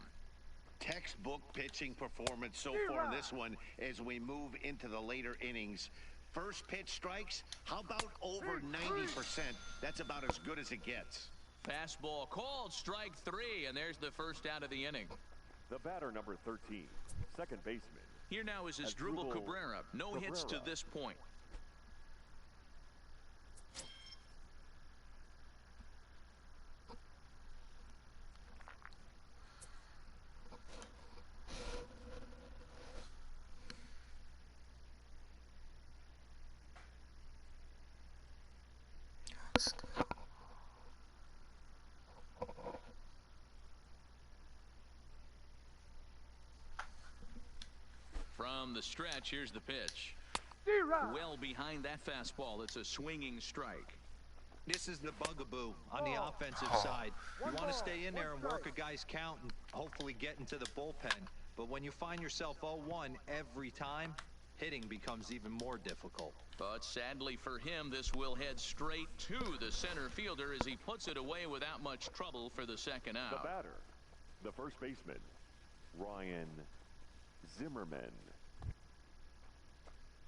Textbook pitching performance so far in this one as we move into the later innings. First pitch strikes, how about over 90%? That's about as good as it gets. Fastball called, strike 3, and there's the first out of the inning. The batter, number 13, second baseman. Here now is Asdrubal Cabrera. No hits to this point. From the stretch, here's the pitch. Well behind that fastball. It's a swinging strike. This is the bugaboo on the offensive side. You want to stay in there and work a guy's count and hopefully get into the bullpen. But when you find yourself 0-1 every time, hitting becomes even more difficult. But sadly for him, this will head straight to the center fielder as he puts it away without much trouble for the second out. The batter, the first baseman, Ryan Zimmerman.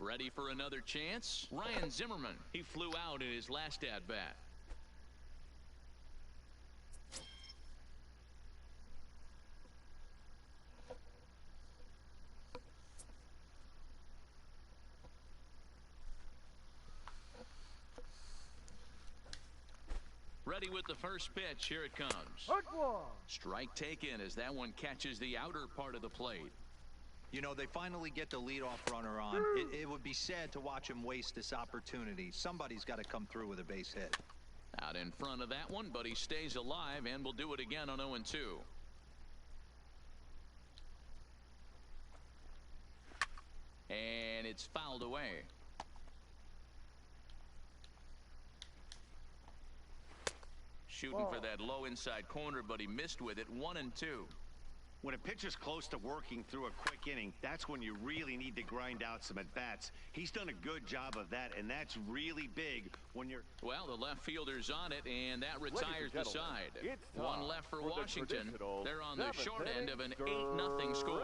Ready for another chance? Ryan Zimmerman. He flew out in his last at-bat. Ready with the first pitch. Here it comes. Strike taken as that one catches the outer part of the plate. You know, they finally get the leadoff runner on. It would be sad to watch him waste this opportunity. Somebody's got to come through with a base hit. Out in front of that one, but he stays alive and will do it again on 0-2. And it's fouled away. Shooting for that low inside corner, but he missed with it. 1-2. When a pitcher's close to working through a quick inning, that's when you really need to grind out some at-bats. He's done a good job of that, and that's really big when you're... Well, the left fielder's on it, and that retires the side. One left for Washington. They're on the short end of an 8-0 score.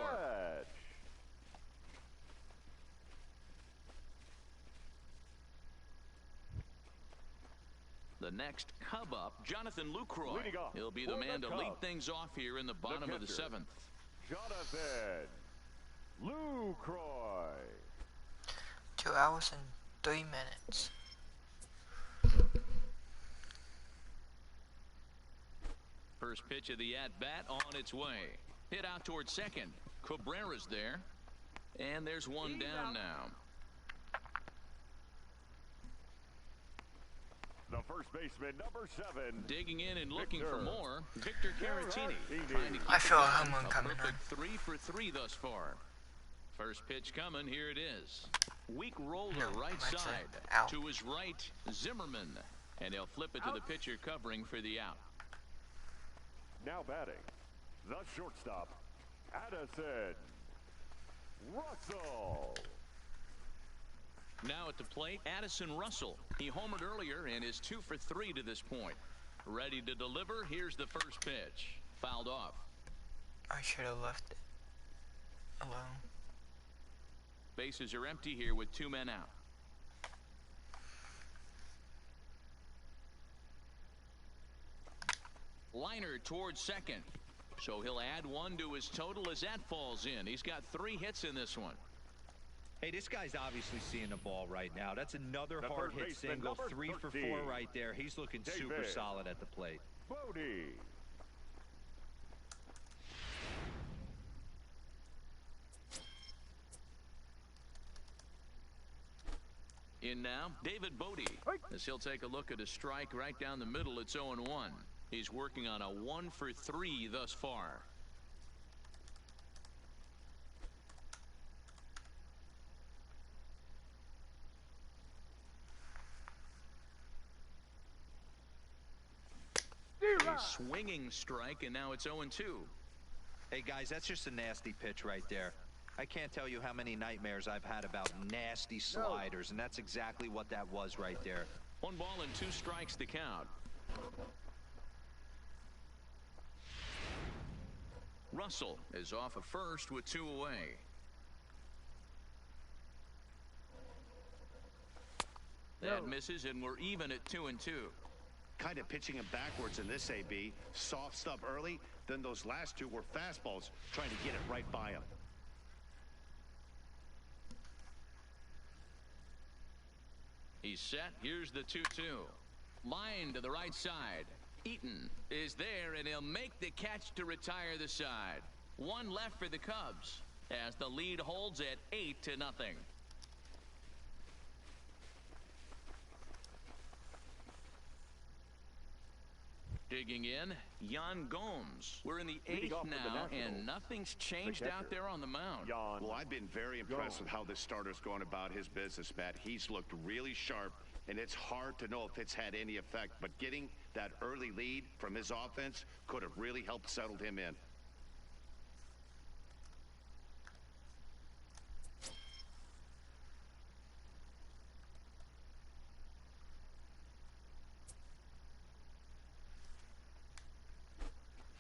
The next Cub up, Jonathan Lucroy. He'll be the man to lead things off here in the bottom of the 7th. Jonathan Lucroy. 2 hours and 3 minutes. First pitch of the at-bat on its way. Hit out towards second. Cabrera's there. And there's one down now. The first baseman, number 7. Digging in and looking for more. Victor Caratini. I feel a home run coming on. Perfect 3 for 3 thus far. First pitch coming. Here it is. Weak roller right that's side. out. To his right, Zimmerman. And he'll flip it to the pitcher covering for the out. Now batting, the shortstop, Addison Russell. Now at the plate, Addison Russell. He homered earlier and is 2 for 3 to this point. Ready to deliver. Here's the first pitch. Fouled off. I should have left it alone. Bases are empty here with 2 men out. Liner towards second. So he'll add 1 to his total as that falls in. He's got 3 hits in this one. Hey, this guy's obviously seeing the ball right now. That's another hard hit single. 3 for 4 right there. He's looking super solid at the plate. Bodie. In now, David Bodie. As he'll take a look at a strike right down the middle. It's 0-1. He's working on a 1 for 3 thus far. A swinging strike, and now it's 0-2. Hey, guys, that's just a nasty pitch right there. I can't tell you how many nightmares I've had about nasty sliders, and that's exactly what that was right there. 1 ball and 2 strikes to count. Russell is off of first with 2 away. That misses, and we're even at 2-2. Kind of pitching him backwards in this AB. Soft stuff early, then those last 2 were fastballs, trying to get it right by him. He's set. Here's the 2-2. Line to the right side. Eaton is there, and he'll make the catch to retire the side. 1 left for the Cubs as the lead holds at 8-0. Digging in, Yan Gomes. We're in the 8th now, and nothing's changed out there on the mound. Well, I've been very impressed with how this starter's going about his business, Matt. He's looked really sharp, and it's hard to know if it's had any effect, but getting that early lead from his offense could have really helped settle him in.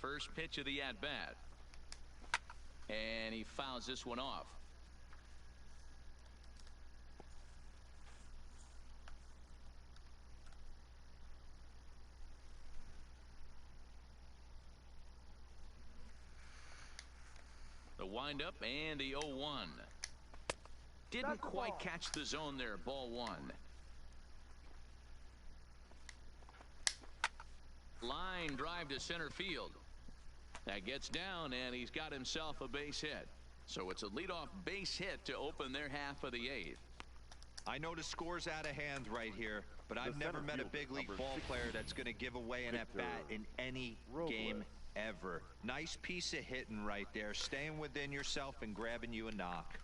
First pitch of the at-bat. And he fouls this one off. The windup and the 0-1. Didn't quite catch the zone there. Ball 1. Line drive to center field. That gets down, and he's got himself a base hit. So it's a leadoff base hit to open their half of the 8th. I know the score's out of hand right here, but I've never met a big league ball player that's going to give away an at-bat in any game ever. Nice piece of hitting right there, staying within yourself and grabbing you a knock.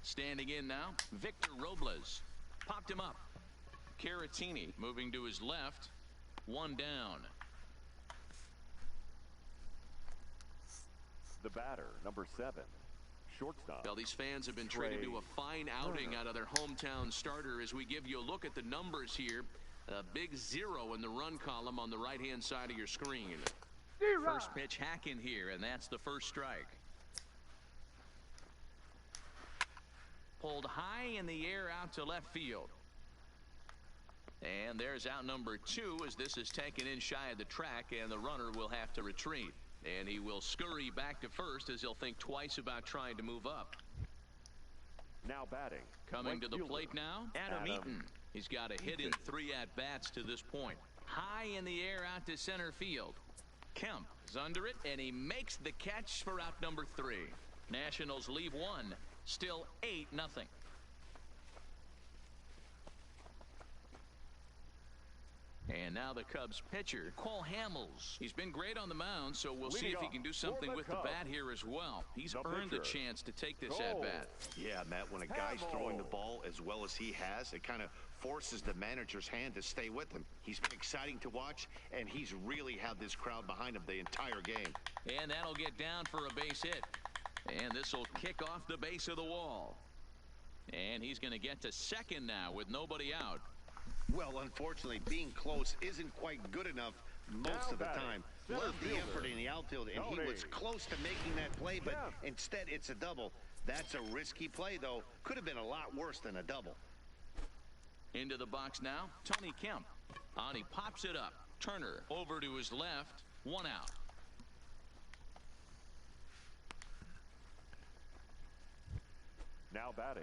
Standing in now, Victor Robles. Popped him up. Caratini moving to his left. 1 down. The batter, number 7, shortstop. Well, these fans have been treated to a fine outing out of their hometown starter as we give you a look at the numbers here. A big 0 in the run column on the right-hand side of your screen. First pitch hacking here, and that's the first strike. Pulled high in the air out to left field. And there's out number 2 as this is taken in shy of the track, and the runner will have to retreat. And he will scurry back to first as he'll think twice about trying to move up. Now batting. Coming to the fielder, plate now, Adam Eaton. He's got a hit in 3 at-bats to this point. High in the air out to center field. Kemp is under it, and he makes the catch for out number 3. Nationals leave 1. Still 8-0. And now the Cubs pitcher, Cole Hamels. He's been great on the mound, so we'll see if he can do something with the bat here as well. He's earned the chance to take this at-bat. Yeah, Matt, when a guy's throwing the ball as well as he has, it kind of forces the manager's hand to stay with him. He's been exciting to watch, and he's really had this crowd behind him the entire game. And that'll get down for a base hit. And this will kick off the base of the wall. And he's going to get to second now with nobody out. Well, unfortunately, being close isn't quite good enough most of the time. Loved the effort in the outfield, and he was close to making that play, but instead it's a double. That's a risky play, though. Could have been a lot worse than a double. Into the box now, Tony Kemp. On, he pops it up. Turner over to his left. 1 out. Now batting.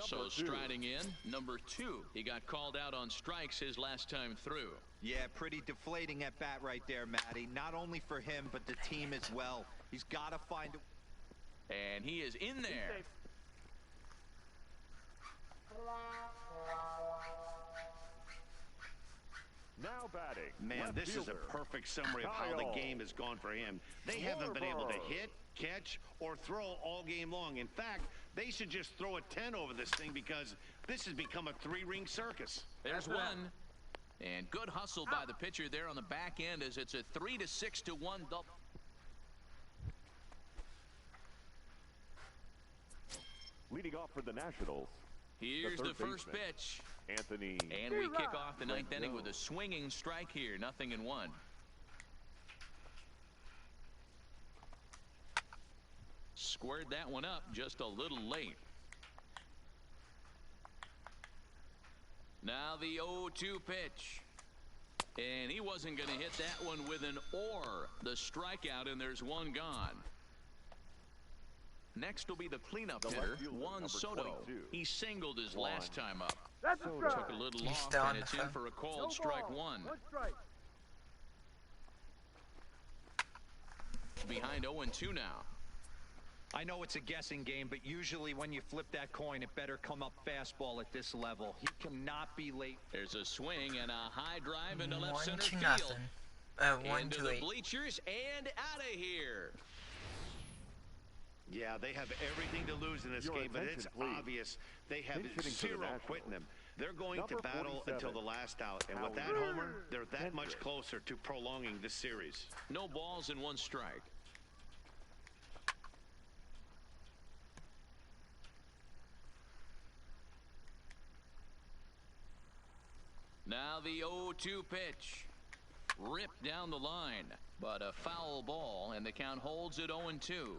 So striding in, number 2. He got called out on strikes his last time through. Yeah, pretty deflating at bat right there, Matty. Not only for him, but the team as well. He's got to find a... And he is in there. Now batting. Man, this is a perfect summary of how the game has gone for him. They haven't been able to hit, catch, or throw all game long. In fact, they should just throw a 10 over this thing because this has become a 3-ring circus. There's one. And good hustle by the pitcher there on the back end as it's a 3-6-1 double. Leading off for the Nationals. Here's the first pitch. Anthony. And we kick off the 9th inning with a swinging strike here. 0-1. Squared that one up just a little late. Now the 0-2 pitch. And he wasn't going to hit that one with an or. The strikeout, and there's one gone. Next will be the cleanup hitter, Juan Soto. 22. He singled his last time up. That's a strike. Took a little He's off, down and it's in for a called strike 1. Behind 0-2 now. I know it's a guessing game, but usually when you flip that coin, it better come up fastball at this level. He cannot be late. There's a swing and a high drive into left center 1-0. field. Into the bleachers and out of here. Yeah, they have everything to lose in this game, but it's obvious they have zero quitting them. They're going to battle until the last out, and with that homer, they're that much closer to prolonging this series. No balls and 1 strike. Now the 0-2 pitch. Ripped down the line, but a foul ball, and the count holds at 0-2.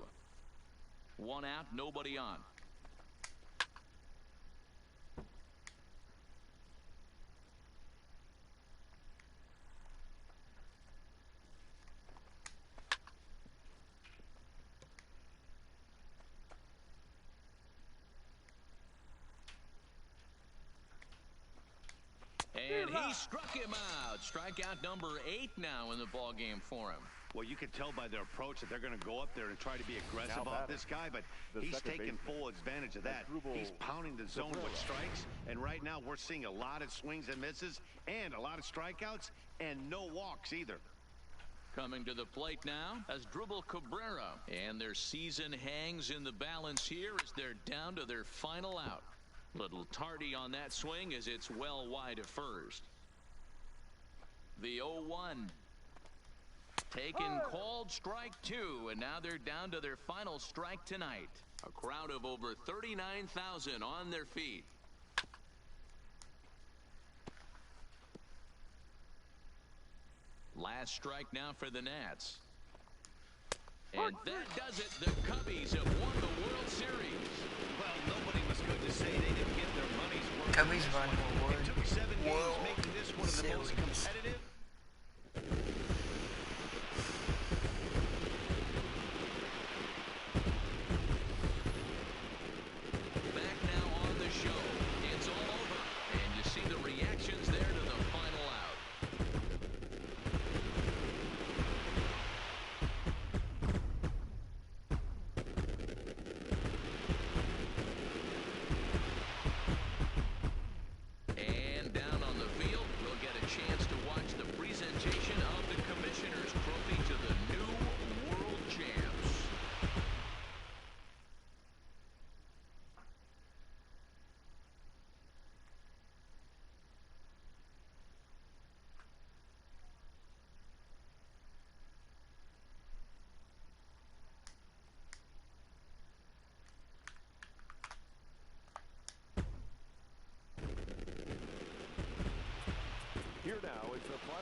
1 out, nobody on. And he struck him out. Strikeout number 8 now in the ball game for him. Well, you can tell by their approach that they're going to go up there and try to be aggressive off this guy, but he's taking full advantage of that. He's pounding the zone with strikes, and right now we're seeing a lot of swings and misses and a lot of strikeouts and no walks either. Coming to the plate now as Dribble Cabrera, and their season hangs in the balance here as they're down to their final out. Little tardy on that swing as it's well wide of first. The 0-1. Taken called strike 2, and now they're down to their final strike tonight. A crowd of over 39,000 on their feet. Last strike now for the Nats. And that does it. The Cubbies have won the World Series. Well, nobody was good to say they didn't get their money's worth. Cubbies won the World It took 7 games, making this one of the most competitive. Back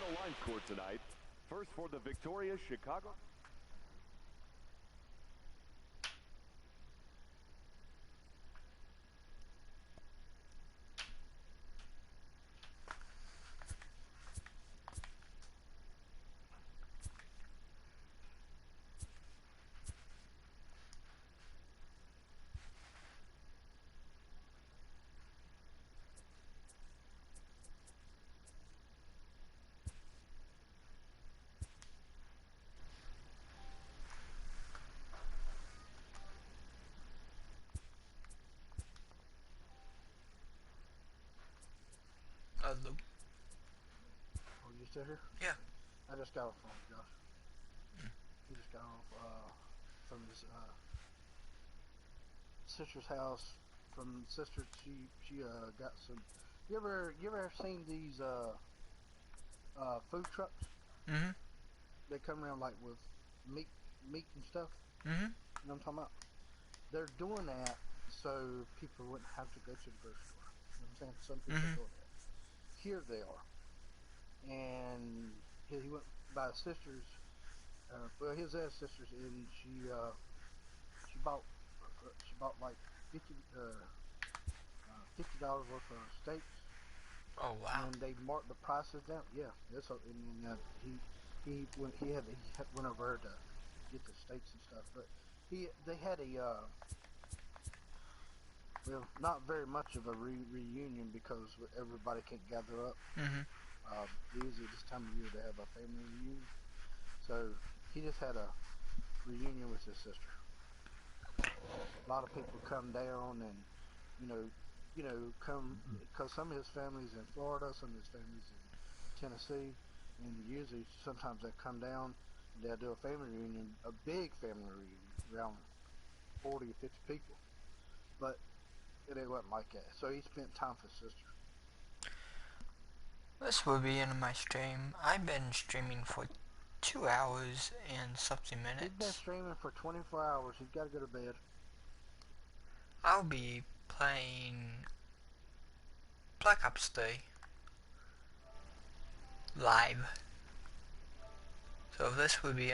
final line score tonight. First for the victorious Chicago. Hello. Oh, you still here? Yeah. I just got off from Josh. He just got off from his sister's house. From sister, she got some. You ever seen these food trucks? Mhm. They come around like with meat and stuff. Mhm. You know what I'm talking about? They're doing that so people wouldn't have to go to the grocery store. You know what I'm saying? Some people are doing that. Here they are. And he went by his sister's, well, his sisters, and she bought like $50 worth of steaks. Oh wow! And they marked the prices down. Yeah, that's and he went over to get the steaks and stuff. But they had a well, not very much of a reunion because everybody can't gather up. Mhm. Usually this time of year they have a family reunion. So he just had a reunion with his sister. A lot of people come down and, come, because some of his family's in Florida, some of his family's in Tennessee, and usually sometimes they come down and they'll do a family reunion, a big family reunion, around 40 or 50 people. But it wasn't like that. So he spent time with his sister. This will be in my stream. I've been streaming for 2 hours and something minutes. He's been streaming for 24 hours. He's got to go to bed. I'll be playing Black Ops 3 live. So this will be in